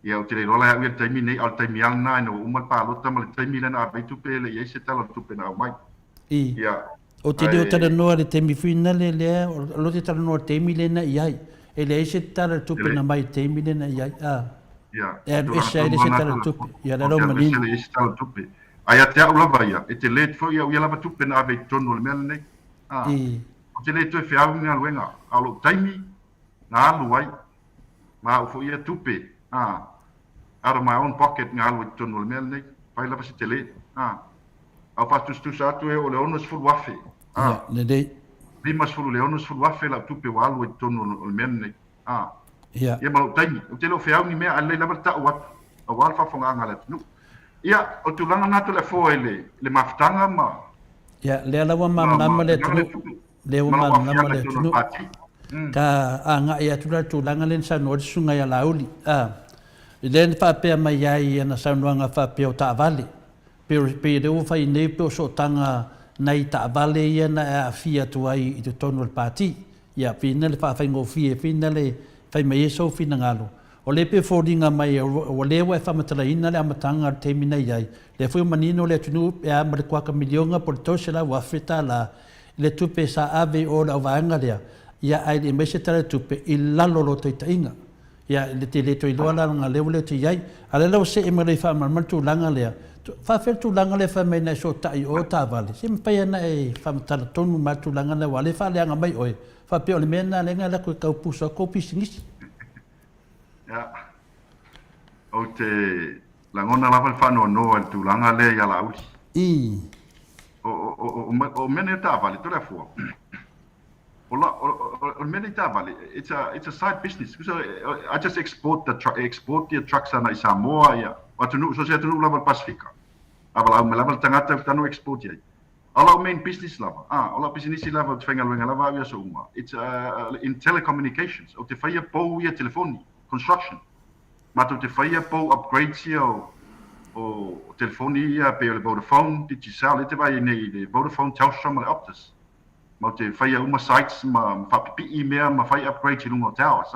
ia o tele rola ia terminate al terminal na no uma pa lo tamal terminal na vai tupe le ia se tala tupe na mai ia o te leo tala noa le temi fina le lo te tala noa temi le na iai e le se tala tupe na mai temi le na iai ia e se le se tala tupe ia la roma ni le se tala tupe ai te ula vai e te let fo ia la tupe na vai tonu le mel nei o te le to e fiau nga luenga alo taimi na alu wai ma o fo ia tupe out of my own pocket nga alu tonu le mel nei pai la se te le au fatus tu sa tu e o le onus fu wafe le dei limas fu le onus fu wafe la tupe wa alu tonu le mel nei ia ma taimi o te lo fiau ni me ale la ta wat o wal fa fonga nga le nu ia o tu langa na to le fo le maftanga ma ia le ala wa mama le tu le wa mama le tu ka anga ia tu langa len sa no sunga ia lauli le fa pe mai ai na sa no nga fa pe o ta vale pe de o fa nei pe so tanga nei ta vale ia na fia tu ai I te tonu le pati ia pina le fa ngo fie pina le fa mai so fina ngalo o le pe fordinga mai o le wa fa matala ina le amatanga te mina ai le foi manino le tunu e a mar kwa ka milionga por to se la wa fita la le tupe sa ave o la vanga le ia ai le mese tala tupe I lalo lo te inga ia le te le to I lola nga le te ai ale lo se e mai fa mar tu langa le fa fer tu langa le fa mai na so tai o ta vale sim pa na e fa matala tonu ma tu langa le wale fa le nga mai oi fa pe o le mena le nga la ko ka pusa ko pisingis o te langona lava whanau noa tu langa le ia la uti. O mene ta vale, tu le fua. O mene ta vale, it's a side business. I just export the trucks ana I Samoa ia. So se tunu lava Pasifika. Avala au me lava tangata tanu export ia. Ala main business lava. Ala business lava twenga lava ia so uma. It's in telecommunications. O te whaia pou ia telefoni. Construction. Mato te whaia pou upgrades ia o telefoni ia pe o le Vodafone, Digicel, te vai nei le Vodafone, Telstra ma le Optus. Ma te whaia uma sites ma whapipi I mea ma whai upgrades I lunga o towers.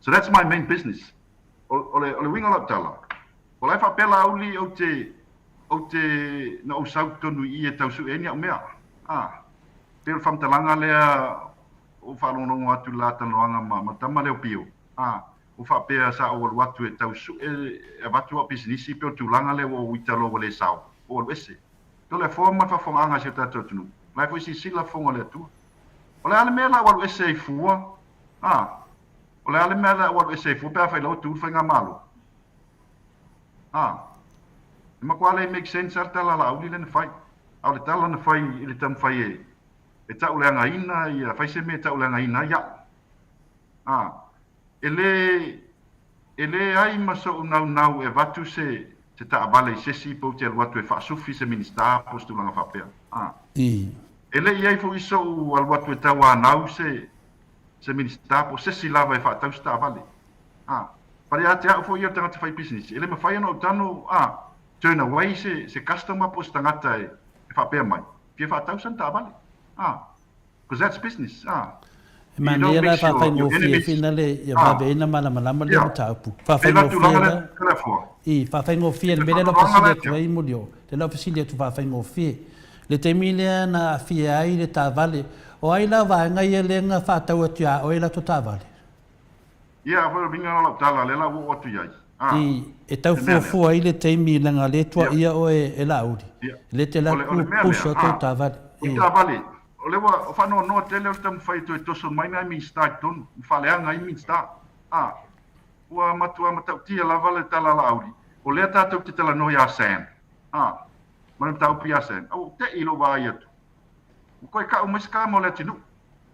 So that's my main business. O le winga lap tala. O lai whapela auli o te na o sau tonu I e tausu e nia o mea. Te o whamtalanga lea o whalonongo atu la tanoanga ma tama leo pio. O whapea sa o watu e tausu e watu a pisinisi pe o tūlanga le o uitalo o le sao. O wese. To le forma whawhonganga se tato tunu. Lai fo si sila fonga le tu. O le ale mea la walu ese I fua. O le ale mea la walu ese I fua pe a whai lau tu whainga malo. E makwale make sense ar tala la auli le na whai. Au le tala na whai I le tam whai e. E tau le anga ina I a whai se me tau le anga ina ia. Ele ai maso nau e watu se te taavale I sesi po te alwatu e whaasufi se minista postu langa whapea. Ele iai fo iso u alwatu e tawa nau se minista po sesi lava e whaatau se taavale. Pare a te au fo ia tangata whai business. Ele ma whai anō tano turn away se customer po se tangata e whapea mai. Pia whaatau se taavale. Because that's business. Ma le la fa fa ngo fie fina le ia va bena mala mala le tapu fa fa ngo fie fa fa ngo fie le bele lo fasile tu ai mulio le lo fasile tu fa fa ngo fie le temile na fie ai le tavale o ai la va nga ia le nga fa tau tia o ila to tavale ia fa vinga la tala le la wo tu ai e tau fu ai le temile nga le tua ia o e la udi le te la ku so to tavale o lewa o whanau noa tele o tamu whai tu e toso mai nai min start tonu. Whaleanga I min start. Ua matua matau tia lava le tala la auri. O lea tātou te tala no ia san. Mana tau pia san. Au te ilo wa ai atu. O koe ka umeska mo le tinu.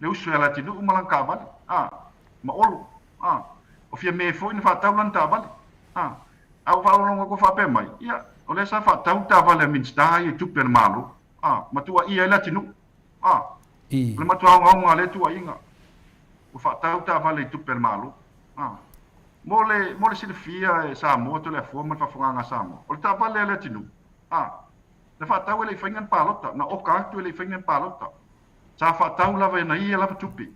Le usu e le tinu umalang ka vale. ma olo o fia me foi na fatau lan tavale au whaolonga ko whape mai ia o le sa fatau tavale minsta i tupe na malo matua ia la tinu le matua nga le tua inga o fatau tavale tupe na malo mole silfia e Samoa to le forma fa fonga Samoa o tavale le tinu le fatau le faingan palota na o ka tu le faingan palota sa fatau lava na ia lava tupi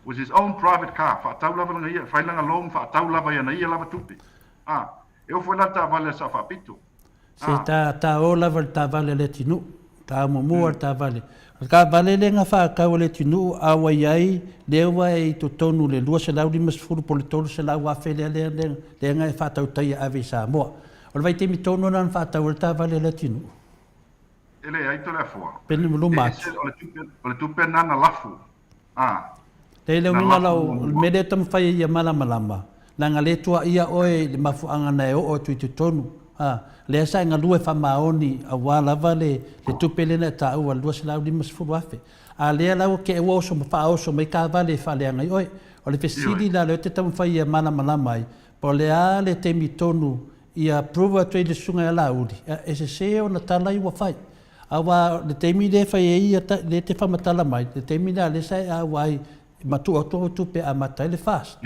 was his own private car fatau lava na ia failanga long fatau lava na ia lava tupi eu foi lá tavale sa fapito se ta o lava tavale le tinu ta mo tavale ka vale le nga fa ka le tinu a wa yai le wa i to tonu le lua se laudi mas furu politolo se la wa fele le nga fa tau tai ave Samoa o vai te mi tonu nan fa tau tavale le tinu ele ai to le fo pen mo mat o le tupe nana lafu le minga lau me de tam fai ia malama langa le tua ia oe le mafu anga na o tu te tonu le sa nga lue fa maoni a wala vale le tupele na ta o lua se laudi mas fu afe le la o ke o so fa o so me ka vale fa le nga oe o le fesili la le te tam fai ia malama mai po le ale te mi tonu ia prova tu le sunga la udi ese se o na tala i wa fai awa le te mi le fai ia le te fa matala mai le te mi la le sa a wai matu o tu pe a mata le fast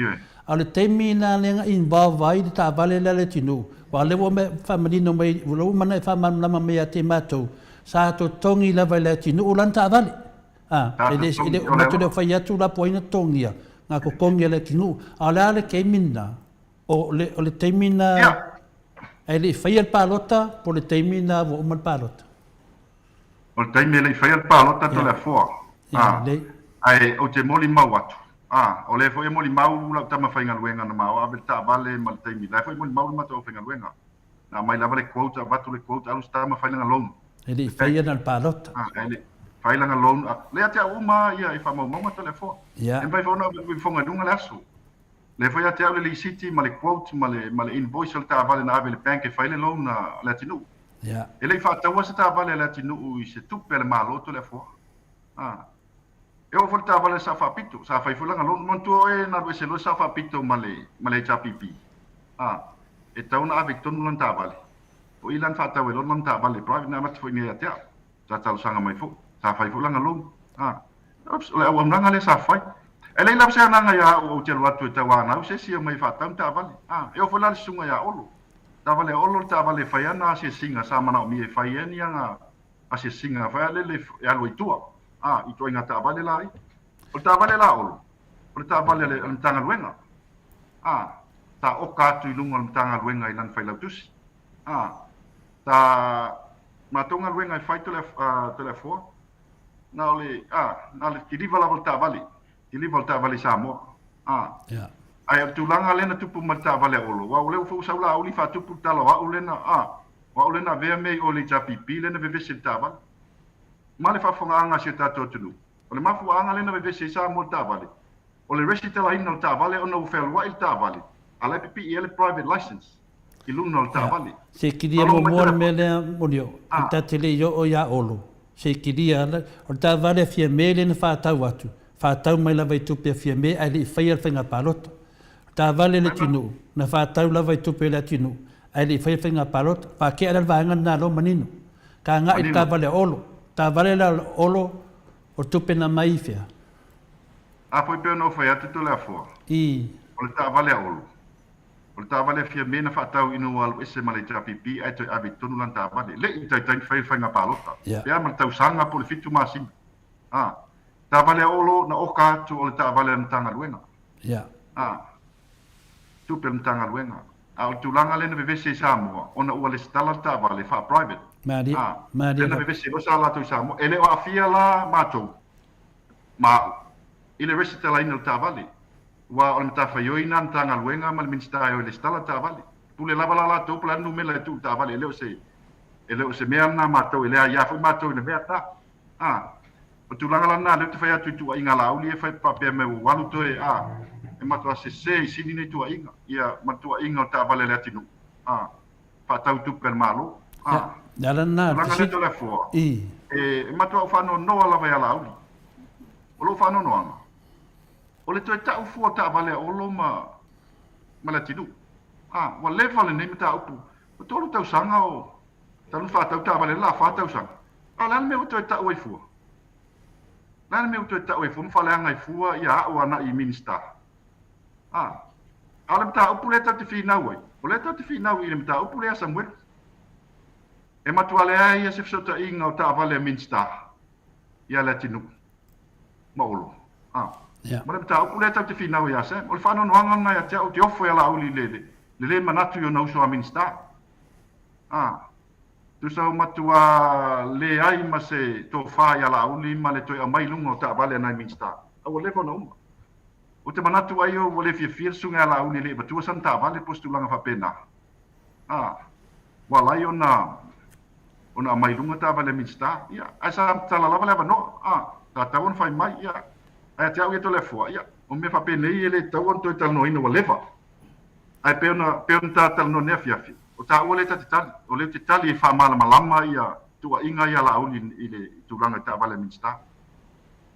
ale te mi na le nga involve vai de ta vale le tinu wa le wo me family no mai wo mana fa man lama me ate mato sa to tongi la vale tinu ulan ta vale ele matu le fai atu la poina tongia nga ko kongi le tinu ale ke minna o le te mina ele fai el palota po le te mina wo man palota o le te mina fai el palota to le fo ai o te moli mau atu o le foi moli mau la tama fainga luenga na mau ave ta vale mal te mi la foi moli mau ma to fainga luenga na mai la vale quote vatu le quote alu sta ma fainga long ele fai na palota ele fai la long le ate uma ia i fa mau ma telefon e vai fona vi fonga dunga laso le foi ate le city ma le quote ma le invoice ta vale na ave le bank e fai le long na latino ele fa ta was ta vale latino i se tu per malo telefon eu volta vale sa fapito sa fai fulanga lo montu e na se lo sa fapito male chapipi e tauna ave tonu lan ta vale o ilan fa ta lo lan ta vale private na mat foi ni atia ta tal sanga mai fu sa fai fulanga lo ops le o nanga le sa fai ele la sa nanga ya o te lo atu ta wa na se si mai fa ta vale eu foi la sunga ya olo ta vale fai ana se singa sa mana mi fai ni anga a se singa fa le ya lo itua i toi ngā tā vale lai. O tā vale la olo. O tā vale le mtanga luenga. Tā o kātu i lunga mtanga luenga i lan whai lau tusi. Tā mātonga luenga i whai tole fua. Nā le kiriva la volta vale. Kiriva volta vale Samoa. Ai o tūlanga lena tupu ma tā vale olo. Wa o leo fau saula auli wha tupu tala wa o lena. Wa o lena vea mei o le japipi lena vevese tā vale. Male fa fonga anga se tato tunu. O le mafu anga lena ve se sa mo ta vale. O le resi tala ina ta vale o no fel wa il ta vale. Ala pipi ele private license. I luno ta vale. Se kiria mo mo mele monio. Ta tele yo o ya olo. Se kiria o ta vale fie mele na fa ta watu. Fa ta mai la vai tu pe fie me ali fa ia fenga palot. Ta vale le tinu. Na fa ta la vai tu pe la tinu. Ali fa fenga palot. Pa ke ala va ngana lo manino. Ka nga i ta vale olo. Ta vale la olo o tupe na mai fia. Foi pe no foi atu la fo. O ta vale olo. O ta vale fia mena fa tau inu al ese male pipi ai to abi tonu lan ta vale. Le tai tai fai nga palota. Pea mal tau sanga por fitu masin. Ta vale olo na oka tu o ta vale na tanga luenga. Tupe na tanga luenga. Au tulanga lena vevese Samoa ona ua le stala ta vale fa private. Mari. Lena vevese lo sala tu Samoa. Ele o afia la mato. Ile resita la ina ta vale. Wa on ta fa yoina tanga luenga mal minsta yo le stala ta vale. Pule la bala la to plan no mela tu ta vale ele o se mea na mato ele ya fu mato ne mea ta. O tulanga la na le te fa tu inga la uli e fa pa pe me walu to e e matua se sini nei tua inga ia matua inga ta vale le tinu fa tau tu per malo dala na si to le fo e matua fa no ala vai ala uli o lo fa no anga o le toi ta'u fua ta'avale olo ma le tinu. Wa lefa le nei mata upu. O tolu tausanga o talu whātau ta'avale la whātau sanga. Lan me o toi ta'u ai fua. Lan me o toi ta'u ai fua, mwhaleanga ai fua ia au ana i minista. Ale mata upu le tau te whinau ai. O le tau te whinau i le mata upu le Samoa. E matuale ai ia se fsota inga o ta'avale minsta. Ia le tinu. Maolo. Ma le mata upu le tau te whinau ia se. O le whanonoanga ngai a te au te ofo ia la uli lele. Le manatu yo nauso a minsta. Tu sau matua le ai ma se to fa ia la uli ma le toi a mai lunga o ta'avale nai minsta. Au le whana uma. O te manatu ai o le fia sunga la uli le batua san ta'avale postulanga whapena. Walai ona mai lunga ta'avale minsta. Ia, ai sa talalava le avano. Ta tauan fai mai, ia. Ai te au e to le fua, ia. O me whapena i ele tauan toi talno ina wa lewa. Ai peona ta talno nea fiafi. O ta ua te tali. O le te tali e whamala malama ia. Tua inga ia la auli i le tūranga ta'avale minsta.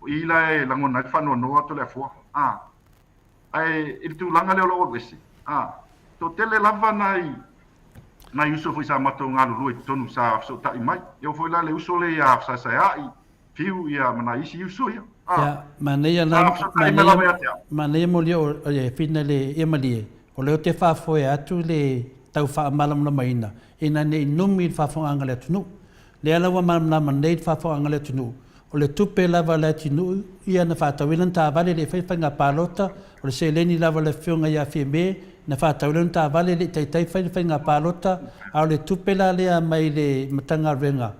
O ila e langona i whanua noa to le fua. Ai i tūranga leo lo wesi. To tele lava na Yusuf i sa mato ngā lulu i tonu sa afso ta i mai. Eo foi la le uso le ia afsa sa ai. Fiu ia mana isi uso ia. Ya, maneia mo leo e fina le e malie. O leo te whafoe atu le tau wha malamuna maina. Ina ne numi i whafonga le tunu. Le alawa malamuna nei whafonga le tunu. O le tupe lava le tunu ia na whatawilan ta vale le whaiwhanga palota. O le se leni lava le whiunga ia whime. Na whatawilan ta vale le taitai whaiwhanga palota. A le tupe la lea mai le matanga renga.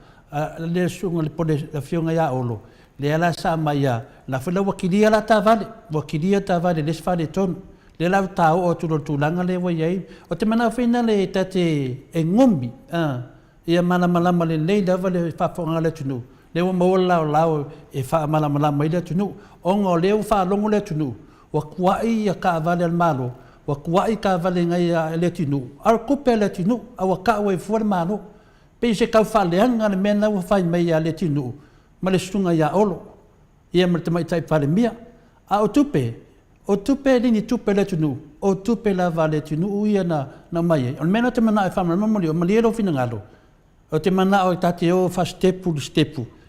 Le sunga le pone le whiunga ia olo. Le ala sa mai ia. La whila wakiria la ta vale. Wakiria ta vale le sfale tonu. Le lau tau o tūlanga le wa iei. O te mana whina le tate e ngombi. Ia mana malama le nei lava le whafonga le tunu. Le wa maua lau e wha malama i le tunu. Onga o leo wha longo le tunu. Wa kuai ia ka avale al malo. Wa kuai ka avale ngai le tunu. Ar kupe le tunu. A wa ka ua i fuar malo. Pe se kau wha leanga le mena wa whai mai a le tunu. Ma le stunga ia olo. Ia ma te mai tai whale mia. A o tupe. O tupe lini tupe le tunu, o tupe la vale tunu uia na mai. O mena te mana e whamana mamali, o maliero fina ngalo. O te mana o tate o fa stepu.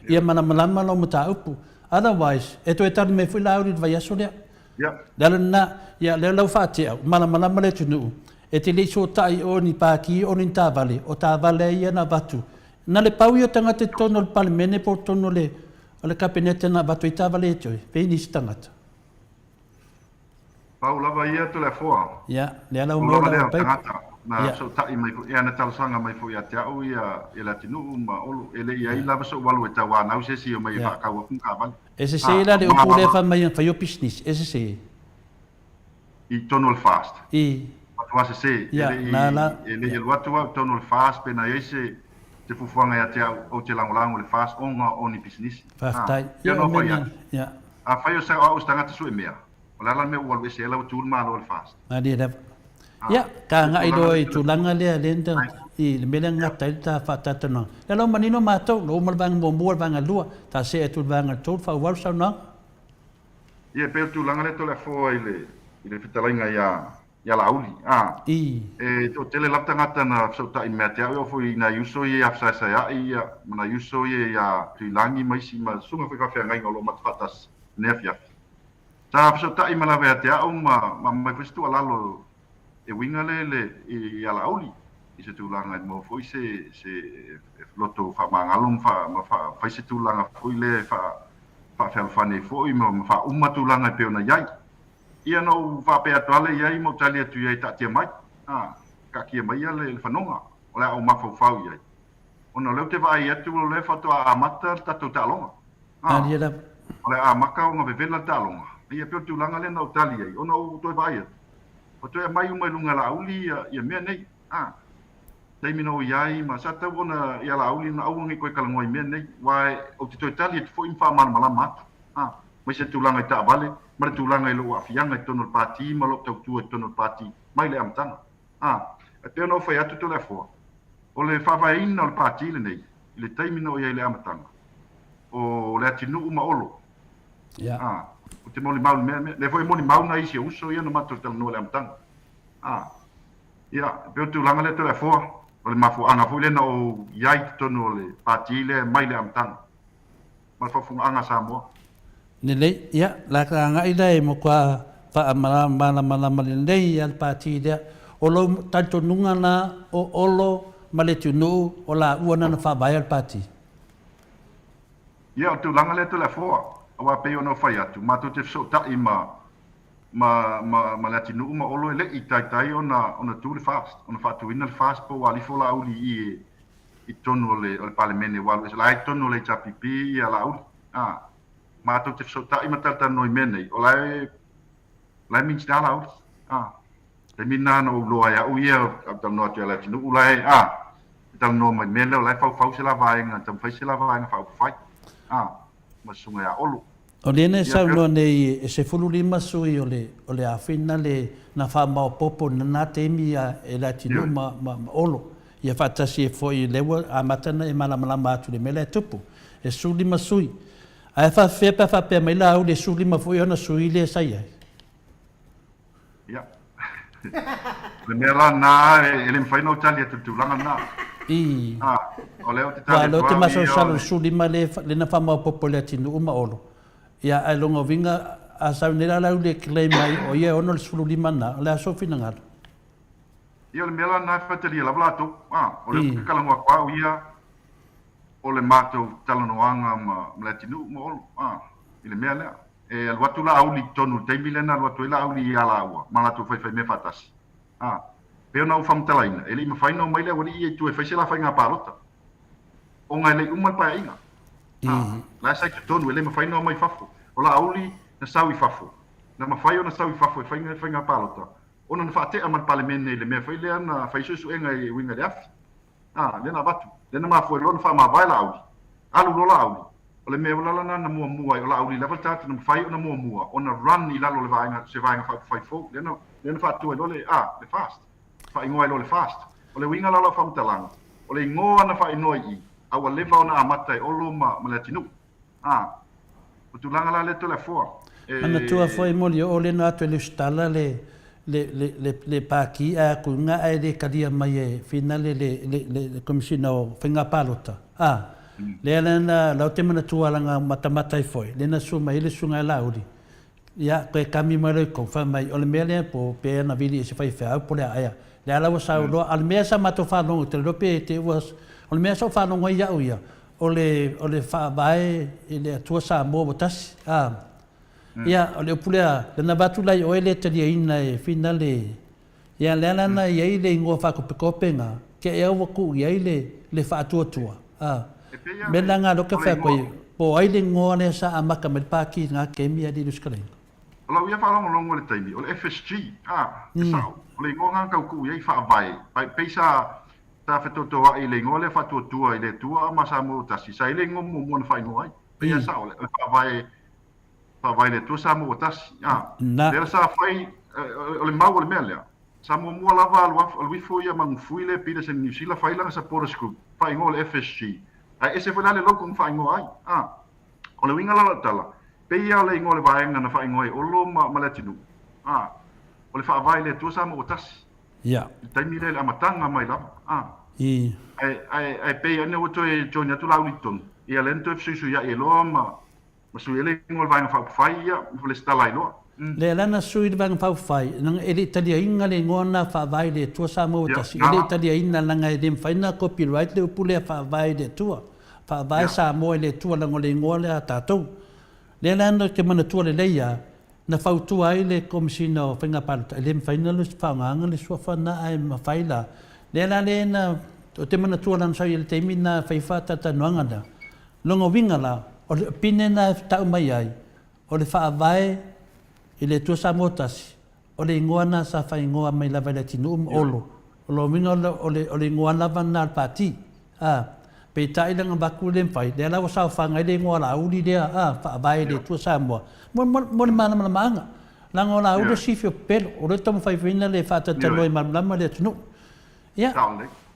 Ia mana malama lo mata upu. Otherwise, e to e tari me fui lauri vai aso lea. Lalo na, ia leo lau whaatea, malama le tunu. E te le so tai o ni pāki o ni tā vale, o tā vale ia na vatu. Na le pau i o tangata tono le palimene po tono le kapenete na vatu i tā vale e toi, pēnis tangata. Pau lava ia to le foa. Ya, le ala mo la pai. Na so tai mai fu ia na talsanga mai fu ia te au ia ela tinu ma olu ele ia i lava so walu e tawa na se si o mai va ka wa kun ka ban. Ese se la de o pule fa mai fa yo business, ese se. I tonal fast. Wa se ele ia watu wa tonal fast pe na ese te fu fuanga ia te o te langolango le fast onga oni business. Fast. Ya. A fa yo sa o stanga te su mea. Wala me wal wese ela tul malo al fast. Adi da. Ya, ka nga ilo i tulanga le lenda i le mele ngata i ta fata tana. Le lo manino mato, lo mal bang bombo bang alua, ta se tu bang tu fa wal sa na. Ye pe tulanga le to le fo ile fitalinga ya la uli. E to tele lapta ngata na so ta i mate o fo ina yuso ye afsa sa ya mana yuso ye ya tulangi mai si ma sunga fa fa ngai ngolo mat fatas nefia. Ta so ta i mala vea te au ma mai fistu alalo e winga le i ala auli i se tūlanga i mo foi se loto fa mangalum fa se tūlanga foi le fa felfane foi mo fa uma tūlanga pe ona yai ia no fa pe atale yai mo tali atu yai ta te mai ka kia mai le fanonga ola o ma fau yai ona le te vai atu le fa to a mata ta to talonga ola a maka o ma vela talonga ia pe tūlanga le na tali yai ona o to vai o to mai lunga la auli ia me nei dai mino yai ma sa ta bona ia la auli na au ngi ko kalangoi me nei wai o te to tali fo infa mal malama mai se tūlanga ta vale ma tūlanga i lo afianga i tono pati ma lo tau tu tono pati mai le amtanga te no fa atu to le fo o le fa vai in no pati le nei le taimino ia le amtanga o le atinu uma olo te moli mau le foi moli mau na isi uso ia no matu tal no le amtang ia pe tu langa le telefon o le mafu anga fu le no yai tonu le patile mai le amtang ma fa fu anga Samoa nele ia la nga ida e mo kwa pa mala nei al patile o lo tanto nunga na o olo male tunu o la uana na fa bai al pati ia tu langa le telefon awa pe ono fai atu ma tu te so ta ima ma la tinu uma olo le itai ona tu le fast ona fa tu ina le fast po ali fo la uli i tonu le parlemene wa la tonu le chapipi ia la uli ma tu te so ta ima ta no mene o la min sta la uli te mina no lo ya u ia tam no te la tinu ulai tam no mai mele la fa se la vai nga tam fa se la vai nga fa fai ma sunga ya olo o lene sa no nei se fululima sui o le afina le na fa ma popo na temi e la tinu ma olo ia fatasi e foi lewa a matana e malama atu le mele tupu e sulima sui a fa fe mai la o le sulima foi ona sui le sai ia le mela na ele fai no tali tu langa na o le o te tali lo te maso salo sulima le na fa ma popo le tinu ma olo ia ai longa vinga a saunera la le claim mai o ia ono le sulima na le aso fina ngal ia le mela na fatali la blato o le kala ngwa kwa ia o le mato talanoanga ma le tinu mo olo ile mela e al watu la auli tonu te milena al watu la auli ala wa mala tu fai me fatas pe ona u fam talaina ele me fai no mai le wori e tu e fai se la fai nga parota o nga le umal pa inga la sai que tonu ele me fai no mai fafo o la auli na sawi fafo na ma fai ona sawi fafo e fai nga parota ona na fate amal parlemene le me fai le na fai su enga e winga le afi le na batu le na ma foi lo na fa ma vai la auli alu lo la auli o le me wala na mua o la auli level tatu na fai ona mua ona run i lalo le vainga se vainga fai fo le na fa tu lo le le fast fa ingoa lo le fast o le winga lalo fa mtalang o le ingoa na fa inoi i awa leva ona amata o lo ma le tinu o tu langa la le to le fo ana tua foi moli o le na to le stala le paki a kunga ai de kadia mai e finale le commissioner finga palota le na la te mana tua langa matamata i foi le na suma ile sunga laudi ya ko kami mai ko fa mai o le mele po pe na vidi se fai fa po le aya le ala wa lo al mesa mato fa no te lo pe te was o le mesa fa no ia o le fa vai ile tua sa mo botas ia o le pulea le na batu lai o ele te dia ina e finale ia le na ia ile ngo fa ko pekopenga ke e o ku ia ile le fa tua me langa lo ka fa ko po ai le ngo ne sa amaka me paki nga ke mi adi duskalen o ia fa longo le taimi o le FSG sa o le ngo nga ka ku ia fa vai peisa ta feto to ai le ngo le fa tua ile tua ma sa mo ta si sa ile ngo mo fa ngo ai peisa sa o le fa vai le tu sa mo tas le sa fai o le mau le mele sa mo lava al wifi ia mang fuile pide se ni sila fai la sa por scoop fai ngol FSG ai ese foi le loco fai ngoi o le winga la tala pe ia le ngol vai nga na fai ngoi o lo ma le tinu o le fa vai le tu sa mo tas ia tai mi le amatanga mai la ai pe ia ne o to e joina tu la uliton ia lento FSG ia e lo ma su ele ngol vai fa fai ia le sta lai lo le lana sui vai fa fai nang ele talia inga le ngona fa vai le tua sa mo ta si ele talia inga langa e dem faina copyright le pule fa vai le tua fa vai sa mo le tua la ngole ngola ta to le lana ke mana tua le leia na fa tua ai le komsino finga palta le faina le fa nganga le so fa na ai ma faila le lana na o te mana tua lan sa ele te mina fa fa ta noanga da longo winga la o le pine na tau mai ai o le fa vai ile tu sa motas o le ngoana sa fa ngoa mai la vale tinu olo o lo mingo o le ngoana van na pati pe tai lang baku le fai de la sa fa ngai le ngoa la uli de fa vai le tu sa mo mana manga la ngoa uli si fio pel o le tom fai vina le fa ta loi malama le tinu ya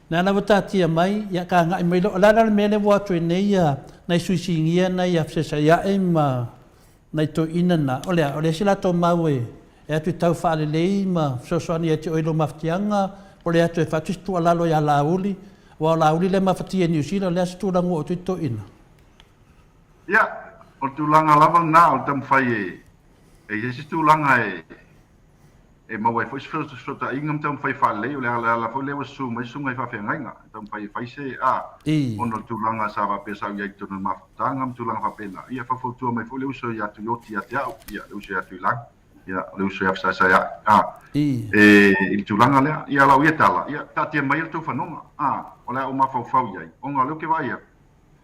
na na bata mai ya ka ngai mai lo la me le wa tu nei ya na suisingia na ya se sa ya nei to ina na ole sila to mawe e atu tau whaale lei ma sosoani e te oilo maftianga ole atu e whatustu alalo ya lauli wa lauli le maftia New Zealand le astu rangu o to ina ia o tulanga lava na o tam fai e ese tulanga e mawe foi sota ingam tam fai whaale ole ala foi lewa su mai sunga i whawhengainga tam fai se ono tulanga sa wa pesa ia i tonu maftanga tulanga whapena ia whawhautua mai foi lewa so ia tu yoti ate au ia lewa so ia tu ilang ia lewa so ia fsasa ia il tulanga lea ia lau ia tala ia tatia mai il tu whanonga ole o mawhauwhau iai onga leo ke vai ia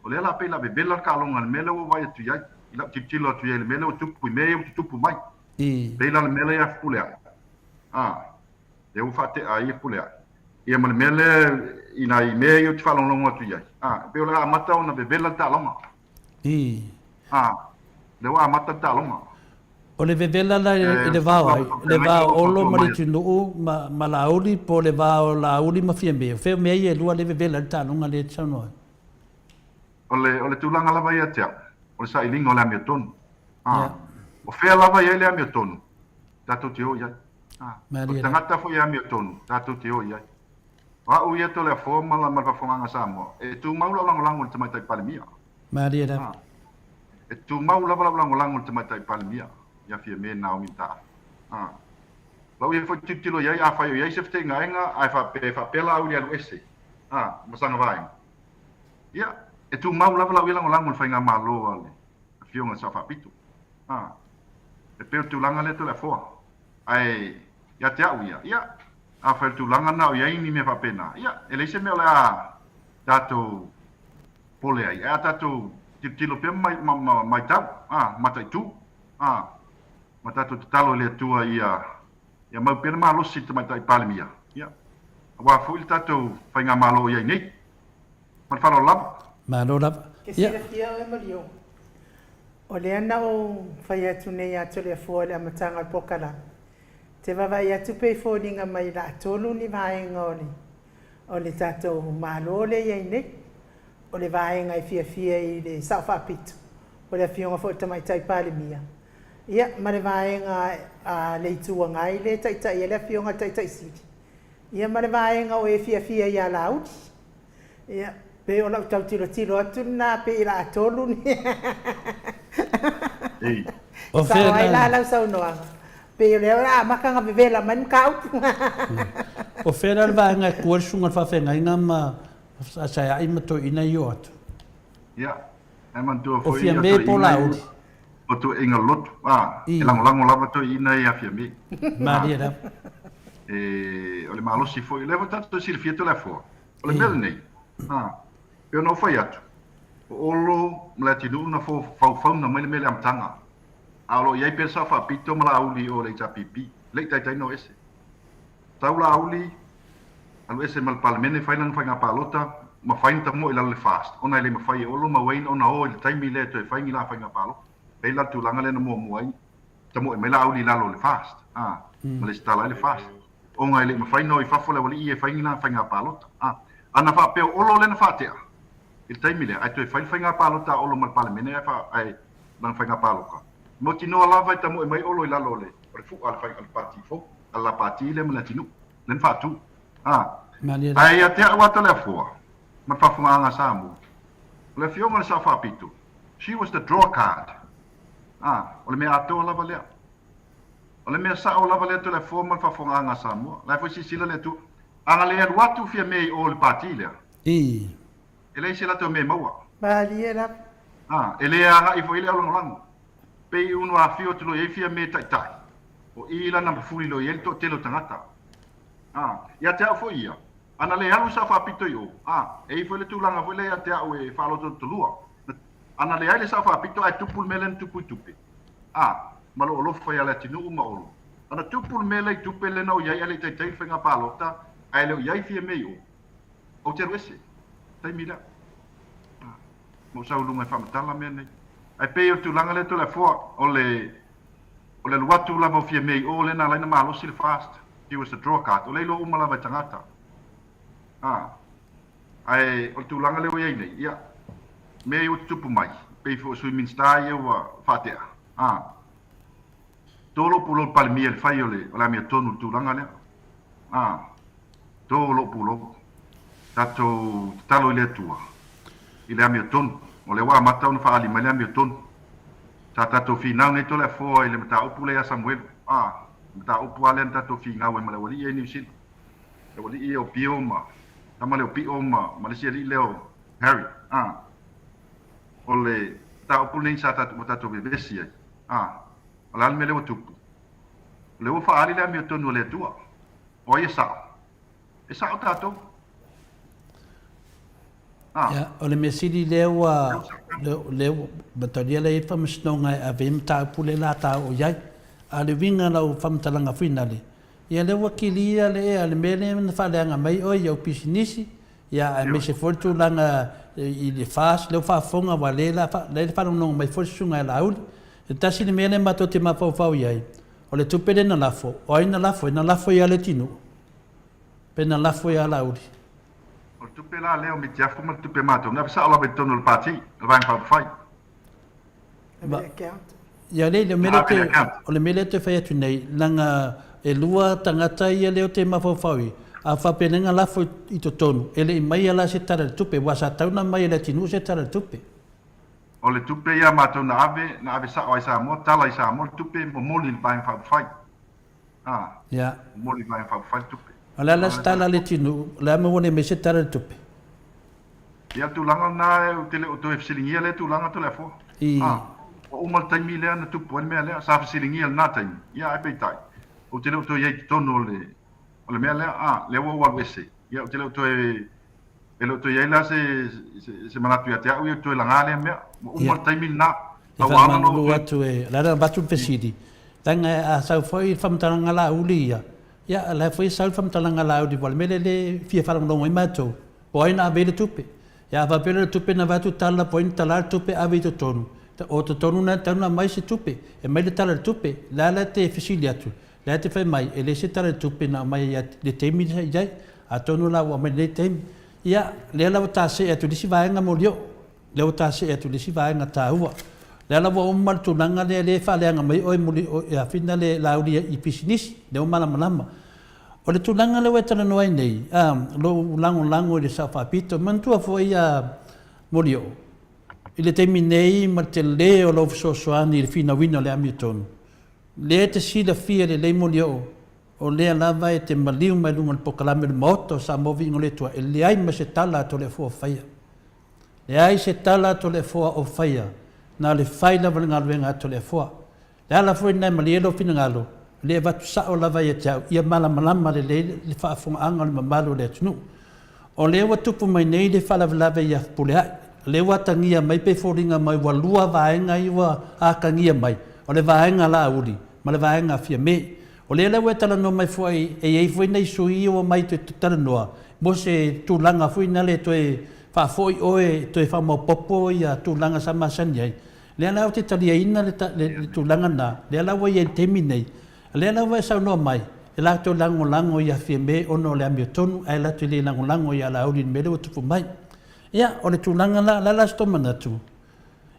ole ala pela bebela ka longa mele o vai tu iai ila titilo tu iai mele o tupu i mea o tupu mai pela mele ia pulea e o fate ai pulea ia mele ina i mea o te whalonga tu iai pe ole a mata ona bebela ta longa leo a mata ta longa o le vevela la le vao olo maritunuu ma lauli po le vao lauli ma fia mea fe mea ia lua le vevela ta longa le tanoa ole tulanga lava ia tea ole sa ilinga ole amia tonu o fea lava ia le amia tonu tato te o iai o tangata fo ia amia tonu tato te o iai wa u ia to le forma la ma fafonganga Samoa e tu maula langolango le tamaitai palemia Maria da e tu maula langolango le tamaitai palemia ia fia me na o mita lau ia fo titilo iai a fai o iai se fte ngaenga ai fa pela au ia luese masanga vai ia e tu mau lava lau ilang lango fai nga malo ale fionga sa fa pitu e pe tu langa le to la foa ai ia te au ia a fa tu langa na ia ni me fa pena ia ele se me la tato pole ai a tato titilo pe mai tau matai tu mata tu talo le tua ia mau pena malo si te matai palemia ia wa fu il tato fai nga malo ia nei man fa lo lava malo lava ke sira fia e mario o le ana o fai atu nei atu le fua le amatanga pokala te vavai atu pe fōninga mai la tolu ni vaenga o le tato malo le ia nei o le vaenga i fia i le sauwhapitu o le fionga fo tamaitai palemia ia ma le vaenga le itua ngai le taitai le fionga taitai siri ia ma le vaenga o e fia ia laudi ia pe o lau tau tiro atu na pe ila atolu ni o sa ai la lau sau noanga pe o leo makanga bevela man kau o fera le vaenga kuersunga whawhenga inga ma sa ai mato ina i o atu ia e man tua o fia me po laudi o tu inga lotu e langolango lava to ina ia fia me Maria da o le malosi foi levo tanto si fia to la fo o le mel nei eu no fai atu o lo mlatinu na fo fau na mele amtanga alo ia pensa fa pito mala auli o le tapipi le tai no ese taula auli alo ese mal palmene fai lang fanga palota ma fai ta mo ila le fast ona le ma fai o lo ma wain ona o le taimi le to fai ngila fanga palota e la tulanga le no mo ai tamo e mela auli la lo le fast ma le stala le fast o ngai le fai no i fa fo le wali e fai ngina fai nga palota ana fa pe o lo le na fatea il taimi le ai to fai nga palota o lo mal palemene fa ai lang fai nga palota mo tino la vai tamo e mai o lo la lo le re fu al fai al parti fo alla parti le mala tino len fa tu ai atea wa to le fo ma fa fu nga samu le fio ma sa fa pitu she was the draw card o le mea ato lava lea. O le mea sa o lava lea to le formal whafonga nga Samoa. Lai fwisi sila le tu. Anga lea watu fia mei o le pati lea. E lei sila to mei maua. Bali e la. E lea anga i fo ile o lango. Pei unu a fio tulo e fia mei tai tai. O ila na mfuli lo yel to telo tangata. Ia te au fo ia. Ana le halu sa whapito i o. E i fo le tūlanga fo le ia te au e whaloto tulua. Ana le aile sa fa pito ai tupul melen tupu tupe malo olo fa ya latinu ma olo ana tupul mele tupe le no ya ale tai tai fenga palota ai le ya fie meio o te rese tai mira mo sa lu mai fa matala mene ai pe o tu langa le to la fo o le watu la mo fie meio o le na la malo sil fast he was the draw card o le lo umala va tangata ai o tu langa le o ya ia me o tupu mai pe fo sui min stai o fatea Tolo pulo palmi el fai ole la mia tonu tulanga le. Tolo pulo tato talo ile tua. Ile mia tonu ole wa mata un fa ali male mia tonu. Tato final ne tole fo ile mata opule ya Samuel. Mata opale tato final we male wali e ni sin. Wali e o pioma. Tamale o pioma, Malaysia li leo Harry. Ole ta opule sa tato bebesi ai. Alal mele o tupu. Leo fa ali la mia tonu le tua. O esa. Esa o tato. Ya, ole me sidi leo bataria le fa msnonga a vem ta pule la ta o yai. Ale vinga la o fam talanga finale. Ya le wakilia le ale mele na fa langa mai o yo pisinisi. Ya me se fortu langa i le fas le fa fonga wale la fa no mai forsunga la ul. Tasi ni mele mato te mapau iai. O le tupere na lafo. O ai na lafo ia le tinu. Pe na lafo ia lauri. O tupe la leo mi tiafu ma tupe mato. Na pisa ala betonu le pati. Le vang pa fai. Ia le mele te fai atu nei. Langa e lua tangata ia leo te mapau i. A whapenenga lafo i to tonu. Ele i mai ala se tara le tupe. Wasa tauna mai le tinu se tara le tupe. O le tupe ia matou na ave sa o isa mo tala isa mo tupe mo moli bang fa fai. Ya. Moli bang fa fai tupe. Ala la stala le tinu, la mo wone me se tara le tupe. Ia tu langa na tele o to fsilingia le tu langa to le fo. O mal taimi le na tupe o me le sa fsilingia na taimi. Ia ai pe tai. O tele o to ye tono le o le me le le wo wa wese. Ia o tele o to Elo to yela se manatu ya tia u to langale me uma taimi na tawana no watu e la batu pesidi tanga a sau foi fam tanga la ulia ya la foi sau fam tanga la udi wal mele le fia fala no mai mato poi na bele tupe ya va pele tupe na vatu tala point tala tupe ave to tonu o to tonu na tana mai se tupe e mai le tala tupe la te fisiliatu la te fai mai e le se tala tupe na mai ya le temi jai a tonu la wa mai le temi ia le la ta se atu disi vaenga molio le ta se atu disi vaenga taua le la wo mal tu nanga le fa le nga mai oi muli ia fina le laudi i business le mala malama o le tu nanga le wetana no ai nei lo lango le sa fa pito man tu fo ia molio ile terminei ma te le o lo so soani il fina wina le amiton le te si la fia le molio o lea lava e te maliu mai lunga le pokalame le Maota o Samoa le tua e le ai ma se tala to le fua whaia. Le ai se tala to le fua o whaia na le whai lava le ngaluenga to le fua. Le ala fua nei ma le elo fina ngalo le vatu sao lava ia tau ia malama le whaafunga anga le mamalu le tunu. O le watupu mai nei le whalava ia pule ai. Le watangia mai pe foringa mai walua vaenga iwa akangia mai. O le vaenga la uri ma le vaenga fia mei. O le lewe tala no mai foi e foi nei sui o mai te tala noa. Mo se tu langa foi na le toe fa foi oe toe fa mo popo ia tu langa sama sanyai. Le la o te tali ina le tu langa na. Le la wa ye temi nei. Le la wa sa no mai. E la to lango ia fie me ono le ambio tonu ai la te le lango ia la uri me le tu fu mai. Ia o le tu langa la sto manatu.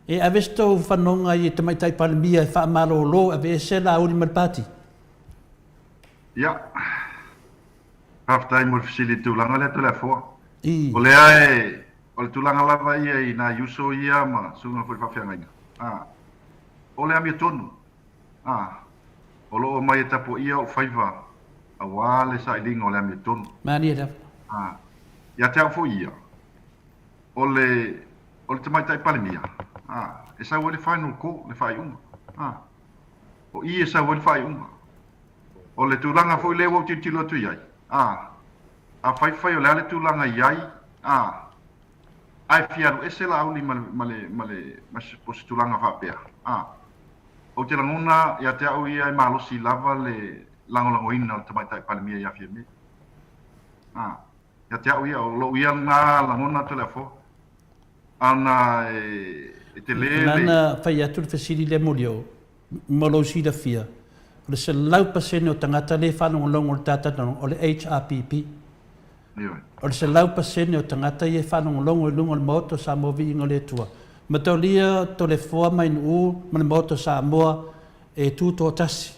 E avesto fanonga i te mai tai palmia fa malo lo ave se la uri malpati. Ja. Haftai mo fisili tulanga le tole fo. O le ai o le tulanga lava ia i na yuso ia ma sunga foi fafianga inga. O le ami tonu. O lo mai tapo ia o faiva. A wale sa ilinga o le ami tonu. Mani da. Ya te fo ia. O le te mai tai palimia. E sa wale final ko le fai unga. O ia sa wale fai unga. O le tulanga foi le wo titilo tu iai. A fai o le tulanga iai. Ai fiaru ese la uli male mas pos tulanga fa pea. O te langona ia te au ia malo si lava le lango ina te mai tai palimia ia fia me. Ia te au ia o lo ia na langona te le fo. Ana te le. Nana fai atu fasili le molio. Malo si da fia. O le se lau pasene o tangata le whanonga longo le tātatano o le HRPP. O le se lau pasene o tangata i e whanonga longo le lungo le Maota o Samoa le tua. Matolia to le foa mai nu mana moto Samoa e tu to tasi.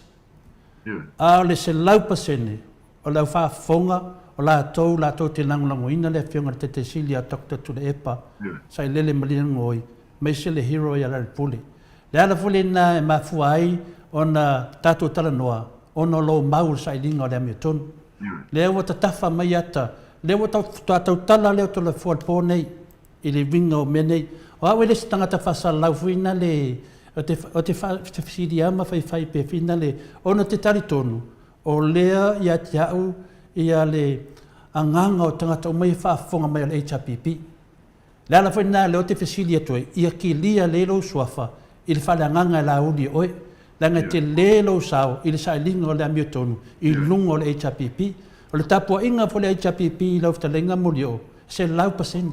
A le se lau pasene o lau whaafonga o la tau te langulangoina le whionga te sili a Dr. Tule Epa sai lele malina ngoi mai se le hero ia la pule. Le ala fule na e mafua ai o na tatou tala noa o na lo maul sai linga o le ame tonu. Le awa ta tafa mai ata, le awa tau tala leo to le fualpo nei i le winga o menei. O awe le tangata whasa laufuina le o te whasiri ama whai pe whina le ona te tari tonu o lea ia te au ia le anganga o tangata o mai whaafonga mai o le HRPP. Le ala whaina le o te whasiri atoe ia ki lia le lo suafa i le whale anganga la uni oe langa te le lo sao i le sailinga o le amio tonu i lunga o le HRPP o le tapua inga po le HRPP i lau ftalenga mori o se lau paseni.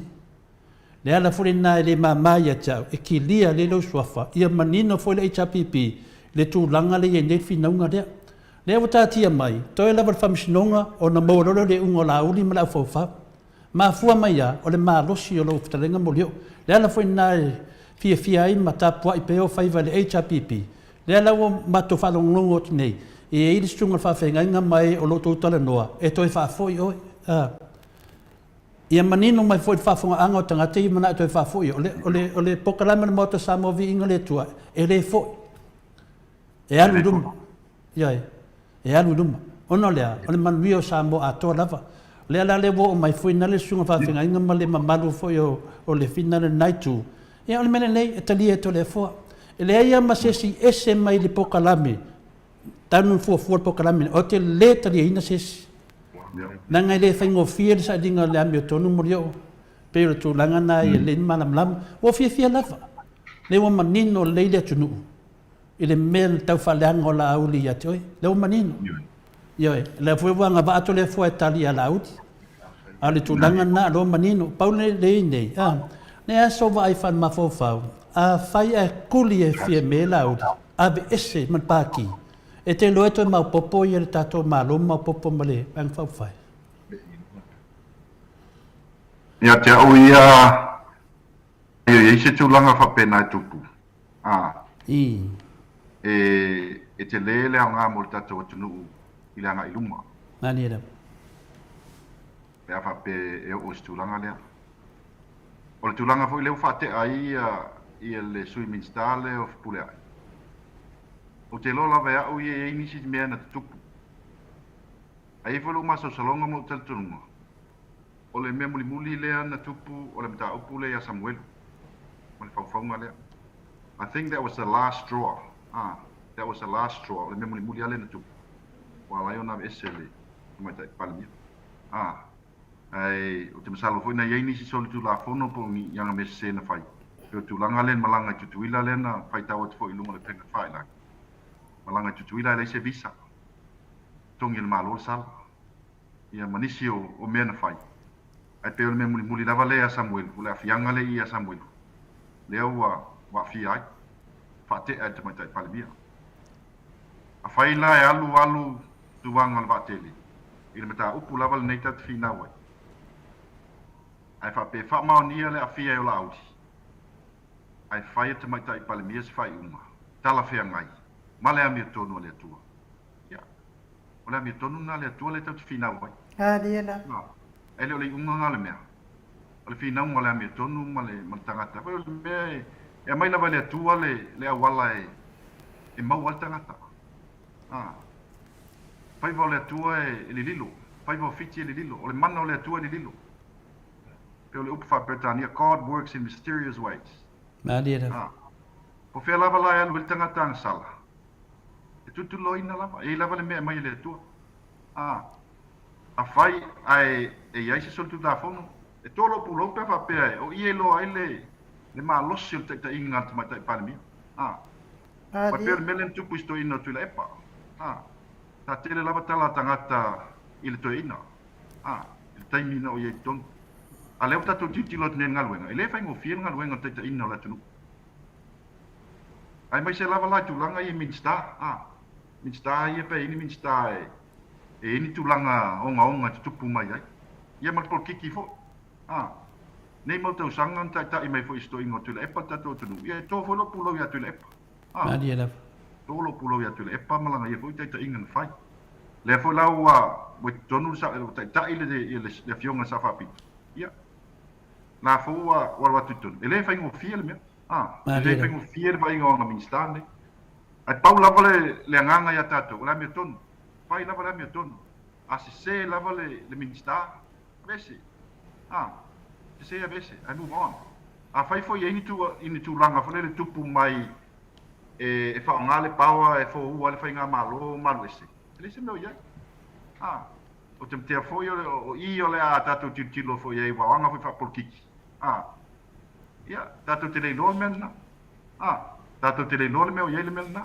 Le ala fure na le mamaya tau e ki lia le lo suafa ia manino fo le HRPP le tūlanga le e nefi naunga rea. Le awa tātia mai, toi lava le whamisinonga o na mauroro le ungo la uli ma lau fawha. Ma fua mai a o le maa losi o lau ftalenga mo leo. Le ala fure na fia ai ma tāpua i peo whaiva le HRPP. Le ala o mato whalongongo o nei e e ilistunga whawhenga inga mai o lo tōtala noa e toi whafoi oi. Ia manino mai foi whafonga anga o tangata i mana toi whafoi o le pokalama na Maota Samoa Viiga le tua e le foi. E alu ruma. Iai, e alu ruma. Ono lea, o le manuia o Samoa Atua lava. Le ala le wo o mai foi na le sunga whawhenga inga ma le mamalu foi o le fina le naitu. Ia o le mene nei e talia e to le foa. E le aia masesi ese mai le pokalame. Tanu fua pokalame. O te le talia ina sesi. Nanga le whaingo fia le sa dinga le amio tonu morio. Pero tu langa na i le malam lam. O fia lava. Le wa manino le le tunu. I le mea tau whaleanga o la auli ia te oi. Le wa manino. Ioi, le fue wanga va ato le fua e tali a la auli. A le tu langa na lo manino. Paule le nei. Ne aso wa ai whan mafofau. A whai a kuli e fia me la auli. A be ese man pāki. E te loe toi mau popo i le tātou malo mau popo male ang whauwhai. Ia te au ia i se tūlanga whapena e tupu. E te lele au ngā mo le tātou atunuu i le anga i luma. Nani era. Pea whape e o se tūlanga lea. O le tūlanga fo i leo whate ai i le swimming star le o pule ai. O te lola vai au i e nisi mea na tupu. Ai whalu maso salonga mo te tununga. O le mea muli lea na tupu o le mta upu lea Samuelu. O le whauwhaunga lea. I think that was the last straw. That was the last straw. O le mea muli ale na tupu. Wala iona ese le. Mai tai palimia. Ai, o te masalo fo ina i nisi soli tu la fono po ni yanga me se na fai. Peo tu langa len malanga tutuila lena fai tau atu fo ilunga le penga fai langa. Malanga tutuila le se visa. Tongi le malo sal. Ia manisi o mea na fai. Ai peo le mea muli lava lea Samuel. Ule a fianga le ia Samuel. Lea wa fia ai. Fate ai te mai tai palimia. A fai la e alu tuwanga le vatele. Ina meta upu lava le neita te fina wai. Ai fa pe fa maonia le a fia o la audi. Ai fai te mai tai palimia se fai uma. Tala fea ngai. Ma le amia tonu le atua. Ia. O le amia tonu na le atua le tau te fina wai. Diela. Ai le o le unga ngā le mea. O le fina unga le amia tonu ma le tangata. Pai o le mea e mai lava le atua le awala e mau al tangata. Pai va o le atua e le lilo. Pai va o fiti e le lilo. O le mana o le atua e le lilo. Pe o le upa whapetania. God works in mysterious ways. Diela. Po fea lava la e alu il tangata ang sala. E tutu loina lava. E lava le mea mai le atua. A fai ai e se soltu da fono. E tolo pulo pe whapea e. O ie lo ai le maa losi o te inga te mai tai palimia. Pa pe o le melen tupu isto ina tu la epa. Ta tele lava tala tangata i le toi ina. Il taimina o iei tonu. A leo tato titilo tene ngaluenga. E le fai ngo fia ngaluenga te ina o la tunu. Ai mai se lava la tulanga i minsta. Minsta i e pe ini minsta e ini tulanga onga te tupu mai ai. Ia mal pol kiki fo. nei mo tau sanga ta mai fo isto ingo tule epa tato tunu ia to fo lo pulo ia tule epa Maria la to lo pulo ia tule epa malanga ia fo ta ingan fai le fo la wa mo tonu sa ta ile le fionga sa fa pi ia na fo wa tutun ele fa ingo fiel me ele fa ingo fiel va ingo na minstane ai pau la vale le nganga ia tato la me tonu fai la vale me tonu se la vale le minsta vesi se a vese, I move on. A fai foi ini tu langa fole le tupu mai e fa ngale pawa e fo u ale fai nga malo ese. Ele se no ia. O te foi o I ole a tatu tilo foi e wa nga foi fa por kiki. Ia, tatu te le no men na. Tatu te le no me o ye le men na.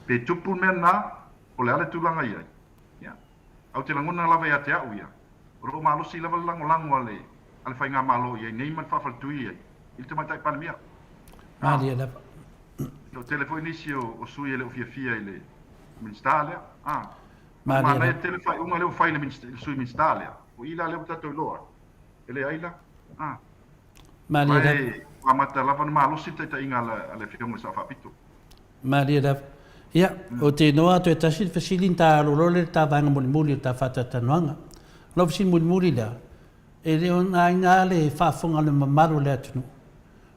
Pe tupu men na o le ale tu langa ia. Ia. Au te langona lava ia te au ia. Ro malo si lava lango ale al fai nga malo ye nei man fa faltui ye il te matai palmia Maria la lo telefoni si o sui le ofia ile minstale Maria ma le telefai unga le fai le sui minstale o ila le tato loa ele aila Maria la wa mata lava malo si te inga le fiong sa fa pito Maria la ia o te noa to ta sil facilinta lo le ta vanga muli ta fata tananga lo sin muli la e le ona ngale fa fonga le mamaru le atunu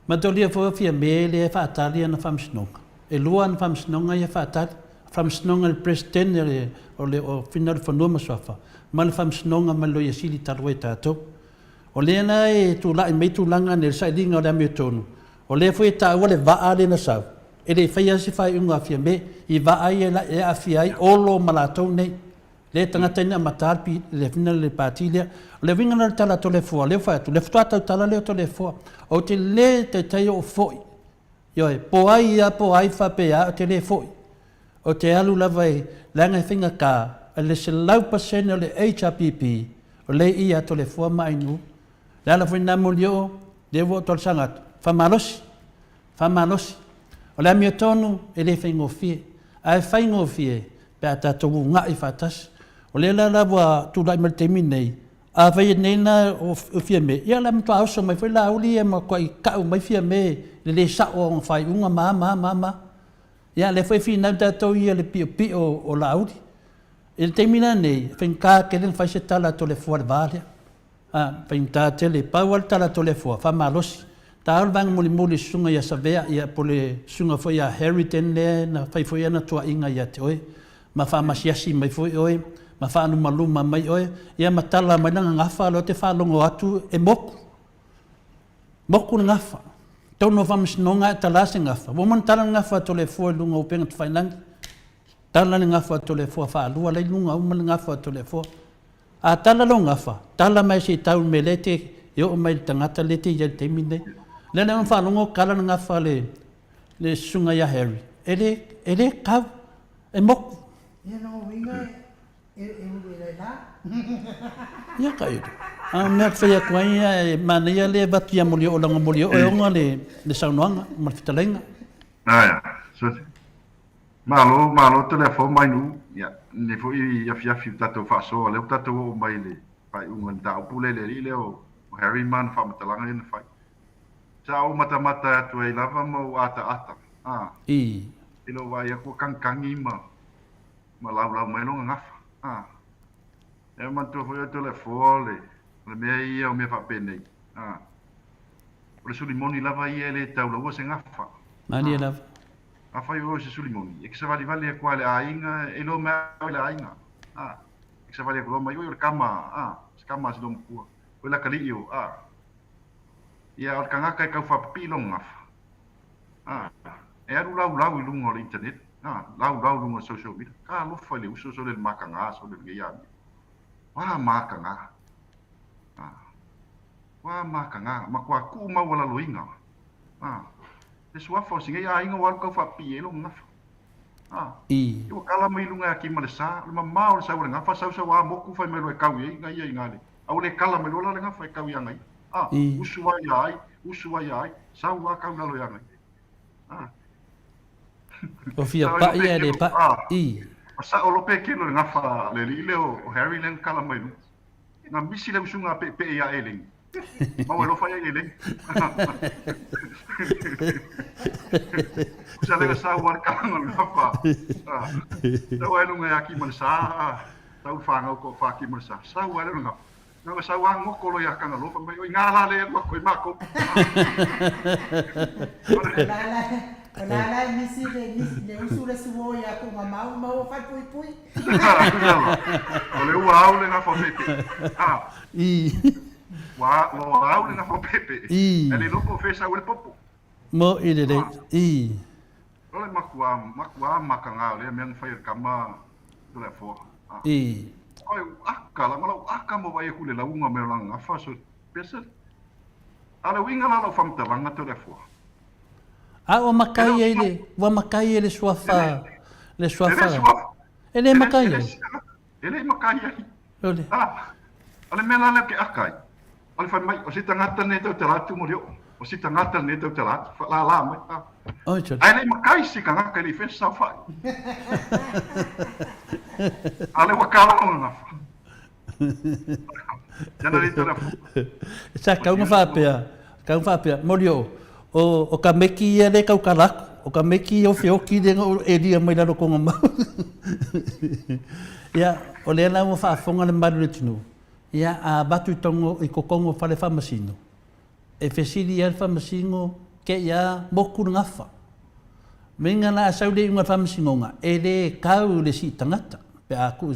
ma dolia fo fia mele fa talia na famsnonga e luan famsnonga ia fa tat famsnonga il presidente o final fonoma sofa ma le famsnonga ma lo ia sili tarweta to o le na e tu la me tu langa ne sa dinga da me tonu o le fo ta o le va ale na sa e le fai asi fai unga fia me I va ai la e afia o lo malato nei le tangata ina matalpi le final le patilia le vinga na tala to le fo le fa tu le fta tala le to le fo o te le te tai o fo yo e po ai fa pe a te le fo o te alu la vai langa finga ka le se lau pasena le HPP o le ia to le fo mai nu la fina molio de vo to sangat fa malos o le mi tonu e le fingo fie ai fingo fie pe ata to nga I fatas o le la wa tu la mal terminei a vai nei na o fia me ia la mto auso mai foi la uli e ma koi ka mai fia me le sa o fai unga ma ia le foi fina da to ia le pi o la uli il termina nei finca che den fai se tala to le fuor vale finta te le pawal tala to le fuor fa malos ta bang muli sunga ia savea ia pole sunga foi a Harrington le na fai foi na tua inga ia te oi ma fa masiasi mai foi oi ma fa anu maluma mai oi ia matala mai nga ngafa lo te fa longo atu e moku ngafa tono vamos nonga tala se ngafa wo man tala ngafa to le fo lunga o penga finang tala ngafa to le fo fa lu le lunga o man ngafa to le fo a tala lo ngafa tala mai se tau melete yo mai tangata lete ia te mine le na fa longo kala ngafa le sunga ya Harry ele ka e moku ia no winga e la ia kai me fai ko ia mania le batia molio o langa molio o nga le saunoanga ma fitalenga so malo telefon mai nu ia ne foi ia fia tato fa so le tato mai le pai un ta pule le o Harry man fa matalanga in fai ciao mata tu ai lava mo ata ilo vai ko kangi ma lau mai longa ngafa e man tu foi o telefon le me ia o me fa pene o sulimoni lava ia le tau lo se ngafa mani lava a fai o se sulimoni e que se vale quale ainga e lo me le ainga e se vale ko mai o kama se dom ku o la kalio ia o kanga kai ka fa pilo ngafa e aru lau I lungo le internet lau lungo social media ka lo fa le uso so le makanga so le ia wa makanga ma kwa ku ma wala loinga e sua fo singa ia inga wa ka fa pi lo ngafa yo kala mai lunga ki malesa le ma o sa wala ngafa sa wa mo ku fa me lo ka wi nga ia ngale au le kala me lo la ngafa ka wi ngai usua ai sa wa ka na lo ia ngai o fia pa ia le pa sa o lo pe ke lo ngafa le o Harry len kala mai na misi le usunga pe ia eleng Mau lo fai ele. Sa le sa war ka ngapa. Tau ai lunga aki mansa. Tau fanga ko fa ki mansa. Sa wa le ngapa. Nga sa wa ngoko lo ya ka ngalo pa mai ngala le ma ko ma ko. Olala nisi le usura suo ya ko mau fa pui. Ole wa au le nga fa pepe. Wa au le nga fa pepe. Ele lo ko fesa o le popo. Mo ile le Ole makua makanga le men fa kama le fo. Oi akala ngalo akamo vai ku le launga me langa fa so pesa. Ale winga la fam ta langa to le fo. O makai ele suafa. Le suafa. Ele makai. Ele makai. Ole. Ale mena le ke akai. Ale fa mai o si tangata ne to telatu mo rio. O si tangata ne to telatu fa la mai. Oi chot. Ale makai si kanga ka li fes sa fa. Ale wakala ona fa. Jana le to la fa. Sa ka unha fa pea. Mo rio. O ka meki ia le kau karaku. O ka meki o whioki renga e ria mai laro konga mau. Ia, o lea nao whaafonga le maru le tunu. Ia, a batu tongo i kokongo whale whamasino. E whesiri ia le whamasino ke ia moku ngafa. Menga na asau le unga whamasinonga. E le kau le si tangata. Pe a ku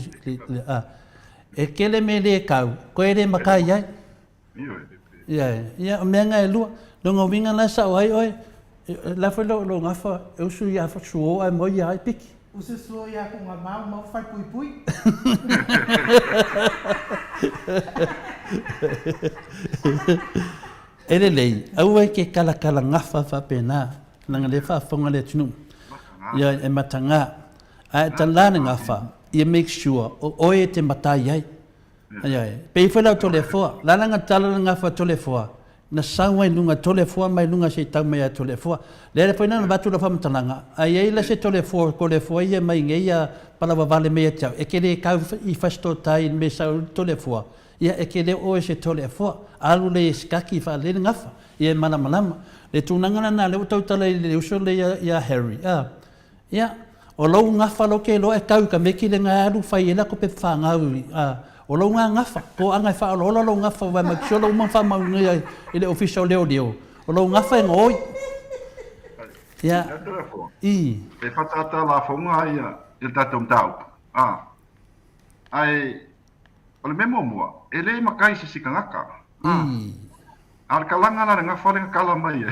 e kele me le kau. Ko e le makai ai. Ia, o menga e lua. Longa winga na sa oi. La foi lo ngafa, eu su ia fa suo ai mo ia piki. Usu suo ia ko mau fa pui. Ele lei, au ai ke kala ngafa fa pena, nanga le fa fonga le tunu. Ia e matanga. A talana ngafa, ia make sure o e te matai ai. Ai. Pe foi la tole fo, la nga talana ngafa tole fo. Na sawa lunga tole fo mai lunga se tau mai tole fo. Le foi na batu la fam talanga. Ai la se tole fo ko le fo ia mai ngeia para vale me tau. E ke le kau I fasto tai me sa tole fo. Ia e ke le o se tole fo. Alu le skaki fa le ngafa. Ia mana le tunanga na le tau tala le uso le ia Harry. Ia o lo ngafa lo ke lo e kau ka me ki le ngaru fa ia ko pe fa ngau. O lo ngafa ko anga fa lo ngafa wa ma solo ma fa ma ngai ele official leo o lo ngafa ngoi ya e fatata la fonga ia il tatum tau ai o le memo mo ele makai se sikangaka al kalanga na ngafa le kala mai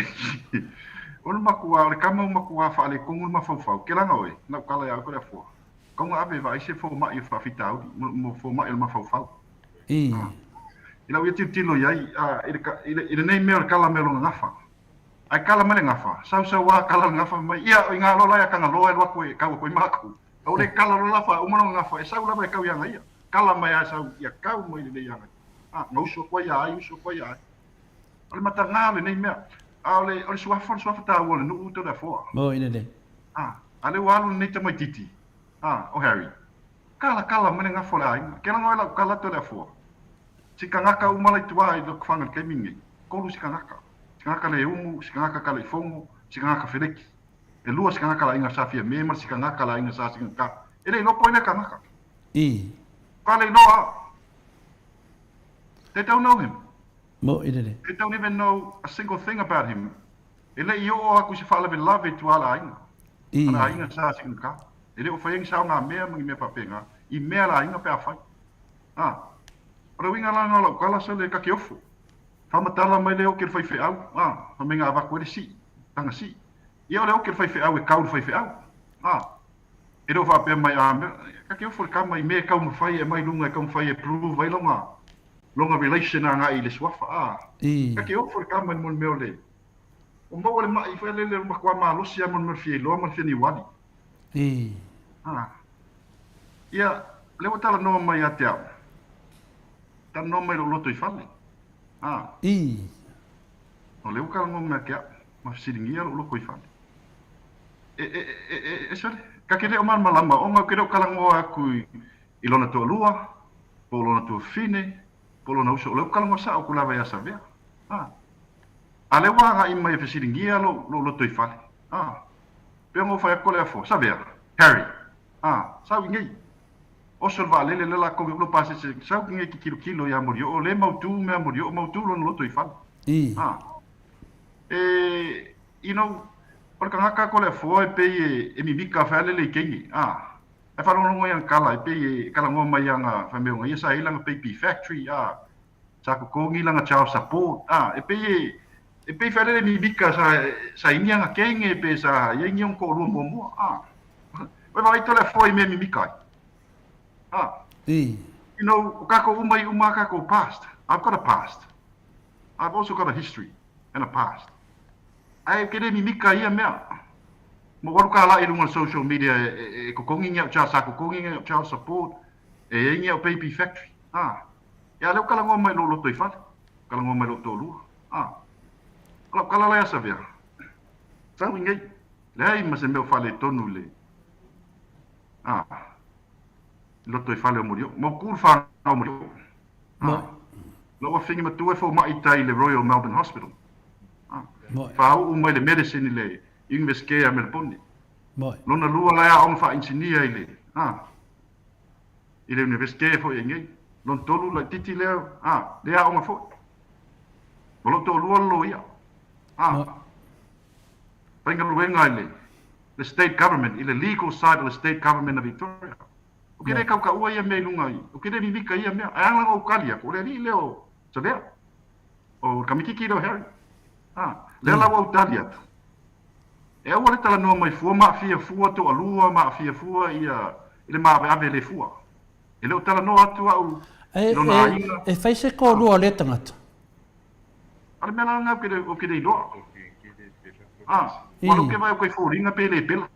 o le makua le kama makua fa le kongu ma fa ke langa oi na kala ya ko le fo Konga ape vai se fo mai fa fitau mo fo mai ma fo fau. Ila wi tilo yai ila nei me kala me lo ngafa. Ai kala me ngafa. Sa wa kala ngafa mai ia o nga lo la ya kanga lo e wa ko ko maku. O le kala lo la fa o mo ngafa e sa la ba kau yang ia. Kala mai sa ia kau mo ile yang. Ngau so ko ya ai so ko ya. O le matanga le nei me. O le swa ta wo le no to da fo. Mo ile le. Ale walu nei te mai titi. O Harry. Kala mene nga fo lai. Kela ngoi la kala to le fo. Sikangaka umala tua I lo kwanga kemingi. Kolu sikangaka. Sikangaka le umu, sikangaka kala I fongo, sikangaka feleki. E lua sikangaka la inga safia mema, sikangaka la inga sa sikangaka. Ele no poina kanaka. Kale noa. They don't know him. Mo ile. They don't even know a single thing about him. Ele I o aku se fala love to ala inga. Ala inga sa sikangaka. Ele o fai sa nga mea mangi me papenga I mea la inga pe afai. Ora winga la ngalo kala sa le ka kiofo. Fa matala mai le o ke fai au. Fa menga ava ko si. Tanga si. Ia le o ke fai au e kau fai au. E do fa pe mai a ka kiofo ka mai me kau fai e mai lunga kau fai e prove vai longa relation nga I le swafa. Ka kiofo ka mai mon meole. O mo le mai fa le ma kwa ma lo sia mon me fi lo mon fi ni wali. Ia, lewa tala noa mai a te au. Tala noa mai lo loto I whale. O lewa kala noa mai a kia, ma siringia lo loko I whale. Sore, ka kere o marama lama, o ngau kere o kala ngoa aku I lona tua lua, po lona tua fine, polo na uso lo kala ngosa o kula vai asa vea ale wa ga i mai fesiringia lo toi fale pe ngo fa ko le fo sa vea Harry sa wingi o sol va le la ko lo pase se sa wingi ki kilo ya morio o le mau tu lo toi fale you know por ka ko le fo e pe e mi bika fa le kengi e fa no ngo yang kala e pe kala ngo mai yang fa me ngo ia sa ilang pe factory sa ko ngi langa chao support e pe fa le mi bika sa inga nga kenge pe sa yang yong ko lu mo we vai to le fo e me mi bika you know ka ko uma ka ko past I've got a past I've also got a history and a past ai kede mi mika ia mea mo waru ka la i lunga social media e ko kongi ngea cha sa ko kongi ngea cha support e ngea baby factory ya le kala ngoma lo toi fa kala ngoma lo to lu kala la sa via sa wingi le ai ma se me fa le tonu le lo toi fa le morio mo kur fa no morio lo wa fingi ma tu e fo mai tai le Royal Melbourne Hospital fa u mai le medicine le investiga me poni lona lua la on fa insinia ile ile investiga fo yengi lon tolu la titi le le on fo lo to lo ia penga luenga ile the state government ile legal side of the state government of Victoria o kire ka ua ia me lunga i o kire mi ka ia me anga o kalia ko le ile o sabea o kamiki do Harry le la wa utalia e o le tala no mai fu ma fia fu to alua ma fia fu ia ile ma ave le fu ele o tala no atu au e fai se ko lua le tangata ale mena nga o ke de do o lo ke vai ko fu ringa pe le pela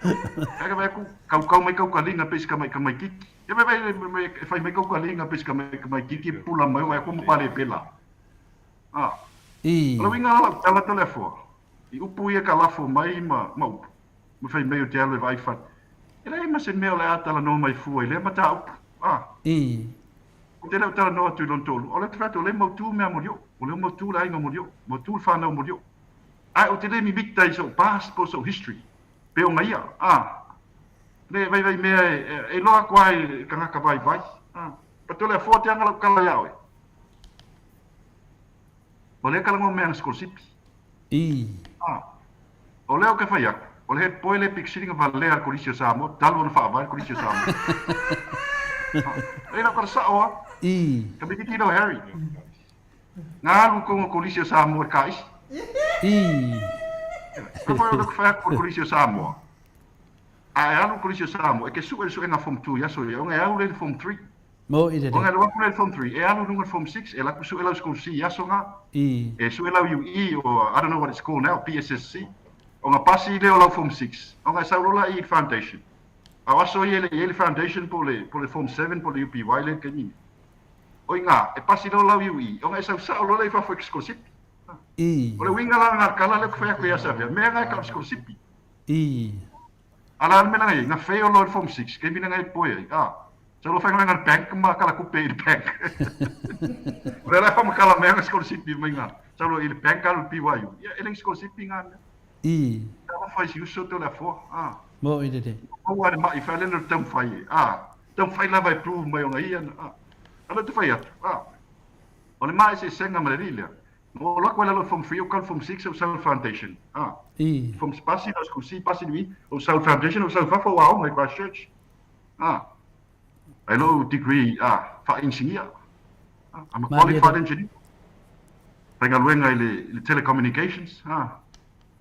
Ega vai kau mai kau kalinga pes ka mai kiki. Ya vai fai mai kau kalinga pes ka mai kiki pula mai vai ko pale pela. Lo winga la tala telefo. I upu ia ka lafo mai mau. Me fai mai o te ale vai fa. Ele ma se me le atala no mai fu ele ma ta. O te le tala no atu lon tolu. O le trato le mau tu me amorio. O le mau tu la inga morio. Mau tu fa no morio. O te le mi bikta so past po so history. Pe o ngai le vai me e loa kwai ka vai pa to le forte anga kala yawe o le kala mo me ang school sipi o le o ke fai o le poile pixing va le al colisio Samoa talo no fa va al colisio Samoa e na korsa o ka me ki no Harry ngalu ko colisio Samoa kais Apa eu fai por colisio Samoa? Ano colisio Samoa, que su na form 2 ya so ya, nga eu le form 3. Mo ide. Nga lo ko le form 3, e ano nunga form 6, e la ku su ela school C ya so nga. E su ela UE or I don't know what it's called now, PSSC. O nga pasi le o la form 6. O nga sa rola i foundation. A so ele foundation por le form 7 por le UPY le kenini. O nga e pasi le o la UE. O nga sa rola i fa fo exclusive. Ole winga la nga kala le fa ko ya sa via me nga ka sko sipi ala me nga na fe o lo form 6 ke bina nga poe so lo fa nga bank ma kala ku pe bank le la fa ma kala me nga sko sipi me nga so lo il bank al PYU ya ele sko sipi nga ta fa si uso to la fo mo ide o wa ma I fa le no tam fa tam fa la vai prove me nga ia ala te fa ya ole mai se senga ma le no la quella lo from free o from 6 o South Foundation from spasi da scusi passi lui o South Foundation o South for wow my Christchurch I know degree fa engineer I'm a qualified engineer tenga luenga le telecommunications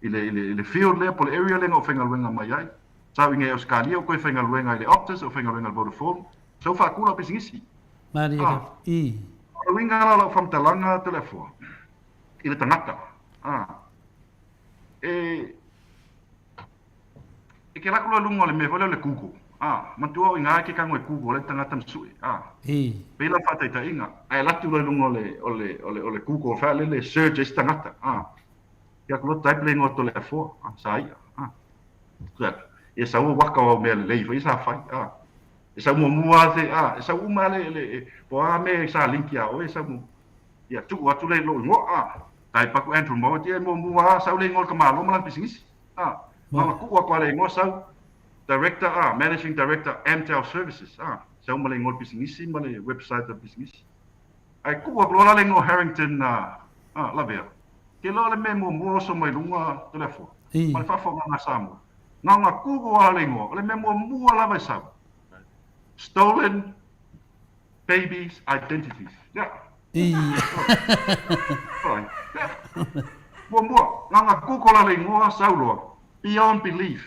ile field le por area le no fenga luenga mai ai sa winga o skali o ko fenga luenga ile Optus o fenga luenga Vodafone so fa kula pesingisi mari winga la from talanga telefone ile tangata e ke la kula lungo le me vole le kuku matua inga ke kango e kuku le tangata msui pe la fata ita inga ai la tu le lungo le kuku fa le surge tangata ya kula type le ngoto le sai e sa o waka o me le fa isa fai Sa mua te sa uma le po me sa linkia o sa mu ya tu wa tu le lo ngo tai pa ku Andrew mo te mua sa le ngol ka malo malang bisnis ma ku wa le ngo sa director managing director Amtel Services sa uma le ngol bisnis ma le website of business ai ku wa lo le ngo Harrington la vea ke lo le me mo so mai lunga telefon ma fa fo nga samu nga ku wa le ngo le me mo la vai sa stolen babies' identities. Yeah. Nga kukola le ngoa saulo beyond belief.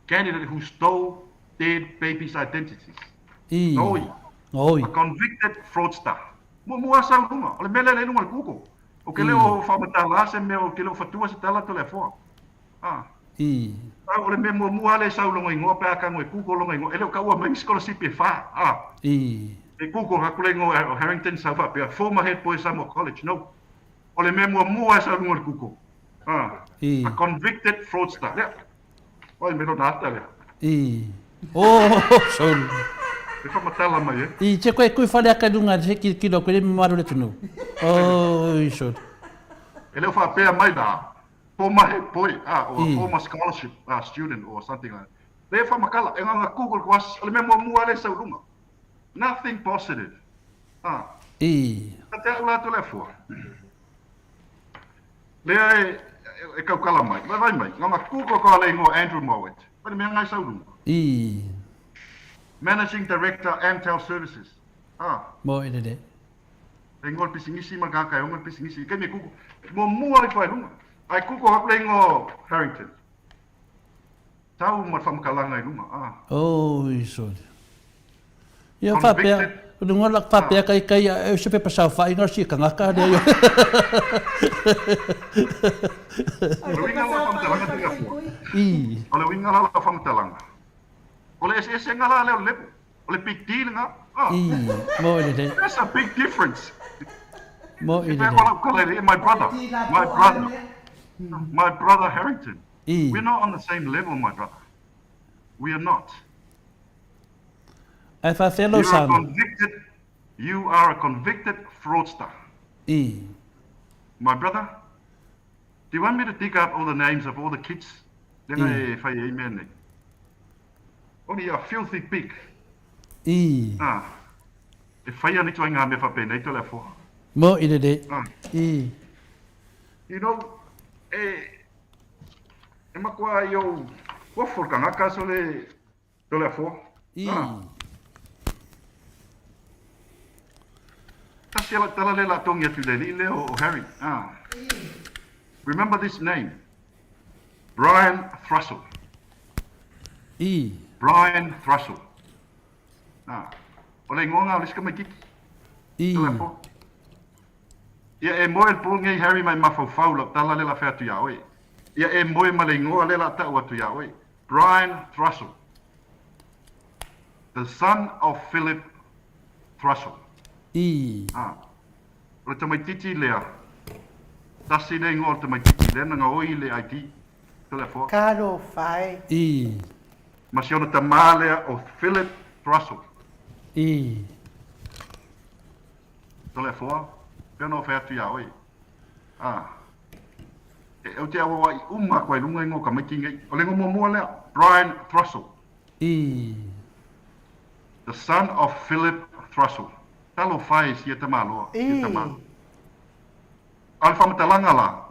Candidate who stole dead babies' identities. A convicted fraudster. Mua saulo ole mele le nunga kuko. O ke leo famatala se me o ke leo fatua se tala telefon. Ole me mua le saulo ngoa pe aka ngoe kuko lo ngoe ele ka ua mai scholarship e fa e kuko hakule ngo Harrington sa fa pe former head boy Samoa College no ole me mua sa ngo kuko a convicted fraudster ya oi me no nata le so e fa matala mai che koe fale aka dunga se ki do ko le maru le tunu so ele fa pe mai da former head boy or former scholarship student or something like that. They from Makala, and on Google was nothing positive. Até lá tu lefo. Le e ka kala mai. Vai mai. Nga Google ko le ngo Andrew Mowat. But me ngai sau lunga. Managing Director Amtel Services. Mo ide de. Ngol pisingisi magaka ngol pisingisi. Ke me Google. Mo mua le fai lunga. Ai kuko hakle ngo Harrington. Tau mo fam kalanga i luma. So. Ia fa pe, no la fa pe kai eu se pe pasau fa inga si kanga ka de yo. Winga la fam talanga tinga fu. Ole winga la fam talanga. Ole ese ngala le ole big deal nga. Mo ide. That's a big difference. Mo ide. My brother Harrington. We're not on the same level, my brother. We are not. If I fellow son, you are a convicted fraudster. My brother, do you want me to dig up all the names of all the kids? Then I amen. Only a filthy pig. If I need to hang on, if I pay NATO level. Mo ide. You know, e makua yo wafur kanga kaso le telefon tasiala tala le la tongia tu le o Harry remember this name Brian Thrussell Brian Thrussell ole ngonga le ska makiki telefon ia e moel pungi Harry mai mafau faula tala le la fa tu ya oi ia e moe malengoa le la ta'u atu ia oi. Brian Thrussell, the son of Philip Thrussell. O tamaititi lea. Tasi le ngol tamaititi le nga oi le ID. Telefon. Karo fai. Masiona tamalea o Philip Thrussell. Telefon. Peno fe atu ia oi. Eu te awa i uma koe lunga ingo ka maiki ngai. O lengo mua lea, Brian Thrussell. The son of Philip Thrussell. Talo whai si e tamaloa. Alfa matalanga la.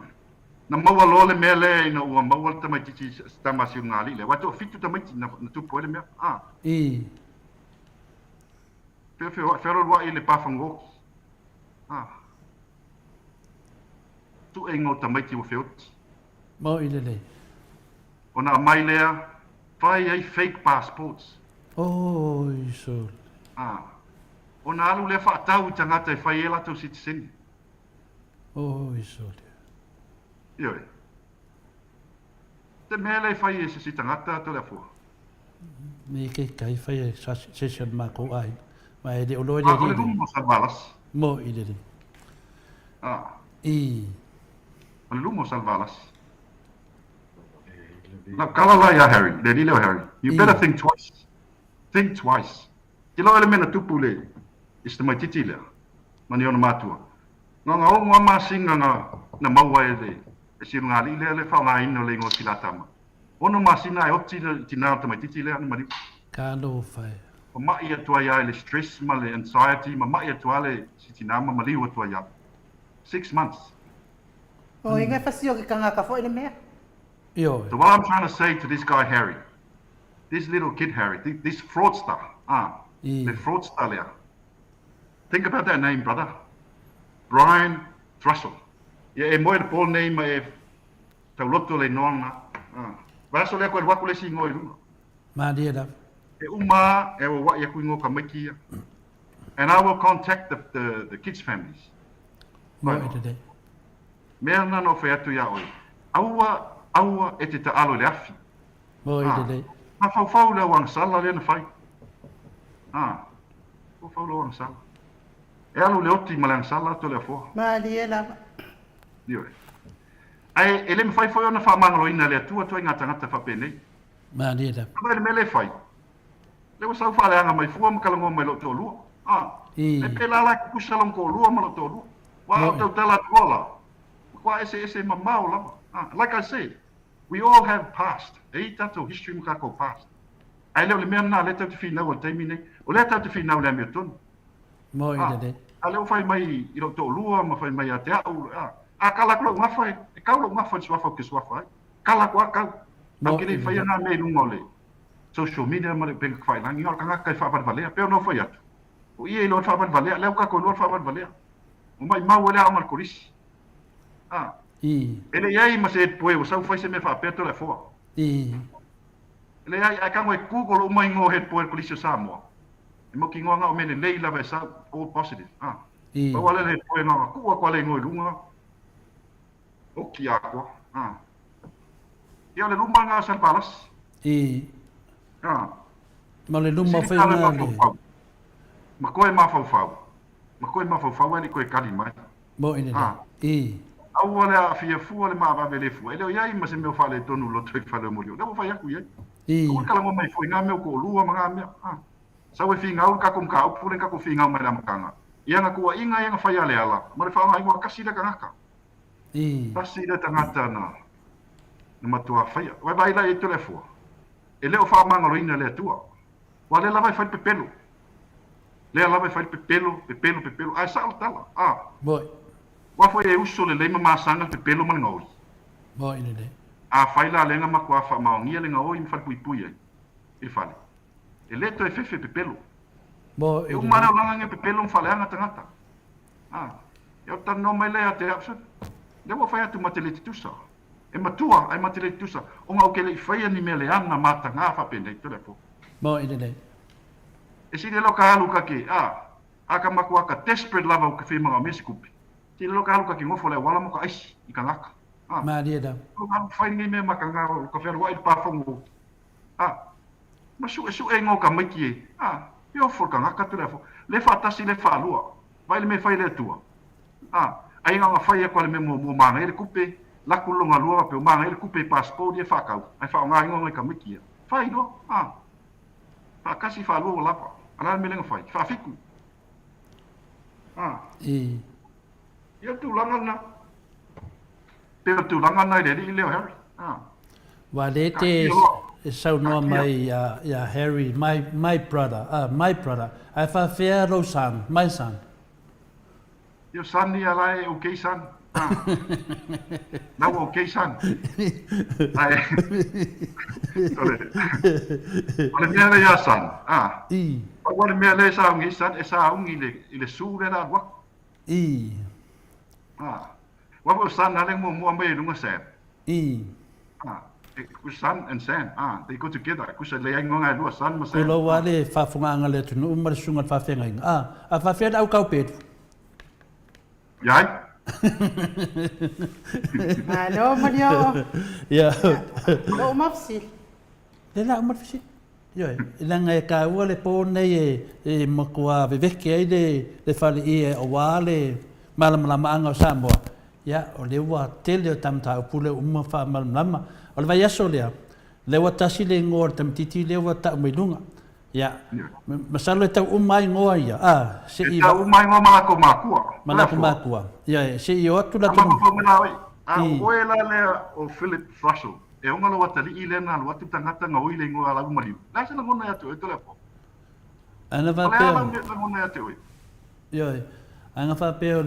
Na maua lole mea lea ina ua maua tamaititi tamasi o ngali le. Wato fitu tamaiti na tupu ele mea. Pero wa i le pafangoki. Tu e ngau tamaiti o whiot. Mo ile. O na mai lea, whai ai fake passports. So. O na alu lea whaatau i tangata e whai e lato citizen. So. Ioi. Te mea lei whai e si tangata to lea fua. Me ke kai whai e session mako ai. Ma e de o loe de di. Mo salvalas. Mo ile. Lumos salvalas. Now, Kalala ya Harry, le dile Harry. You better think twice. Think twice. Tilo ele mena tupu le. Ista mai titi le. Mani ona matua. Nga o ngwa masinga na maua ele. E siru ngali le whaunga ino le ngoti la tama. Ono masina e opti tina ta mai titi le ana mari. Ka lo fai. O mai atua ia le stress ma le anxiety ma mai atua le sitina ma mali atua ia. 6 months. O inga fasio ke kanga ka fo ile mea. Yo. So what I'm trying to say to this guy Harry, this little kid Harry, this fraudster, the fraudster there. Think about that name, brother. Brian Trussell. Yeah, e moe le Paul name e tauloto le nona. Vaso le koe waku le si ngoi runga. Ma dia da. E uma e wa ya kui ngo ka makia. And I will contact the kids' families. Mo ite. Mea na no fe atu ya oi. Aua e te taalo le afi. Mo ite. Ma fau le wang sala le na fai. Fau le wang sala. E alu le oti malang sala to le fo. Ma dia la. Dio. Ai ele me fai foi ona fa mangalo ina le tua ngata fa pene. Ma dia da. Ma le mele fai. Le wa sa fa le anga mai fu ma kala ngom mai lo to lu. E pela la ku salong ko lu ma lo to lu. Wa to tela tola. Kwa ese mamau la. Like I said, we all have past. E tato history mo kako past. Ai le mea na le tau te fina o taimine. O le tau te fina o le mea tonu. Mo ite. Ale o fai mai i lo to lua ma fai mai a te au. Kala ko nga fai. E kau nga fai swafa ke swafa. Kala ko kau. Ma kini fai na me lungo le. Social media ma le peng fai langi o kanga kai fa vale. Pe no fai atu. O ie lo fa vale. Le ka ko lo fa vale. O mai mau le au mal koris. Ele ai ma se poe o sau fai se me fa aperto le fo. Ele ai ka ngoi Google o mai ngo het poe kolis Samoa. E mo ki ngoanga o mene leila vai sa all positive. Pa wale le poe nga ku ko le ngoi lunga. O ki ako. Ia le lumba nga sa palas. Ma le lumba fai nga le. Ma koe ma fau ni koe kali mai. Mo ine. Au wale a fia fu le ma va vele fu. Ele ia ma se me fa le tonu lo tre fa le mo. Le fa ia ku ia. O kala ngo mai foi nga me ko lua ma nga. Sa we finga o ka kum ka o pure ka ko finga mai la makanga. Ia nga ku inga ia nga fa ia le ala. Ma le fa nga ngo kasi le kanga. Kasi le tangata na. Na matua fa ia. Vai vai la e telefo. Ele o fa manga lo ina le tua. Wale la vai fa pepelo. Le la vai fa pepelo. Ai sa o tala. Boy. Wa foi e uso le lema masanga pe pelo man ngau. Mo ine de. A faila lenga makwa fa maongia lenga o im fa pui e fale. E leto e fefe pe pelo. Mo e umana langa pe pelo fale anga tangata. Eu ta no mai le ate apsa. Le wa fa atu mateleti tusa. E matua ai mateleti tusa. O ngau ke le fa ni mele anga mata nga fa pende telefo. Mo ine de. E si le loka alu ka ke aka makwa ka desperate lava o ke fe manga mesikupi. Ti lo ka luka ki ngofo le wala mo ka ai I ka ngaka. Ma dia da. Lo ka fai ngi me makanga o ka fer wai pa fongo. Ma su e ngo ka maki. Yo for ka ngaka telefo. Le fa tasi le fa lua. Vai le me fai le tua. Ai nga fai ko le me mo manga ele kupe la kulunga lua pe manga ele kupe passport e fa ka. Ai fa nga ngo ka maki. Fai do. Fa kasi fa lua la pa. Ala me le fai. Fa fiku. Ia tulangan na. Pero tulangan na ele leo Harry. Wa le te sau no mai ya Harry my brother. My brother. I fa fero son, my son. Yo son ni ala okay son. Now okay son. Ai. Ole mea ya son. Ole mea le sa ngi son e sa ngi le sure na wa. Wa ko san na le mo me lunga se. Ku san and san. They go together. Ku se le ngonga lu san mo se. Ko lo wa le fa funga ngale tu no mar sunga fa fenga. A fa fe au kau pet. Yai. Hello Mario. Ya. Lo mafsi. Le la mafsi. Yo, ilanga e ka ua le pōne e makua veveke ai le whale i o wale malamalama anga o Samoa. Ia, o le ua tele o tamta o pule uma wha malamalama. O le vai aso lea, le ua tasi le ngō o tamtiti le ua ta umailunga. Ya. Masalo tau umai ngoa ia. Se i tau umai ngoa malako makua. Malako makua. Ya, se i o atu la tu. Amako menawai. Oe la lea o Philip Russell. E onga lo watali i lena lo watu tangata nga ui le ngoa lagu mariu. La se langona ya tu e tole po. Ana va pe. Langona ya tu e. Ya, anga fa pe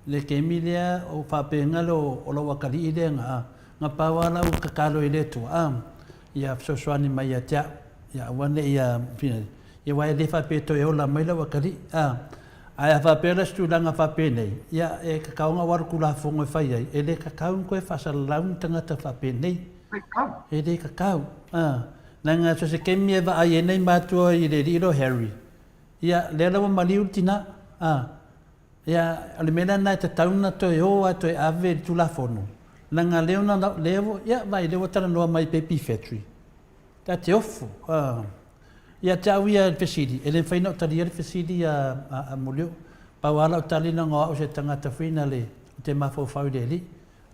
le kemilia o fa pe ngalo o lo wakali i le nga pawala o kakalo i le tu. Ya so swani mai ya tia. Ya wane ya fina. Ya wa le fa pe to e ola mai la wakali. Ai fa pe la stu langa fa pe nei. Ya e kakao nga war kula fongo fa ia. E le kakao ko fa sa laun tanga ta fa pe nei. E le kakao. Nanga so se kemia va ai nei matua i le ro Harry. Ya le la mali ultina. Ya ale mena na te tauna to e o to e ave tu la fono. Nanga leona levo ya vai le wotara no mai pepi factory. Ta te ofu. Ia te au ia fesidi. Ele whaina o tari ia fesidi a mulio. Pawala o talina ngoa o se tangata whina le te mawhau le li.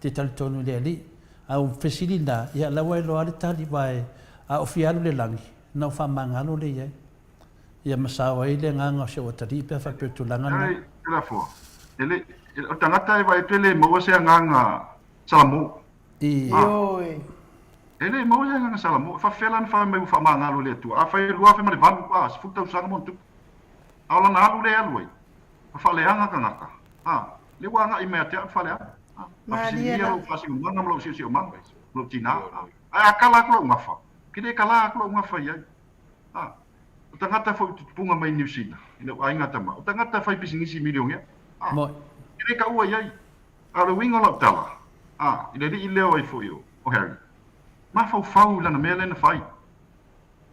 Te talitonu le li. Au fesidi na ia lawa e loa le tali vai a ofialu le langi. Nau whamangalo le iai. Ia masawa i le nganga o se o tari pia whapetu langana. Ai, ila fua. Ele, o tangata e vai tele maua se nganga Samoa. Ioi. Ele mau ia nganga Samoa. Fa felan fa me fa mangalo le tu. A fa lua fa mali van pa, se futa usanga montu. Ala na alu le alu. Fa le anga ngaka. Le wa nga i me te fa le. Ma si ia lo fa si ngana lo si o manga. Lo tina. Ai akala ko ngafa. Kide kala ko ngafa ia. O tangata foi punga mai New Zealand. Ina ai ngata ma. O tangata fai pisingisi milion ia. Mo. Kide ka ua ia. Ala winga lo tala. Ina di ileo ai foi o Harry. Ma fau lana mele na fai.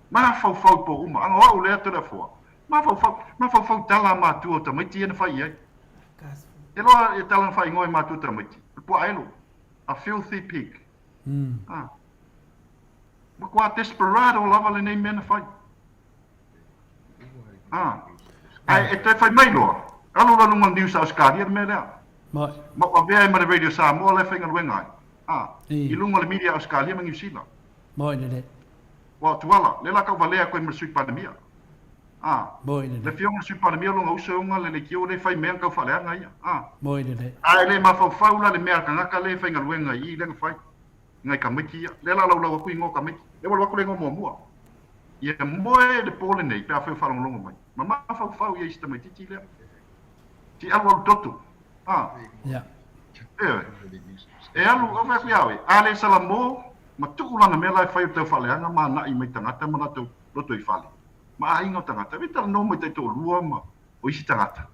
Ma fau po uma. Anga o le to fo. Ma fau tala ma tu o tamiti na fai ai. Elo e tala fai ngoi ma tu tamiti. Po ailo. A filthy pig. Ma qua desperado lava le nei mena fai. Ai e te fai mai loa. Alo la nunga New South Wales me lea. Ma vea ma radio Samoa le fai ngalwenga ai. I lunga le media Australia ma New Zealand. Mo ne. Wa tuala, le la ka valea ko me sui pandemia. Mo ne. Le fiona sui pandemia lunga usonga le kio le fai me ka falea ngai. Mo ne. Ai le ma fau la le mea ka ngaka le fai ngalwenga i le fai. Ngai ka miki le la la ku ngo ka miki. Le wa ku le ngo mo. Ia moe le pole nei, pia whau whalongongo mai. Ma maa whau ia ista mai titi lea. Ti alu au toto. Ia. E alu, o whai kui awe. Ale Samoa, ma tuku lana mea lai whai o tau whaleanga, ma nai mai tangata, ma nato roto i whale. Ma ainga o tangata, we tala no mai tai tō lua, ma o isi tangata.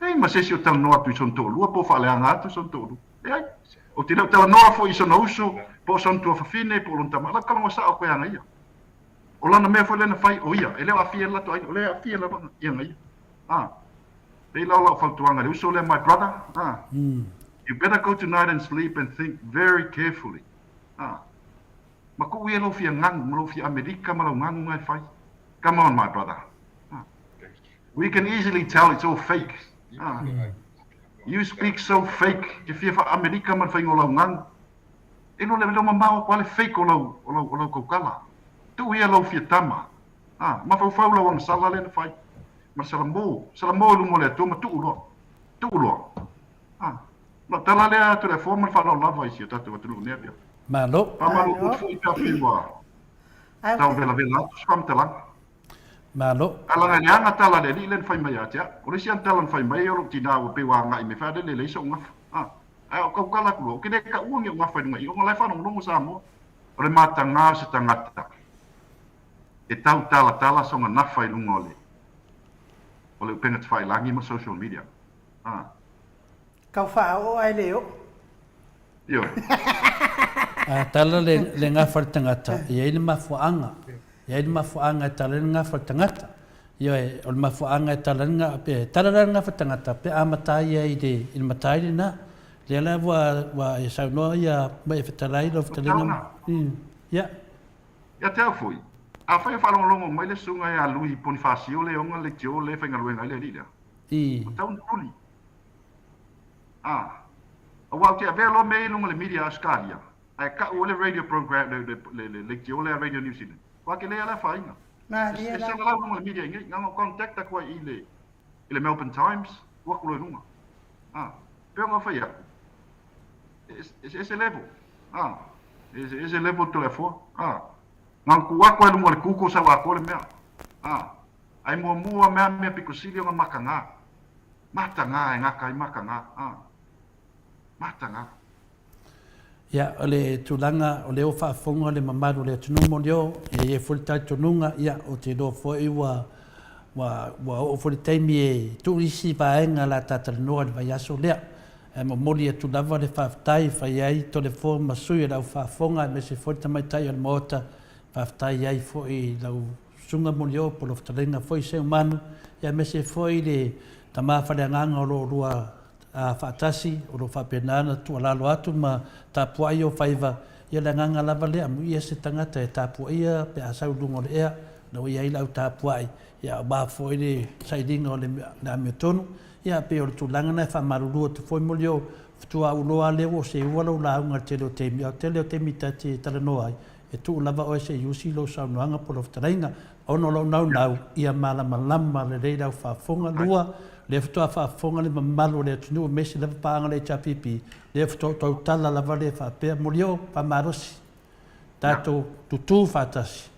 Ei, ma sesi o tala noa tu i son tō lua, po whaleanga atu son tō lua. Ei, o te leo tala noa fo i son auso, po son tua whawhine, po lontama. Ala kalonga sa o koe anga ia. O lana mea foi lena fai o ia, e leo afia lato ai, o leo afia la banga, ia ngai. Ei lau lau whautuanga, le uso le my brother, you better go tonight and sleep and think very carefully. Ma ko ue lo fia ngangu, ma lo fia Amerika, ma lo ngangu ngai fai. Come on, my brother. We can easily tell it's all fake. You speak so fake, ke fia fa Amerika man fai ngolau ngangu. E lo le mamao kwa le fake o lau kaukala. Tu ia lo fia tama. Ma fau la wan sala le fai. Ma Samoa lu mo le tu ma tu lo. Ma tala le tu le forma fa la lava isi tatu tu ne bia. Malo. Pa ma lu fu i pa fiwa. Tau vela tu spam tala. Malo. Ala nga nga tala le li len fai mai atia. O le sian tala fai mai o tina o pe wa nga i me fa de le so nga. Ai o ka kala ku ke de ka uang nga fai nga i o nga fa no sa mo. O le mata nga se tangata. E tau tala songa nafa i lunga ole. Ole upenga te whai langi ma social media. Kau whao ai leo. Io. Tala le ngawhar tangata. Ia ili mafuanga. Ia ili mafuanga tala le ngawhar tangata. Ia o le mafuanga tala le ngawhar tangata. Pe amatai ia i de ili matai ni na. Le ala wa e saunoa ia mai whetalai lo whetalenga. Ia. Ia te au fui. A fai whalongongo mai le sunga e a lui Bonifacio le onga le tio le whainga luenga le rira. O tau nuli. A wau te avea lo mei lunga le media Australia. Ai ka ua le radio program le tio le Radio New Zealand. Wa ke le ala whainga. Ese la nunga media ngi nganga contact ko ile Melbourne Times wa ko nunga. Pero nga faya. Ese level. Ese level telefone. Ngang ku wa ko nunga ku ko sa wa ko le mea. Ai mua mea pikusili nga makanga. Matanga nga kai makanga. Matanga. Ya ole tulanga ole o whaafonga le mamaru le tunumo leo e fulitai tununga ia o te do foi wa o fulitai mi tu isi vaenga la tatalanoa le vai aso lea e momoli e tulava le whaafitai whai ai to le fo masui e lau whaafonga me se foi tamaitai al Maota whaafitai ai foi lau sunga moli o polo whatalenga foi se umanu ia me se foi le tamawhaleanganga o lo rua whaatasi o lo whapenana tu alalo atu ma tapua i o whaiva ia le nganga lava lea mu ia se tangata e tapua ia pe asau lungo le ea na ia ila au tapua ai ia ba foi le sailinga o le ame tonu ia pe o le tulanga na whamarurua te foi moli o tua uloa leo se ualo la unga te leo temi au te leo temi te talanoa ai e tu lava o se yusi lo saunuanga polo whtarainga ono lo nau ia malama le reira au whafonga lua le ftoa whaafonga le mamalu le tunu mesi le paanga le chapipi le ftoa tau tala lava le whaapea molio pamarosi tato tutu whaatasi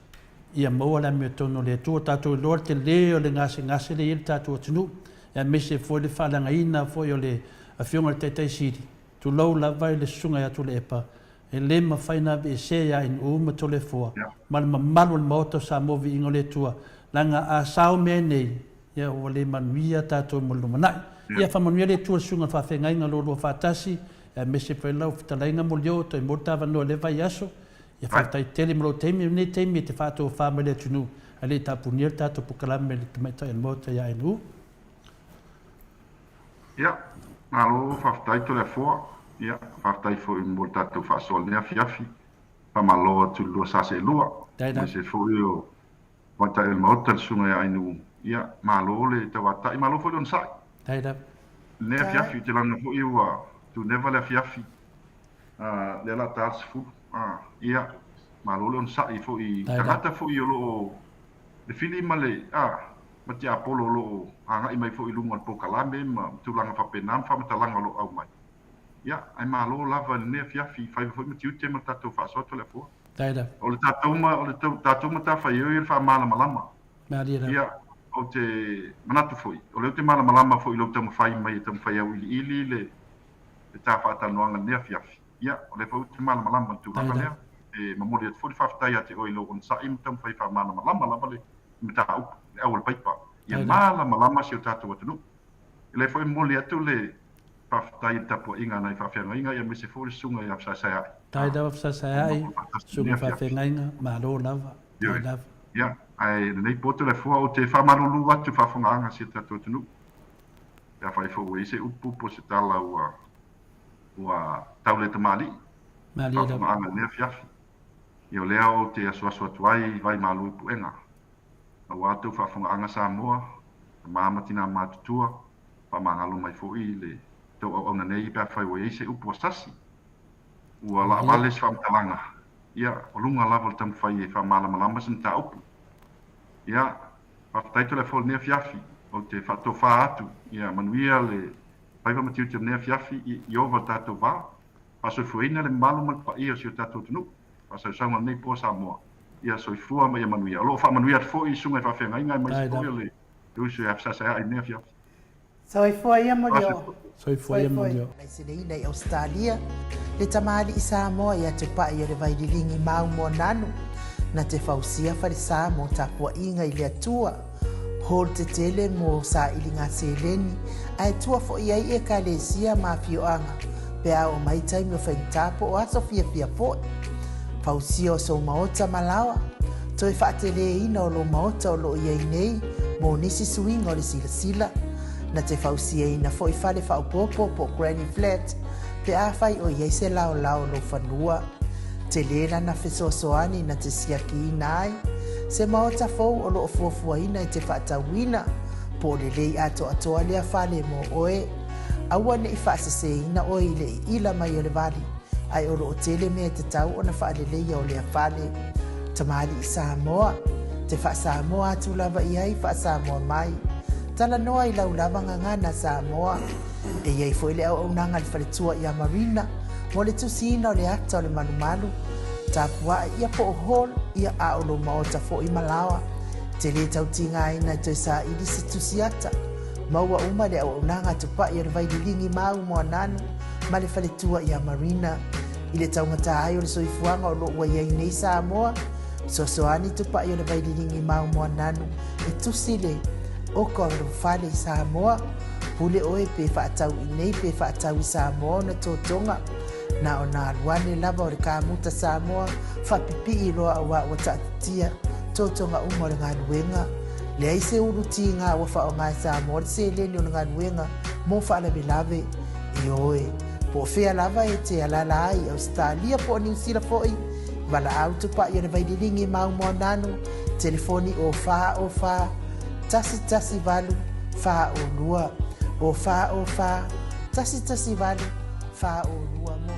ia maua le me tono le tua tato lor te leo le ngase le il tato tunu ia mesi foi le whalanga ina foi o le awhionga le teitai siri tu lau lava le sunga ya tu le epa e le mawhaina be se ya in uma to le fua ma le mamalu le Maota Samoa ingo le tua langa a sao me nei ia o le manuia tatou malumanaʻi ia famanuia le tuasuga faafegaiga lolua faatasi e mese failau fetalaiga molio toe mo tavanoa le vai aso ia faataitele ma lou taimi nei taimi e te faatofā mai le atunuu a le tapunia le tatou pukalame le tamaitaʻi le Maota ia enuu ia malo faafetai toleafoa ia faafetai foʻi mo le tatou faasoalea afiafi faamaloa tulua saselua mese foʻi o tamaitaʻi le Maota le suga ia enuu ia malo le tawataʻi malo foi lona saʻi le afiafi te lana foʻi ua tuneva le afiafi le ala talasefulu ia malo le ona saʻi foʻi tagata foʻi o loo le fili ma le ma te apolo o loo agaʻi mai foʻi luga o le pokalame ma tulaga faapena ma faamatalaga o loo au mai ia ai malo lava lenei afiafi faiva foʻi ma tiute ma le tatou faasoato le afoa o le tatou ma tafaioi e le faamalamalama ia o te manatu foi o le te malamalama foi lo tamo fai mai tamo fai au ili le ta fa ta noanga ne afiafi ia o le foi te malamalama tu lava e mamori foi fa ta ia te o ilo on sa im tamo fai fa malamalama lava le meta au le paipa ia malamalama si o tatu atunu le foi moli atu le fa ta ia tapo inga na fa fenga inga ia me se foi sunga ia fa sa tai da fa sa ai sunga fa fenga inga ma lo lava ia ai nei poto le fua o te whamarulu atu whawhongaanga si tatou tunu. Ia whai fo se upu po se tala ua taule te mali. Whawhongaanga nea fiafi. Ia o lea o te asuasu atu ai vai malu ipu enga. Au atu whawhongaanga Samoa, maamatina matutua, whamangalo mai fo i le tau au auna nei pia whai se upu asasi. Ua la avale se whamtalanga. Ia o lunga lava le tamu whai e whamalamalama sin ta upu. Ia, whaftaito le fol nea fiafi, o te whatowha atu, ia manuia le paiva matiu te nea fiafi i ova tātou wā, whasoifuina le malu malpa ia si o tātou tunu, whasoisaunga nei po Samoa, ia soifua mai a manuia, alo wha manuia fo i sunga i whawhenga inga mai sikoia le usu e hafsasa ai nea fiafi. Soifua ia molio. Soifua ia molio. Mai sineina i Australia, le tamali i Samoa ia te pai o le vaililingi mau mo nanu, na te fausia farisa mo tapua inga i le atua. Hol te tele mo sa ilinga seleni, ai tua fo iai e ka le sia ma fioanga, pe a o mai taimi o whaintapo o aso fia fo. Fausia o so Maota malawa, toi whaatele ina o lo Maota o lo iai nei, mo nisi suinga o le sila. Na te fausia ina fo i fale whaupopo po Granny Flat, pe a whai o iai se lao lo whanua. Te lera na fesoasoani na te siaki ina ai, se Maota fou o loo fuafuaina i te whaatawina, po le lei ato atoa lea whale mo oe. Aua ne i whaaseseina oe i le ila mai o le wali, ai o loo tele mea te tau o na whaale leia o lea whale. Tamari i Samoa, te wha Samoa atu lava iai wha Samoa mai. Tala noa I lau lava ngangana Samoa. E iei fo ile au unanga li whaletua I a marina. Mo le tusina o le ata o le manumalu. Tapua ia po hol ia aolo maota fo I malawa. Te le tautinga ina te sa ili se tusiata. Maua uma le au unanga tupa ia le vaidilingi mau mo ananu. Ma le whaletua I a marina. Ile taungata ai o le soifuanga o lo ua iei nei Samoa. Sosoani tupa ia le vaidilingi mau mo ananu. E tusile o ko fale Samoa. Pule oe pe whaatau I nei pe whaatau I Samoa na tōtonga. Na o nā ruane lava o le kāmuta Samoa. Whapipi I roa awa o tātia. Tōtonga uma le ngā nuenga. Le aise uruti ngā wa wha o ngā Samoa. Le se leni o ngā nuenga. Mo whaalawe lave. I oe. Po whea lava e te alala ai. Australia po New Zealand foi. Wala au tupa I le vaidilingi mau mo nanu. Telefoni o wha. Tasi valu. Wha o lua. O wha. Tasi valu. Wha o lua mo.